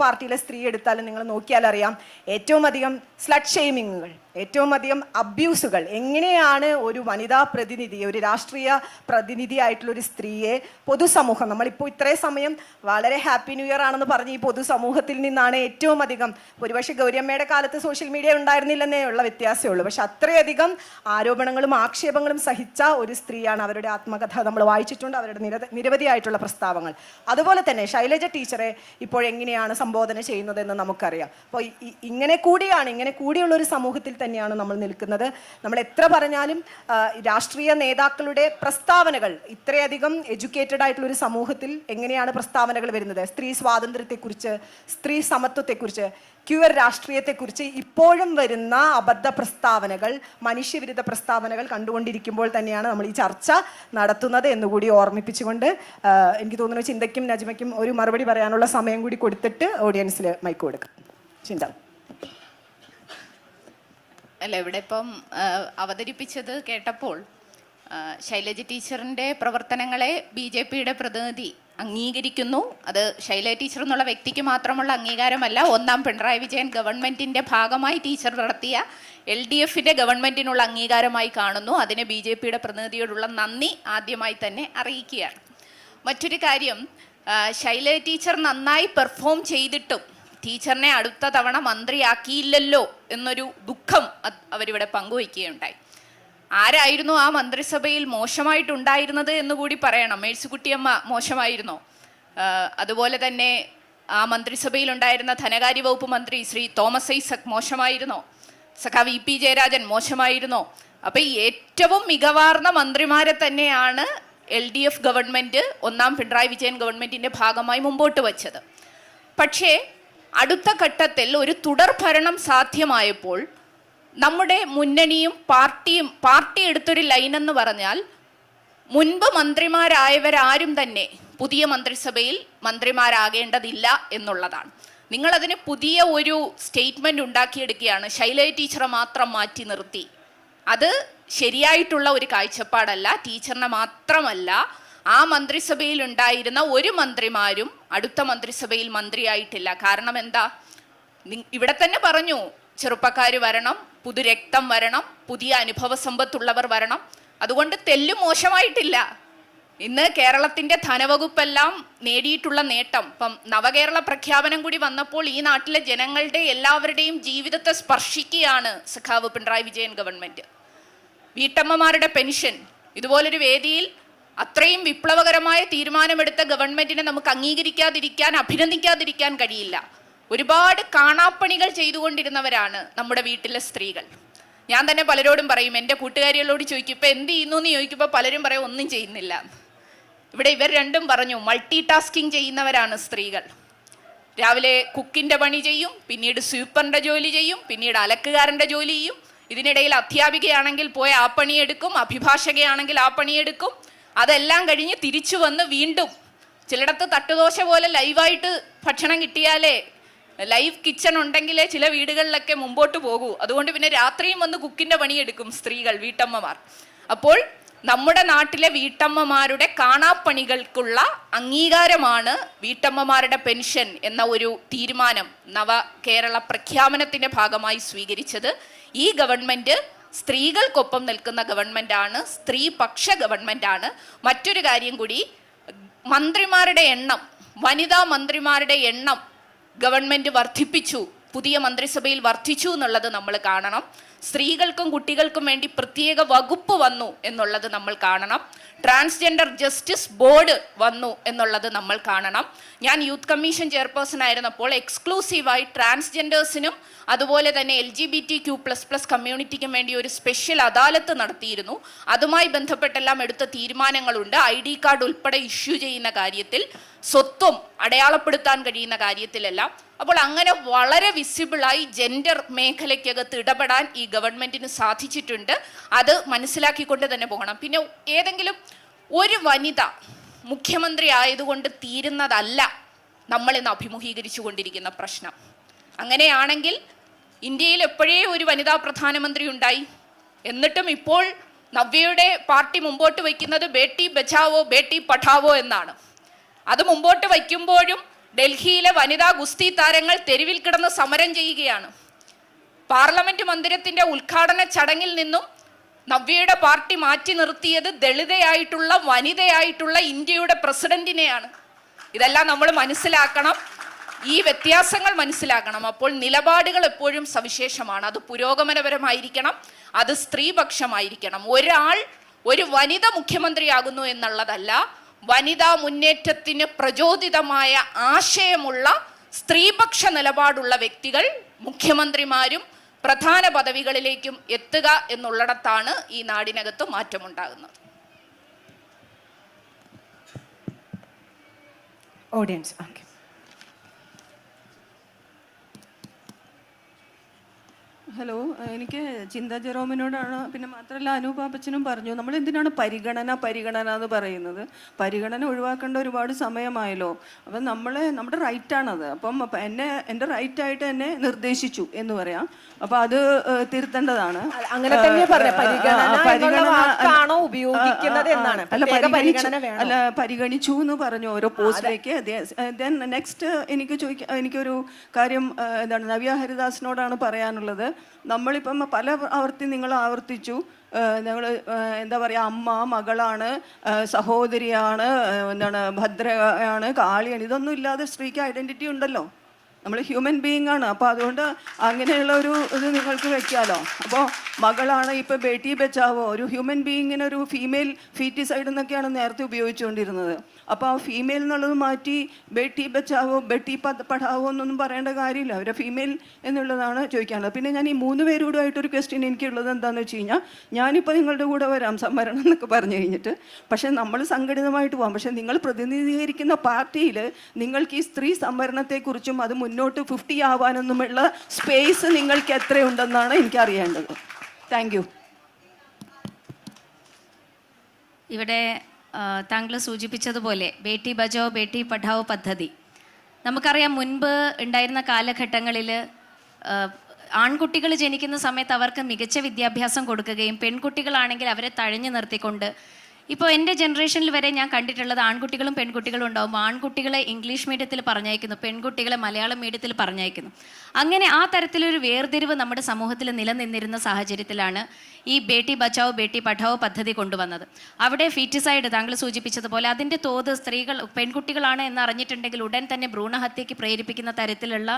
പാർട്ടിയിലെ സ്ത്രീ എടുത്താലും നിങ്ങൾ നോക്കിയാൽ അറിയാം, ഏറ്റവും അധികം സ്ലട്ട് ഷെയ്മിങ്ങുകൾ, ഏറ്റവും അധികം അബ്യൂസുകൾ എങ്ങനെയാണ് ഒരു വനിതാ പ്രതിനിധി, ഒരു രാഷ്ട്രീയ പ്രതിനിധി ആയിട്ടുള്ള ഒരു സ്ത്രീയെ പൊതുസമൂഹം, നമ്മളിപ്പോൾ ഇത്രയും സമയം വളരെ ഹാപ്പി ന്യൂ ഇയർ ആണെന്ന് പറഞ്ഞ് ഈ പൊതുസമൂഹത്തിൽ നിന്നാണ് ഏറ്റവും അധികം, ഒരുപക്ഷെ ഗൗരിയമ്മയുടെ കാലത്ത് സോഷ്യൽ മീഡിയ ഉണ്ടായിരുന്നില്ലെന്നേ ഉള്ള വ്യത്യാസമേ ഉള്ളൂ, പക്ഷെ അത്രയധികം ആരോപണങ്ങളും ആക്ഷേപങ്ങളും സഹിച്ച ഒരു സ്ത്രീയാണ്. അവരുടെ ആത്മകഥ നമ്മൾ വായിച്ചിട്ടുണ്ട്, അവരുടെ നിരവധിയായിട്ടുള്ള പ്രസ്താവങ്ങൾ. അതുപോലെ തന്നെ ശൈലജ ടീച്ചറെ ഇപ്പോഴെങ്ങനെയാണ് സംബോധന ചെയ്യുന്നതെന്ന് നമുക്കറിയാം. അപ്പോൾ ഇങ്ങനെ കൂടിയുള്ള ഒരു സമൂഹത്തിൽ തന്നെയാണ് നമ്മൾ നിൽക്കുന്നത്. നമ്മൾ എത്ര പറഞ്ഞാലും രാഷ്ട്രീയ നേതാക്കളുടെ പ്രസ്താവനകൾ, ഇത്രയധികം എഡ്യൂക്കേറ്റഡ് ആയിട്ടുള്ള ഒരു സമൂഹത്തിൽ എങ്ങനെയാണ് പ്രസ്താവനകൾ വരുന്നത്? സ്ത്രീ സ്വാതന്ത്ര്യത്തെക്കുറിച്ച്, സ്ത്രീ സമത്വത്തെക്കുറിച്ച്, ക്യൂർ രാഷ്ട്രീയത്തെക്കുറിച്ച് ഇപ്പോഴും വരുന്ന അബദ്ധ പ്രസ്താവനകൾ, മനുഷ്യവിരുദ്ധ പ്രസ്താവനകൾ കണ്ടുകൊണ്ടിരിക്കുമ്പോൾ തന്നെയാണ് നമ്മൾ ഈ ചർച്ച നടത്തുന്നത് എന്നുകൂടി ഓർമ്മിപ്പിച്ചുകൊണ്ട് എനിക്ക് തോന്നുന്നു ചിന്തയ്ക്കും നജ്മയ്ക്കും ഒരു മറുപടി പറയാനുള്ള സമയം കൂടി കൊടുത്തിട്ട് ഓഡിയൻസിൽ മൈക്ക് കൊടുക്കാം. ചിന്ത അല്ല, ഇവിടെ ഇപ്പം അവതരിപ്പിച്ചത് കേട്ടപ്പോൾ ശൈലജ ടീച്ചറിൻ്റെ പ്രവർത്തനങ്ങളെ BJPയുടെ പ്രതിനിധി അംഗീകരിക്കുന്നു. അത് ശൈലജ ടീച്ചർ എന്നുള്ള വ്യക്തിക്ക് മാത്രമുള്ള അംഗീകാരമല്ല, ഒന്നാം പിണറായി വിജയൻ ഗവൺമെൻറ്റിൻ്റെ ഭാഗമായി ടീച്ചർ നടത്തിയ LDFൻ്റെ ഗവൺമെൻറ്റിനുള്ള അംഗീകാരമായി കാണുന്നു. അതിന് BJPയുടെ പ്രതിനിധിയോടുള്ള നന്ദി ആദ്യമായി തന്നെ അറിയിക്കുകയാണ്. മറ്റൊരു കാര്യം, ശൈലജ ടീച്ചർ നന്നായി പെർഫോം ചെയ്തിട്ടും ടീച്ചറിനെ അടുത്ത തവണ മന്ത്രിയാക്കിയില്ലല്ലോ എന്നൊരു ദുഃഖം അവരിവിടെ പങ്കുവയ്ക്കുകയുണ്ടായി. ആരായിരുന്നു ആ മന്ത്രിസഭയിൽ മോശമായിട്ടുണ്ടായിരുന്നത് എന്നുകൂടി പറയണം. മേഴ്സിക്കുട്ടിയമ്മ മോശമായിരുന്നോ? അതുപോലെ തന്നെ ആ മന്ത്രിസഭയിൽ ഉണ്ടായിരുന്ന ധനകാര്യ വകുപ്പ് മന്ത്രി ശ്രീ തോമസ് ഐസക് മോശമായിരുന്നോ? സഖാവ് VP ജയരാജൻ മോശമായിരുന്നോ? അപ്പം ഈ ഏറ്റവും മികവാർന്ന മന്ത്രിമാരെ തന്നെയാണ് LDF ഗവൺമെൻറ്, ഒന്നാം പിണറായി വിജയൻ ഗവൺമെൻറ്റിൻ്റെ ഭാഗമായി മുമ്പോട്ട് വച്ചത്. പക്ഷേ അടുത്ത ഘട്ടത്തിൽ ഒരു തുടർ ഭരണം സാധ്യമായപ്പോൾ നമ്മുടെ മുന്നണിയും പാർട്ടി എടുത്തൊരു ലൈനെന്ന് പറഞ്ഞാൽ, മുൻപ് മന്ത്രിമാരായവരാരും തന്നെ പുതിയ മന്ത്രിസഭയിൽ മന്ത്രിമാരാകേണ്ടതില്ല എന്നുള്ളതാണ്. നിങ്ങളതിന് പുതിയ ഒരു സ്റ്റേറ്റ്മെൻറ്റ് ഉണ്ടാക്കിയെടുക്കുകയാണ്, ശൈലജ ടീച്ചറെ മാത്രം മാറ്റി നിർത്തി. അത് ശരിയായിട്ടുള്ള ഒരു കാഴ്ചപ്പാടല്ല. ടീച്ചറിനെ മാത്രമല്ല, ആ മന്ത്രിസഭയിൽ ഉണ്ടായിരുന്ന ഒരു മന്ത്രിമാരും അടുത്ത മന്ത്രിസഭയിൽ മന്ത്രിയായിട്ടില്ല. കാരണം എന്താ? ഇവിടെ തന്നെ പറഞ്ഞു, ചെറുപ്പക്കാർ വരണം, പുതുരക്തം വരണം, പുതിയ അനുഭവ സമ്പത്തുള്ളവർ വരണം. അതുകൊണ്ട് തെല്ല് മോശമായിട്ടില്ല. ഇന്ന് കേരളത്തിൻ്റെ ധനവകുപ്പെല്ലാം നേടിയിട്ടുള്ള നേട്ടം, ഇപ്പം നവകേരള പ്രഖ്യാപനം കൂടി വന്നപ്പോൾ ഈ നാട്ടിലെ ജനങ്ങളുടെ എല്ലാവരുടെയും ജീവിതത്തെ സ്പർശിക്കുകയാണ് സഖാവ് പിണറായി വിജയൻ ഗവൺമെൻറ്. വീട്ടമ്മമാരുടെ പെൻഷൻ, ഇതുപോലൊരു വേദിയിൽ അത്രയും വിപ്ലവകരമായ തീരുമാനമെടുത്ത ഗവൺമെൻറ്റിനെ നമുക്ക് അംഗീകരിക്കാതിരിക്കാൻ, അഭിനന്ദിക്കാതിരിക്കാൻ കഴിയില്ല. ഒരുപാട് കാണാപ്പണികൾ ചെയ്തുകൊണ്ടിരുന്നവരാണ് നമ്മുടെ വീട്ടിലെ സ്ത്രീകൾ. ഞാൻ തന്നെ പലരോടും പറയും, എൻ്റെ കൂട്ടുകാരികളോട് ചോദിക്കും ഇപ്പം എന്ത് ചെയ്യുന്നു എന്ന് ചോദിക്കുമ്പോൾ പലരും പറയും ഒന്നും ചെയ്യുന്നില്ല. ഇവിടെ ഇവർ രണ്ടും പറഞ്ഞു, മൾട്ടി ടാസ്കിങ് ചെയ്യുന്നവരാണ് സ്ത്രീകൾ. രാവിലെ കുക്കിൻ്റെ പണി ചെയ്യും, പിന്നീട് സ്വീപ്പറിൻ്റെ ജോലി ചെയ്യും, പിന്നീട് അലക്കുകാരൻ്റെ ജോലി ചെയ്യും, ഇതിനിടയിൽ അധ്യാപികയാണെങ്കിൽ പോയി ആ പണിയെടുക്കും, അഭിഭാഷകയാണെങ്കിൽ ആ പണിയെടുക്കും. അതെല്ലാം കഴിഞ്ഞ് തിരിച്ചു വന്ന് വീണ്ടും ചിലയിടത്ത് തട്ടുദോശ പോലെ ലൈവായിട്ട് ഭക്ഷണം കിട്ടിയാലേ, ലൈവ് കിച്ചൺ ഉണ്ടെങ്കിലേ ചില വീടുകളിലൊക്കെ മുമ്പോട്ട് പോകൂ. അതുകൊണ്ട് പിന്നെ രാത്രിയും വന്ന് കുക്കിൻ്റെ പണിയെടുക്കും സ്ത്രീകൾ, വീട്ടമ്മമാർ. അപ്പോൾ നമ്മുടെ നാട്ടിലെ വീട്ടമ്മമാരുടെ കാണാപ്പണികൾക്കുള്ള അംഗീകാരമാണ് വീട്ടമ്മമാരുടെ പെൻഷൻ എന്ന ഒരു തീരുമാനം നവകേരള പ്രഖ്യാപനത്തിൻ്റെ ഭാഗമായി സ്വീകരിച്ചത്. ഈ ഗവൺമെൻറ് സ്ത്രീകൾക്കൊപ്പം നിൽക്കുന്ന ഗവൺമെൻറ്റാണ്, സ്ത്രീപക്ഷ ഗവൺമെൻറ്റാണ്. മറ്റൊരു കാര്യം കൂടി, മന്ത്രിമാരുടെ എണ്ണം, വനിതാ മന്ത്രിമാരുടെ എണ്ണം ഗവൺമെൻറ് വർദ്ധിപ്പിച്ചു, പുതിയ മന്ത്രിസഭയിൽ വർദ്ധിച്ചു എന്നുള്ളത് നമ്മൾ കാണണം. സ്ത്രീകൾക്കും കുട്ടികൾക്കും വേണ്ടി പ്രത്യേക വകുപ്പ് വന്നു എന്നുള്ളത് നമ്മൾ കാണണം. ട്രാൻസ്ജെൻഡർ ജസ്റ്റിസ് ബോർഡ് വന്നു എന്നുള്ളത് നമ്മൾ കാണണം. ഞാൻ യൂത്ത് കമ്മീഷൻ ചെയർപേഴ്സൺ ആയിരുന്നപ്പോൾ എക്സ്ക്ലൂസീവായി ട്രാൻസ്ജെൻഡേഴ്സിനും അതുപോലെ തന്നെ LGBTQ++ കമ്മ്യൂണിറ്റിക്കും വേണ്ടി ഒരു സ്പെഷ്യൽ അദാലത്ത് നടത്തിയിരുന്നു. അതുമായി ബന്ധപ്പെട്ടെല്ലാം എടുത്ത തീരുമാനങ്ങളുണ്ട്. ID കാർഡ് ഉൾപ്പെടെ ഇഷ്യൂ ചെയ്യുന്ന കാര്യത്തിൽ, സ്വത്വം അടയാളപ്പെടുത്താൻ കഴിയുന്ന കാര്യത്തിലെല്ലാം. അപ്പോൾ അങ്ങനെ വളരെ വിസിബിളായി ജെൻഡർ മേഖലയ്ക്കകത്ത് ഇടപെടാൻ ഈ ഗവൺമെൻറ്റിന് സാധിച്ചിട്ടുണ്ട്. അത് മനസ്സിലാക്കിക്കൊണ്ട് തന്നെ പോകണം. പിന്നെ ഏതെങ്കിലും ഒരു വനിത മുഖ്യമന്ത്രി ആയതുകൊണ്ട് തീരുന്നതല്ല നമ്മളിന്ന് അഭിമുഖീകരിച്ചു കൊണ്ടിരിക്കുന്ന പ്രശ്നം. അങ്ങനെയാണെങ്കിൽ ഇന്ത്യയിൽ എപ്പോഴേ ഒരു വനിതാ പ്രധാനമന്ത്രി ഉണ്ടായി. എന്നിട്ടും ഇപ്പോൾ നവ്യയുടെ പാർട്ടി മുമ്പോട്ട് വയ്ക്കുന്നത് ബേട്ടി ബച്ചാവോ ബേട്ടി പഠാവോ എന്നാണ്. അത് മുമ്പോട്ട് വയ്ക്കുമ്പോഴും ഡൽഹിയിലെ വനിതാ ഗുസ്തി താരങ്ങൾ തെരുവിൽ കിടന്ന് സമരം ചെയ്യുകയാണ്. പാർലമെന്റ് മന്ദിരത്തിന്റെ ഉദ്ഘാടന ചടങ്ങിൽ നിന്നും നവ്യയുടെ പാർട്ടി മാറ്റി നിർത്തിയത് ദളിതയായിട്ടുള്ള വനിതയായിട്ടുള്ള ഇന്ത്യയുടെ പ്രസിഡന്റിനെയാണ്. ഇതെല്ലാം നമ്മൾ മനസ്സിലാക്കണം, ഈ വ്യത്യാസങ്ങൾ മനസ്സിലാക്കണം. അപ്പോൾ നിലപാടുകൾ എപ്പോഴും സവിശേഷമാണ്. അത് പുരോഗമനപരമായിരിക്കണം, അത് സ്ത്രീപക്ഷമായിരിക്കണം. ഒരു വനിത മുഖ്യമന്ത്രിയാകുന്നു എന്നുള്ളതല്ല, വനിതാ മുന്നേറ്റത്തിന് പ്രചോദിതമായ ആശയമുള്ള സ്ത്രീപക്ഷ നിലപാടുള്ള വ്യക്തികൾ മുഖ്യമന്ത്രിമാരും പ്രധാന പദവികളിലേക്കും എത്തുക എന്നുള്ളിടത്താണ് ഈ നാടിനകത്ത് മാറ്റമുണ്ടാകുന്നത്. ഓഡിയൻസ്. ഓക്കെ. ഹലോ, എനിക്ക് ചിന്ത ജെറോമിനോടാണ്, പിന്നെ മാത്രമല്ല അനൂപ് അപ്പച്ചനും പറഞ്ഞു, നമ്മൾ എന്തിനാണ് പരിഗണന എന്ന് പറയുന്നത്? പരിഗണന ഒഴിവാക്കേണ്ട ഒരുപാട് സമയമായല്ലോ. അപ്പം നമ്മുടെ റൈറ്റാണത്. അപ്പം എൻ്റെ റൈറ്റായിട്ട് എന്നെ നിർദ്ദേശിച്ചു എന്ന് പറയാം. അപ്പം അത് തിരുത്തേണ്ടതാണ്. അങ്ങനെ തന്നെ പറഞ്ഞ പരിഗണന ഉപയോഗിക്കുന്നത് എന്നാണ്. അല്ല, പരിഗണിച്ചു എന്ന് പറഞ്ഞു ഓരോ പോസ്റ്റിലേക്ക്. ദെൻ നെക്സ്റ്റ് എനിക്കൊരു കാര്യം എന്താണ് നവ്യ ഹരിദാസിനോടാണ് പറയാനുള്ളത്. നമ്മളിപ്പം പല നിങ്ങൾ ആവർത്തിച്ചു, ഞങ്ങൾ എന്താ പറയുക, അമ്മ, മകളാണ്, സഹോദരിയാണ്, എന്താണ് ഭദ്രയാണ്, കാളിയാണ്, ഇതൊന്നും ഇല്ലാതെ സ്ത്രീക്ക് ഐഡൻറ്റിറ്റി ഉണ്ടല്ലോ. നമ്മൾ ഹ്യൂമൻ ബീയിങ് ആണ്. അപ്പോൾ അതുകൊണ്ട് അങ്ങനെയുള്ള ഒരു ഇത് നിങ്ങൾക്ക് വെക്കാമല്ലോ. അപ്പോൾ മകളാണ്, ഇപ്പോൾ ബേട്ടി ബച്ചാവോ, ഒരു ഹ്യൂമൻ ബീയിങ്ങിന് ഒരു ഫീമെയിൽ ഫീറ്റിസൈഡ് എന്നൊക്കെയാണ് നേരത്തെ ഉപയോഗിച്ചുകൊണ്ടിരുന്നത്. അപ്പോൾ ആ ഫീമെയിൽ എന്നുള്ളത് മാറ്റി ബേട്ടി ബച്ചാവോ, ബേട്ടി പഠാവോ എന്നൊന്നും പറയേണ്ട കാര്യമില്ല. അവരെ ഫീമെയിൽ എന്നുള്ളതാണ് ചോദിക്കാനുള്ളത്. പിന്നെ ഞാൻ ഈ 3 പേരോടുമായിട്ടൊരു ക്വസ്റ്റ്യൻ എനിക്കുള്ളത് എന്താണെന്ന് വെച്ച് കഴിഞ്ഞാൽ, ഞാനിപ്പോൾ നിങ്ങളുടെ കൂടെ വരാം സംവരണം എന്നൊക്കെ പറഞ്ഞു കഴിഞ്ഞിട്ട്, പക്ഷേ നമ്മൾ സംഘടിതമായിട്ട് പോകാം. പക്ഷേ നിങ്ങൾ പ്രതിനിധീകരിക്കുന്ന പാർട്ടിയിൽ നിങ്ങൾക്ക് ഈ സ്ത്രീ സംവരണത്തെക്കുറിച്ചും അത് മുന്നോട്ട് 50 ആവാനൊന്നുമുള്ള സ്പേസ് നിങ്ങൾക്ക് എത്രയുണ്ടെന്നാണ് എനിക്കറിയേണ്ടത്. Thank you. ഇവിടെ താങ്കൾ സൂചിപ്പിച്ചതുപോലെ ബേട്ടി ബച്ചാവോ ബേട്ടി പഠാവോ പദ്ധതി നമുക്കറിയാം. മുൻപ് ഉണ്ടായിരുന്ന കാലഘട്ടങ്ങളിൽ ആൺകുട്ടികൾ ജനിക്കുന്ന സമയത്ത് അവർക്ക് മികച്ച വിദ്യാഭ്യാസം കൊടുക്കുകയും പെൺകുട്ടികളാണെങ്കിൽ അവരെ തഴഞ്ഞു നിർത്തിക്കൊണ്ട്, ഇപ്പോൾ എൻ്റെ ജനറേഷനിൽ വരെ ഞാൻ കണ്ടിട്ടുള്ളത് ആൺകുട്ടികളും പെൺകുട്ടികളും ഉണ്ടാവും. ആൺകുട്ടികളെ ഇംഗ്ലീഷ് മീഡിയത്തിൽ പറഞ്ഞയക്കുന്നു, പെൺകുട്ടികളെ മലയാളം മീഡിയത്തിൽ പറഞ്ഞയക്കുന്നു. അങ്ങനെ ആ തരത്തിലൊരു വേർതിരിവ് നമ്മുടെ സമൂഹത്തിൽ നിലനിന്നിരുന്ന സാഹചര്യത്തിലാണ് ഈ ബേട്ടി ബച്ചാവോ ബേട്ടി പഠാവോ പദ്ധതി കൊണ്ടുവന്നത്. അവിടെ ഫീറ്റിസൈഡ് താങ്കൾ സൂചിപ്പിച്ചതുപോലെ അതിൻ്റെ തോത് പെൺകുട്ടികളാണ് എന്ന് അറിഞ്ഞിട്ടുണ്ടെങ്കിൽ ഉടൻ തന്നെ ഭ്രൂണഹത്യയ്ക്ക് പ്രേരിപ്പിക്കുന്ന തരത്തിലുള്ള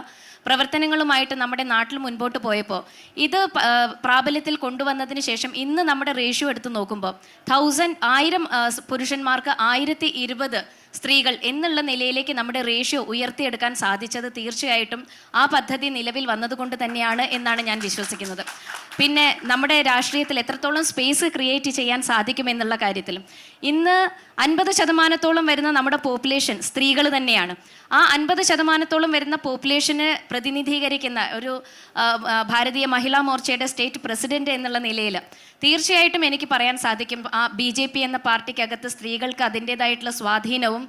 പ്രവർത്തനങ്ങളുമായിട്ട് നമ്മുടെ നാട്ടിൽ മുൻപോട്ട് പോയപ്പോൾ ഇത് പ്രാബല്യത്തിൽ കൊണ്ടുവന്നതിന് ശേഷം ഇന്ന് നമ്മുടെ റേഷ്യോ എടുത്ത് നോക്കുമ്പോൾ 1000 പുരുഷന്മാർക്ക് 1020 സ്ത്രീകൾ എന്നുള്ള നിലയിലേക്ക് നമ്മുടെ റേഷ്യോ ഉയർത്തിയെടുക്കാൻ സാധിച്ചത് തീർച്ചയായിട്ടും ആ പദ്ധതി നിലവിൽ വന്നതുകൊണ്ട് തന്നെയാണ് എന്നാണ് ഞാൻ വിശ്വസിക്കുന്നത്. പിന്നെ നമ്മുടെ രാഷ്ട്രീയത്തിൽ എത്രത്തോളം സ്പേസ് ക്രിയേറ്റ് ചെയ്യാൻ സാധിക്കുമെന്നുള്ള കാര്യത്തിലും ഇന്ന് 50% വരുന്ന നമ്മുടെ പോപ്പുലേഷൻ സ്ത്രീകൾ തന്നെയാണ്. ആ 50% വരുന്ന പോപ്പുലേഷന് പ്രതിനിധീകരിക്കുന്ന ഒരു ഭാരതീയ മഹിളാ മോർച്ചയുടെ സ്റ്റേറ്റ് പ്രസിഡന്റ് എന്നുള്ള നിലയിൽ തീർച്ചയായിട്ടും എനിക്ക് പറയാൻ സാധിക്കും, ആ BJP എന്ന പാർട്ടിക്കകത്ത് സ്ത്രീകൾക്ക് അതിൻ്റേതായിട്ടുള്ള സ്വാധീനവും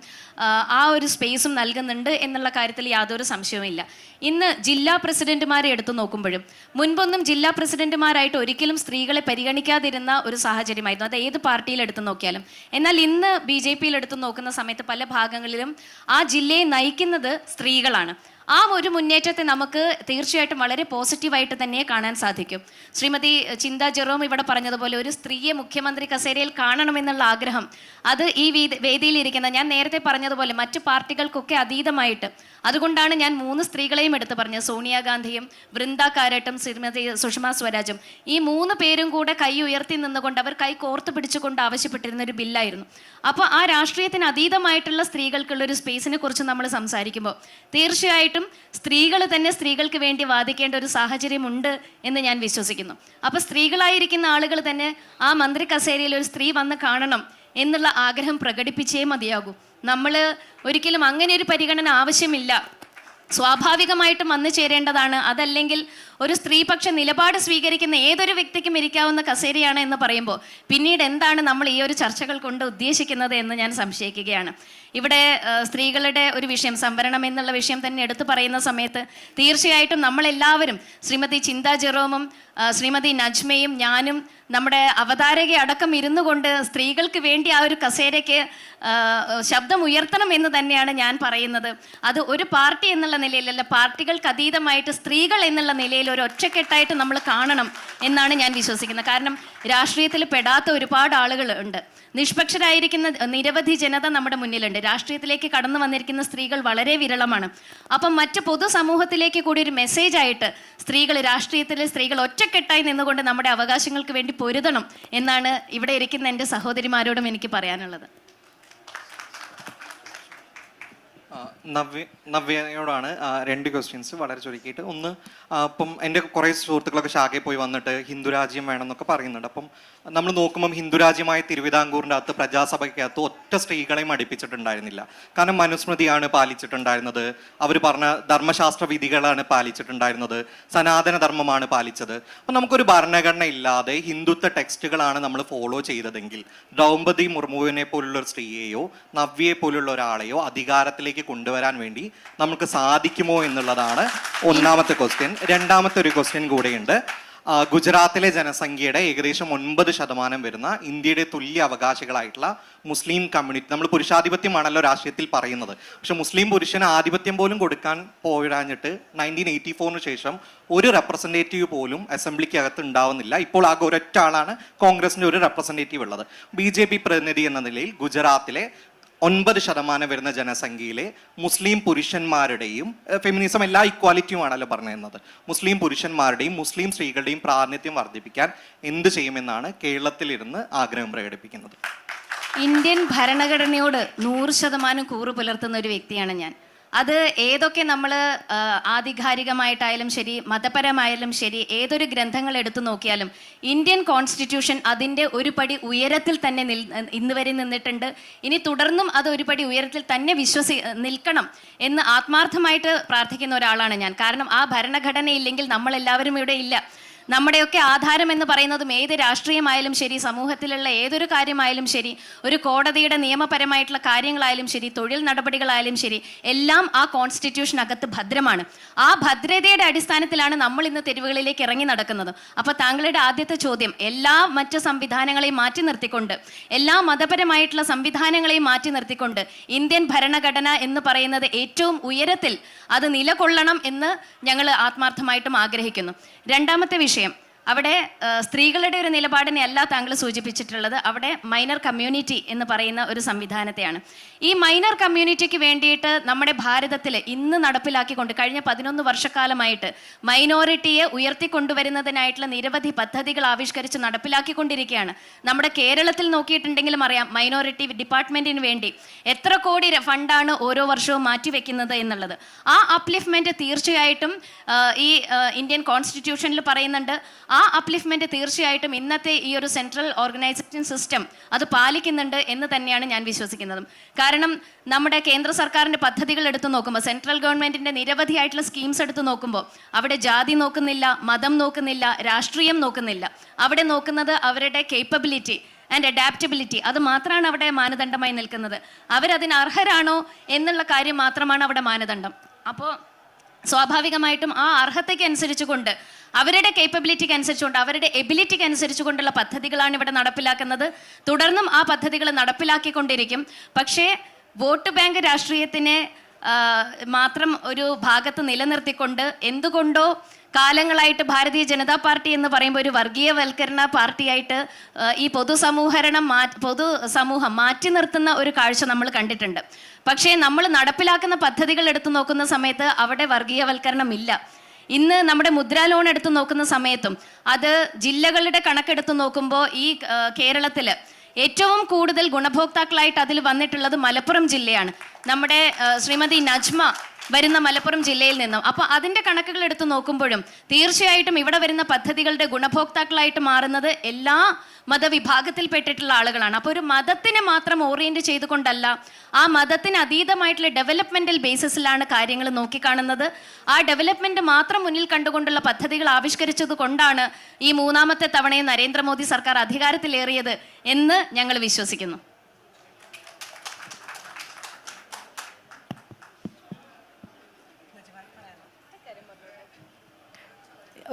ആ ഒരു സ്പേസും നൽകുന്നുണ്ട് എന്നുള്ള കാര്യത്തിൽ യാതൊരു സംശയവുമില്ല. ഇന്ന് ജില്ലാ പ്രസിഡന്റുമാരെ എടുത്തു നോക്കുമ്പോഴും മുൻപൊന്നും ജില്ലാ പ്രസിഡന്റുമാരായിട്ട് ഒരിക്കലും സ്ത്രീകളെ പരിഗണിക്കാതിരുന്ന ഒരു സാഹചര്യമായിരുന്നു, അത് ഏത് പാർട്ടിയിൽ എടുത്തു നോക്കിയാലും. എന്നാൽ ഇന്ന് BJPയിൽ എടുത്തു നോക്കുന്ന സമയത്ത് പല ഭാഗങ്ങളിലും ആ ജില്ലയെ നയിക്കുന്നത് സ്ത്രീകളാണ്. ആ ഒരു മുന്നേറ്റത്തെ നമുക്ക് തീർച്ചയായിട്ടും വളരെ പോസിറ്റീവായിട്ട് തന്നെ കാണാൻ സാധിക്കും. ശ്രീമതി ചിന്ത ജെറോം ഇവിടെ പറഞ്ഞതുപോലെ ഒരു സ്ത്രീയെ മുഖ്യമന്ത്രി കസേരയിൽ കാണണമെന്നുള്ള ആഗ്രഹം അത് ഈ വേദിയിലിരിക്കുന്ന ഞാൻ നേരത്തെ പറഞ്ഞതുപോലെ മറ്റു പാർട്ടികൾക്കൊക്കെ അതീതമായിട്ട്, അതുകൊണ്ടാണ് ഞാൻ 3 സ്ത്രീകളെയും എടുത്ത് പറഞ്ഞത്, സോണിയാഗാന്ധിയും വൃന്ദ കാരട്ടും ശ്രീമതി സുഷമ സ്വരാജും. ഈ 3 പേരും കൂടെ കൈ ഉയർത്തി നിന്നുകൊണ്ട് അവർ കൈ കോർത്ത് പിടിച്ചുകൊണ്ട് ആവശ്യപ്പെട്ടിരുന്ന ഒരു ബില്ലായിരുന്നു. അപ്പോൾ ആ രാഷ്ട്രീയത്തിന് അതീതമായിട്ടുള്ള സ്ത്രീകൾക്കുള്ളൊരു സ്പേസിനെ കുറിച്ച് നമ്മൾ സംസാരിക്കുമ്പോൾ തീർച്ചയായിട്ടും സ്ത്രീകൾ തന്നെ സ്ത്രീകൾക്ക് വേണ്ടി വാദിക്കേണ്ട ഒരു സാഹചര്യമുണ്ട് എന്ന് ഞാൻ വിശ്വസിക്കുന്നു. അപ്പോൾ സ്ത്രീകളായിരിക്കുന്ന ആളുകൾ തന്നെ ആ മന്ത്രി കസേരയിൽ ഒരു സ്ത്രീ വന്ന് കാണണം എന്നുള്ള ആഗ്രഹം പ്രകടിപ്പിച്ചേ മതിയാകൂ. നമ്മൾ ഒരിക്കലും അങ്ങനെ ഒരു പരിഗണന ആവശ്യമില്ല, സ്വാഭാവികമായിട്ടും വന്നു ചേരേണ്ടതാണ്. അതല്ലെങ്കിൽ ഒരു സ്ത്രീപക്ഷ നിലപാട് സ്വീകരിക്കുന്ന ഏതൊരു വ്യക്തിക്കും ഇരിക്കാവുന്ന കസേരയാണ് എന്ന് പറയുമ്പോൾ പിന്നീട് എന്താണ് നമ്മൾ ഈ ഒരു ചർച്ചകൾ കൊണ്ട് ഉദ്ദേശിക്കുന്നത് എന്ന് ഞാൻ സംശയിക്കുകയാണ്. ഇവിടെ സ്ത്രീകളുടെ ഒരു വിഷയം, സംവരണം എന്നുള്ള വിഷയം തന്നെ എടുത്തു പറയുന്ന സമയത്ത് തീർച്ചയായിട്ടും നമ്മളെല്ലാവരും, ശ്രീമതി ചിന്ത ജെറോമും ശ്രീമതി നജ്മയും ഞാനും നമ്മുടെ അവതാരക അടക്കം ഇരുന്നു കൊണ്ട് സ്ത്രീകൾക്ക് വേണ്ടി ആ ഒരു കസേരയ്ക്ക് ശബ്ദം ഉയർത്തണം എന്ന് തന്നെയാണ് ഞാൻ പറയുന്നത്. അത് ഒരു പാർട്ടി എന്നുള്ള നിലയിലല്ല, പാർട്ടികൾക്ക് അതീതമായിട്ട് സ്ത്രീകൾ എന്നുള്ള നിലയിൽ ഒരു ഒറ്റക്കെട്ടായിട്ട് നമ്മൾ കാണണം. എന്നാണ് ഞാൻ വിശ്വസിക്കുന്നത്. കാരണം രാഷ്ട്രീയത്തിൽ പെടാത്ത ഒരുപാട് ആളുകൾ ഉണ്ട്, നിഷ്പക്ഷരായിരിക്കുന്ന നിരവധി ജനത നമ്മുടെ മുന്നിലുണ്ട്. രാഷ്ട്രീയത്തിലേക്ക് കടന്നു വന്നിരിക്കുന്ന സ്ത്രീകൾ വളരെ വിരളമാണ്. അപ്പം മറ്റ് പൊതുസമൂഹത്തിലേക്ക് കൂടി ഒരു മെസ്സേജ് ആയിട്ട് രാഷ്ട്രീയത്തിലെ സ്ത്രീകൾ ഒറ്റക്കെട്ടായി നിന്നുകൊണ്ട് നമ്മുടെ അവകാശങ്ങൾക്ക് വേണ്ടി പൊരുതണം എന്നാണ് ഇവിടെ ഇരിക്കുന്ന എൻ്റെ സഹോദരിമാരോടും എനിക്ക് പറയാനുള്ളത്. നവ്യയോടാണ് 2 ക്വസ്റ്റ്യൻസ് വളരെ ചുരുക്കിയിട്ട്. ഒന്ന്, ഇപ്പം എൻ്റെ കുറേ സുഹൃത്തുക്കളൊക്കെ ശാഖയിൽ പോയി വന്നിട്ട് ഹിന്ദുരാജ്യം വേണമെന്നൊക്കെ പറയുന്നുണ്ട്. അപ്പം നമ്മൾ നോക്കുമ്പം ഹിന്ദുരാജ്യമായ തിരുവിതാംകൂറിൻ്റെ അകത്ത് പ്രജാസഭയ്ക്കകത്ത് ഒറ്റ സ്ത്രീകളെയും അടുപ്പിച്ചിട്ടുണ്ടായിരുന്നില്ല. കാരണം മനുസ്മൃതിയാണ് പാലിച്ചിട്ടുണ്ടായിരുന്നത്, അവർ പറഞ്ഞ ധർമ്മശാസ്ത്ര വിധികളാണ് പാലിച്ചിട്ടുണ്ടായിരുന്നത്, സനാതന ധർമ്മമാണ് പാലിച്ചത്. അപ്പം നമുക്കൊരു ഭരണഘടന ഇല്ലാതെ ഹിന്ദുത്വ ടെക്സ്റ്റുകളാണ് നമ്മൾ ഫോളോ ചെയ്തതെങ്കിൽ ദ്രൗപദി മുർമുവിനെ പോലുള്ള ഒരു സ്ത്രീയെയോ നവ്യയെ പോലുള്ള ഒരാളെയോ അധികാരത്തിലേക്ക് കൊണ്ടുവരാൻ വേണ്ടി നമുക്ക് സാധിക്കുമോ എന്നുള്ളതാണ് ഒന്നാമത്തെ ക്വസ്റ്റ്യൻ. രണ്ടാമത്തെ ഒരു ക്വസ്റ്റ്യൻ കൂടെയുണ്ട്. ഗുജറാത്തിലെ ജനസംഖ്യയുടെ ഏകദേശം 9% വരുന്ന ഇന്ത്യയുടെ തുല്യ അവകാശികളായിട്ടുള്ള മുസ്ലിം കമ്മ്യൂണിറ്റി, നമ്മൾ പുരുഷാധിപത്യമാണല്ലോ രാഷ്ട്രീയത്തിൽ പറയുന്നത്, പക്ഷെ മുസ്ലിം പുരുഷന് ആധിപത്യം പോലും കൊടുക്കാൻ പോരാഞ്ഞിട്ട് 1984 ശേഷം ഒരു റെപ്രസെൻറ്റേറ്റീവ് പോലും അസംബ്ലിക്ക് അകത്ത് ഉണ്ടാവുന്നില്ല. ഇപ്പോൾ ആകെ ഒരൊറ്റ ആളാണ് കോൺഗ്രസിൻ്റെ ഒരു റെപ്രസെൻറ്റേറ്റീവ് ഉള്ളത്. BJP പ്രതിനിധി എന്ന നിലയിൽ ഗുജറാത്തിലെ 9% വരുന്ന ജനസംഖ്യയിലെ മുസ്ലിം പുരുഷന്മാരുടെയും, ഫെമിനിസം എല്ലാ ഇക്വാലിറ്റിയുമാണല്ലോ പറഞ്ഞിരുന്നത്, മുസ്ലിം പുരുഷന്മാരുടെയും മുസ്ലിം സ്ത്രീകളുടെയും പ്രാതിനിധ്യം വർദ്ധിപ്പിക്കാൻ എന്ത് ചെയ്യുമെന്നാണ് കേരളത്തിലിരുന്ന് ആഗ്രഹം പ്രകടിപ്പിക്കുന്നത്? ഇന്ത്യൻ ഭരണഘടനയോട് 100% കൂറ് പുലർത്തുന്ന ഒരു വ്യക്തിയാണ് ഞാൻ. അത് ഏതൊക്കെ നമ്മൾ ആധികാരികമായിട്ടായാലും ശരി, മതപരമായാലും ശരി, ഏതൊരു ഗ്രന്ഥങ്ങൾ എടുത്തു നോക്കിയാലും ഇന്ത്യൻ കോൺസ്റ്റിറ്റ്യൂഷൻ അതിൻ്റെ ഒരു പടി ഉയരത്തിൽ തന്നെ ഇന്ന് വരെ നിന്നിട്ടുണ്ട്. ഇനി തുടർന്നും അത് ഒരു പടി ഉയരത്തിൽ തന്നെ നിൽക്കണം എന്ന് ആത്മാർത്ഥമായിട്ട് പ്രാർത്ഥിക്കുന്ന ഒരാളാണ് ഞാൻ. കാരണം ആ ഭരണഘടന ഇല്ലെങ്കിൽ നമ്മളെല്ലാവരും ഇവിടെ ഇല്ല. നമ്മുടെയൊക്കെ ആധാരം എന്ന് പറയുന്നതും ഏത് രാഷ്ട്രീയമായാലും ശരി, സമൂഹത്തിലുള്ള ഏതൊരു കാര്യമായാലും ശരി, ഒരു കോടതിയുടെ നിയമപരമായിട്ടുള്ള കാര്യങ്ങളായാലും ശരി, തൊഴിൽ നടപടികളായാലും ശരി, എല്ലാം ആ കോൺസ്റ്റിറ്റ്യൂഷനകത്ത് ഭദ്രമാണ്. ആ ഭദ്രതയുടെ അടിസ്ഥാനത്തിലാണ് നമ്മൾ ഇന്ന് തെരുവുകളിലേക്ക് ഇറങ്ങി നടക്കുന്നത്. അപ്പോൾ താങ്കളുടെ ആദ്യത്തെ ചോദ്യം, എല്ലാ മറ്റ് സംവിധാനങ്ങളെയും മാറ്റി നിർത്തിക്കൊണ്ട്, എല്ലാ മതപരമായിട്ടുള്ള സംവിധാനങ്ങളെയും മാറ്റി നിർത്തിക്കൊണ്ട് ഇന്ത്യൻ ഭരണഘടന എന്ന് പറയുന്നത് ഏറ്റവും ഉയരത്തിൽ അത് നിലകൊള്ളണം എന്ന് ഞങ്ങൾ ആത്മാർത്ഥമായിട്ടും ആഗ്രഹിക്കുന്നു. രണ്ടാമത്തെ വിഷയം, അവിടെ സ്ത്രീകളുടെ ഒരു നിലപാടിനെ അല്ല താങ്കൾ സൂചിപ്പിച്ചിട്ടുള്ളത്, അവിടെ മൈനർ കമ്മ്യൂണിറ്റി എന്ന് പറയുന്ന ഒരു സംവിധാനത്തെയാണ്. ഈ മൈനർ കമ്മ്യൂണിറ്റിക്ക് വേണ്ടിയിട്ട് നമ്മുടെ ഭാരതത്തിൽ ഇന്ന് നടപ്പിലാക്കിക്കൊണ്ട് കഴിഞ്ഞ 11 വർഷക്കാലമായിട്ട് മൈനോറിറ്റിയെ ഉയർത്തിക്കൊണ്ടുവരുന്നതിനായിട്ടുള്ള നിരവധി പദ്ധതികൾ ആവിഷ്കരിച്ച് നടപ്പിലാക്കിക്കൊണ്ടിരിക്കുകയാണ്. നമ്മുടെ കേരളത്തിൽ നോക്കിയിട്ടുണ്ടെങ്കിലും അറിയാം, മൈനോറിറ്റി ഡിപ്പാർട്ട്മെന്റിന് വേണ്ടി എത്ര കോടി ഫണ്ടാണ് ഓരോ വർഷവും മാറ്റിവെക്കുന്നത് എന്നുള്ളത്. ആ അപ്ലിഫ്റ്റ്മെന്റ് തീർച്ചയായിട്ടും ഈ ഇന്ത്യൻ കോൺസ്റ്റിറ്റ്യൂഷനിൽ പറയുന്നുണ്ട്. ആ അപ്ലിഫ്റ്റ്മെന്റ് തീർച്ചയായിട്ടും ഇന്നത്തെ ഈ ഒരു സെൻട്രൽ ഓർഗനൈസേഷൻ സിസ്റ്റം അത് പാലിക്കുന്നുണ്ട് എന്ന് തന്നെയാണ് ഞാൻ വിശ്വസിക്കുന്നതും. കാരണം നമ്മുടെ കേന്ദ്ര സർക്കാരിൻ്റെ പദ്ധതികൾ എടുത്തു നോക്കുമ്പോൾ, സെൻട്രൽ ഗവൺമെൻറ്റിൻ്റെ നിരവധിയായിട്ടുള്ള സ്കീംസ് എടുത്തു നോക്കുമ്പോൾ അവിടെ ജാതി നോക്കുന്നില്ല, മതം നോക്കുന്നില്ല, രാഷ്ട്രീയം നോക്കുന്നില്ല. അവിടെ നോക്കുന്നത് അവരുടെ കേപ്പബിലിറ്റി ആൻഡ് അഡാപ്റ്റബിലിറ്റി, അത് മാത്രമാണ് അവിടെ മാനദണ്ഡമായി നിൽക്കുന്നത്. അവരതിന് അർഹരാണോ എന്നുള്ള കാര്യം മാത്രമാണ് അവിടെ മാനദണ്ഡം. അപ്പോൾ സ്വാഭാവികമായിട്ടും ആ അർഹതയ്ക്ക് അനുസരിച്ചുകൊണ്ട്, അവരുടെ കേപ്പബിലിറ്റിക്ക് അനുസരിച്ചുകൊണ്ട്, അവരുടെ എബിലിറ്റിക്ക് അനുസരിച്ചുകൊണ്ടുള്ള പദ്ധതികളാണ് ഇവിടെ നടപ്പിലാക്കുന്നത്. തുടർന്നും ആ പദ്ധതികൾ നടപ്പിലാക്കിക്കൊണ്ടിരിക്കും. പക്ഷേ വോട്ട് ബാങ്ക് രാഷ്ട്രീയത്തിനെ മാത്രം ഒരു ഭാഗത്ത് നിലനിർത്തിക്കൊണ്ട് എന്തുകൊണ്ടോ കാലങ്ങളായിട്ട് ഭാരതീയ ജനതാ പാർട്ടി എന്ന് പറയുമ്പോൾ ഒരു വർഗീയവൽക്കരണ പാർട്ടിയായിട്ട് ഈ പൊതുസമൂഹം മാറ്റി നിർത്തുന്ന ഒരു കാഴ്ച നമ്മൾ കണ്ടിട്ടുണ്ട്. പക്ഷേ നമ്മൾ നടപ്പിലാക്കുന്ന പദ്ധതികൾ എടുത്തു നോക്കുന്ന സമയത്ത് അവിടെ വർഗീയവൽക്കരണം ഇല്ല. ഇന്ന് നമ്മുടെ മുദ്രാ ലോൺ എടുത്തു നോക്കുന്ന സമയത്തും അത് ജില്ലകളുടെ കണക്കെടുത്ത് നോക്കുമ്പോൾ ഈ കേരളത്തിൽ ഏറ്റവും കൂടുതൽ ഗുണഭോക്താക്കളായിട്ട് അതിൽ വന്നിട്ടുള്ളത് മലപ്പുറം ജില്ലയാണ്. നമ്മുടെ ശ്രീമതി നജ്മ വരുന്ന മലപ്പുറം ജില്ലയിൽ നിന്നും. അപ്പോൾ അതിൻ്റെ കണക്കുകൾ എടുത്ത് നോക്കുമ്പോഴും തീർച്ചയായിട്ടും ഇവിടെ വരുന്ന പദ്ധതികളുടെ ഗുണഭോക്താക്കളായിട്ട് മാറുന്നത് എല്ലാ മതവിഭാഗത്തിൽപ്പെട്ടിട്ടുള്ള ആളുകളാണ്. അപ്പോൾ ഒരു മതത്തിനെ മാത്രം ഓറിയൻറ്റ് ചെയ്തുകൊണ്ടല്ല, ആ മതത്തിന് അതീതമായിട്ടുള്ള ഡെവലപ്മെൻറ്റൽ ബേസിസിലാണ് കാര്യങ്ങൾ നോക്കിക്കാണുന്നത്. ആ ഡെവലപ്മെൻറ്റ് മാത്രം മുന്നിൽ കണ്ടുകൊണ്ടുള്ള പദ്ധതികൾ ആവിഷ്കരിച്ചത് കൊണ്ടാണ് ഈ 3ാമത്തെ തവണയും നരേന്ദ്രമോദി സർക്കാർ അധികാരത്തിലേറിയത് എന്ന് ഞങ്ങൾ വിശ്വസിക്കുന്നു.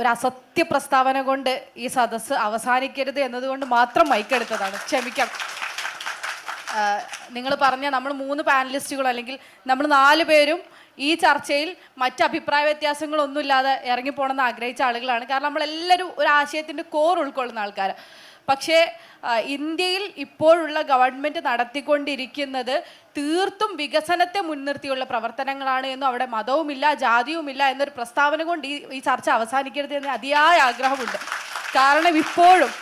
ഒരു അസത്യ പ്രസ്താവന കൊണ്ട് ഈ സദസ്സ് അവസാനിക്കരുത് എന്നതുകൊണ്ട് മാത്രം മൈക്കെടുത്തതാണ്, ക്ഷമിക്കണം. നിങ്ങൾ പറഞ്ഞ നമ്മൾ 3 പാനലിസ്റ്റുകൾ അല്ലെങ്കിൽ നമ്മൾ 4 പേരും ഈ ചർച്ചയിൽ മറ്റ് അഭിപ്രായ വ്യത്യാസങ്ങളൊന്നുമില്ലാതെ ഇറങ്ങിപ്പോണമെന്ന് ആഗ്രഹിച്ച ആളുകളാണ്. കാരണം നമ്മളെല്ലാവരും ഒരു ആശയത്തിൻ്റെ കോർ ഉൾക്കൊള്ളുന്ന ആൾക്കാർ. പക്ഷേ ഇന്ത്യയിൽ ഇപ്പോഴുള്ള ഗവൺമെൻറ് നടത്തിക്കൊണ്ടിരിക്കുന്നത് തീർത്തും വികസനത്തെ മുൻനിർത്തിയുള്ള പ്രവർത്തനങ്ങളാണ് എന്നും അവിടെ മതവുമില്ല ജാതിയുമില്ല എന്നൊരു പ്രസ്താവന കൊണ്ട് ഈ ചർച്ച അവസാനിക്കരുത് എന്ന് അതിയായ ആഗ്രഹമുണ്ട്. കാരണം ഇപ്പോഴും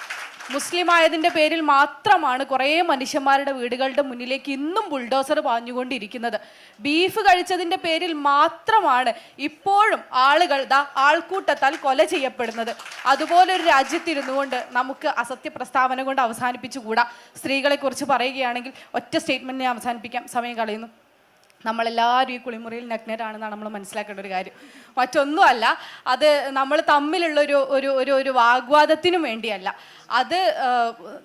മുസ്ലിം ആയതിൻ്റെ പേരിൽ മാത്രമാണ് കുറേ മനുഷ്യന്മാരുടെ വീടുകളുടെ മുന്നിലേക്ക് ഇന്നും ബുൾഡോസർ പാഞ്ഞുകൊണ്ടിരിക്കുന്നത്. ബീഫ് കഴിച്ചതിൻ്റെ പേരിൽ മാത്രമാണ് ഇപ്പോഴും ആളുകൾ ആൾക്കൂട്ടത്താൽ കൊല ചെയ്യപ്പെടുന്നത്. അതുപോലൊരു രാജ്യത്തിരുന്നു കൊണ്ട് നമുക്ക് അസത്യ പ്രസ്താവന കൊണ്ട് അവസാനിപ്പിച്ചുകൂടാ. സ്ത്രീകളെക്കുറിച്ച് പറയുകയാണെങ്കിൽ ഒറ്റ സ്റ്റേറ്റ്മെൻറ്റിനെ അവസാനിപ്പിക്കാം, സമയം കളയുന്നു. നമ്മളെല്ലാവരും ഈ കുളിമുറിയിൽ നഗ്നരാണെന്നാണ് നമ്മൾ മനസ്സിലാക്കേണ്ട ഒരു കാര്യം. മറ്റൊന്നുമല്ല, അത് നമ്മൾ തമ്മിലുള്ളൊരു ഒരു ഒരു ഒരു വാഗ്വാദത്തിനും വേണ്ടിയല്ല. അത്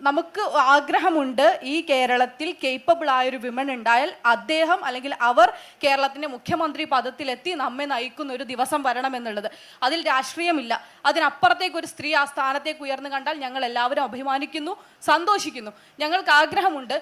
നമുക്ക് ആഗ്രഹമുണ്ട് ഈ കേരളത്തിൽ കേപ്പബിൾ ആയൊരു വിമൺ ഉണ്ടായാൽ അദ്ദേഹം അല്ലെങ്കിൽ അവർ കേരളത്തിൻ്റെ മുഖ്യമന്ത്രി പദത്തിലെത്തി നമ്മെ നയിക്കുന്ന ഒരു ദിവസം വരണമെന്നുള്ളത്. അതിൽ രാഷ്ട്രീയമില്ല. അതിനപ്പുറത്തേക്ക് ഒരു സ്ത്രീ ആ സ്ഥാനത്തേക്ക് ഉയർന്നു കണ്ടാൽ ഞങ്ങൾ എല്ലാവരും അഭിമാനിക്കുന്നു, സന്തോഷിക്കുന്നു. ഞങ്ങൾക്ക് ആഗ്രഹമുണ്ട്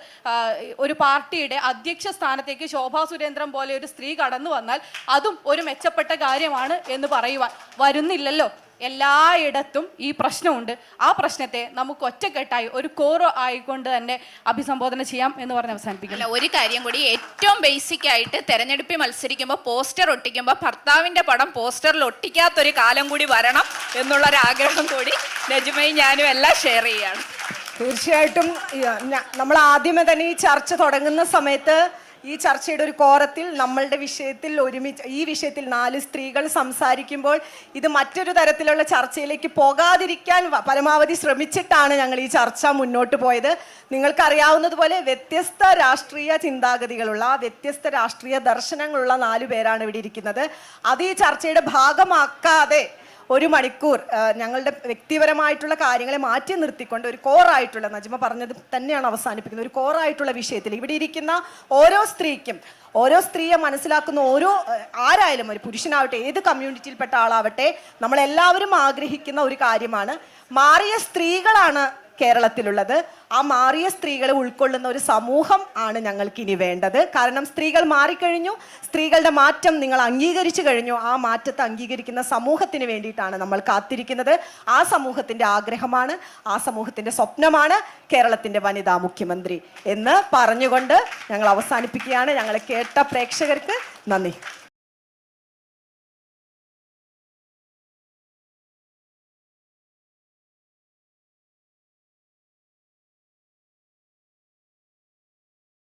ഒരു പാർട്ടിയുടെ അധ്യക്ഷ സ്ഥാനത്തേക്ക് ശോഭാ സുരേന്ദ്രൻ പോലെ ഒരു സ്ത്രീ കടന്നു വന്നാൽ അതും ഒരു മെച്ചപ്പെട്ട കാര്യമാണ് എന്ന് പറയുവാൻ. വരുന്നില്ലല്ലോ. എല്ലായിടത്തും ഈ പ്രശ്നമുണ്ട്. ആ പ്രശ്നത്തെ നമുക്ക് ഒറ്റക്കെട്ടായി ഒരു കോറോ ആയിക്കൊണ്ട് തന്നെ അഭിസംബോധന ചെയ്യാം എന്ന് പറഞ്ഞ് അവസാനിപ്പിക്കില്ല. ഒരു കാര്യം കൂടി, ഏറ്റവും ബേസിക് ആയിട്ട് തെരഞ്ഞെടുപ്പിൽ മത്സരിക്കുമ്പോൾ പോസ്റ്റർ ഒട്ടിക്കുമ്പോൾ ഭർത്താവിൻ്റെ പടം പോസ്റ്ററിൽ ഒട്ടിക്കാത്തൊരു കാലം കൂടി വരണം എന്നുള്ളൊരാഗ്രഹം കൂടി നജ്മയും ഞാനും എല്ലാം ഷെയർ ചെയ്യാണ്. തീർച്ചയായിട്ടും നമ്മൾ ആദ്യമേ തന്നെ ഈ ചർച്ച തുടങ്ങുന്ന സമയത്ത് ഈ ചർച്ചയുടെ ഒരു കോറത്തിൽ നമ്മളുടെ വിഷയത്തിൽ ഈ വിഷയത്തിൽ 4 സ്ത്രീകൾ സംസാരിക്കുമ്പോൾ ഇത് മറ്റൊരു തരത്തിലുള്ള ചർച്ചയിലേക്ക് പോകാതിരിക്കാൻ പരമാവധി ശ്രമിച്ചിട്ടാണ് ഞങ്ങൾ ഈ ചർച്ച മുന്നോട്ട് പോയത്. നിങ്ങൾക്കറിയാവുന്നതുപോലെ വ്യത്യസ്ത രാഷ്ട്രീയ ചിന്താഗതികളുള്ള വ്യത്യസ്ത രാഷ്ട്രീയ ദർശനങ്ങളുള്ള 4 പേരാണ് ഇവിടെ ഇരിക്കുന്നത്. അത് ഈ ചർച്ചയുടെ ഭാഗമാക്കാതെ 1 മണിക്കൂർ ഞങ്ങളുടെ വ്യക്തിപരമായിട്ടുള്ള കാര്യങ്ങളെ മാറ്റി നിർത്തിക്കൊണ്ട് ഒരു കോറായിട്ടുള്ള, നജ്മ പറഞ്ഞത് തന്നെയാണ് അവസാനിപ്പിക്കുന്നത്, ഒരു കോറായിട്ടുള്ള വിഷയത്തിൽ ഇവിടെ ഇരിക്കുന്ന ഓരോ സ്ത്രീക്കും, ഓരോ സ്ത്രീയെ മനസ്സിലാക്കുന്ന ആരായാലും, ഒരു പുരുഷനാവട്ടെ ഏത് കമ്മ്യൂണിറ്റിയിൽപ്പെട്ട ആളാവട്ടെ, നമ്മളെല്ലാവരും ആഗ്രഹിക്കുന്ന ഒരു കാര്യമാണ്, മാറിയ സ്ത്രീകളാണ് കേരളത്തിലുള്ളത്. ആ മാറിയ സ്ത്രീകളെ ഉൾക്കൊള്ളുന്ന ഒരു സമൂഹം ആണ് ഞങ്ങൾക്ക് ഇനി വേണ്ടത്. കാരണം സ്ത്രീകൾ മാറിക്കഴിഞ്ഞു, സ്ത്രീകളുടെ മാറ്റം നിങ്ങൾ അംഗീകരിച്ചു കഴിഞ്ഞു. ആ മാറ്റത്തെ അംഗീകരിക്കുന്ന സമൂഹത്തിന് വേണ്ടിയിട്ടാണ് നമ്മൾ കാത്തിരിക്കുന്നത്. ആ സമൂഹത്തിന്റെ ആഗ്രഹമാണ്, ആ സമൂഹത്തിന്റെ സ്വപ്നമാണ് കേരളത്തിന്റെ വനിതാ മുഖ്യമന്ത്രി എന്ന് പറഞ്ഞുകൊണ്ട് ഞങ്ങൾ അവസാനിപ്പിക്കുകയാണ്. ഞങ്ങളെ കേട്ട പ്രേക്ഷകർക്ക് നന്ദി.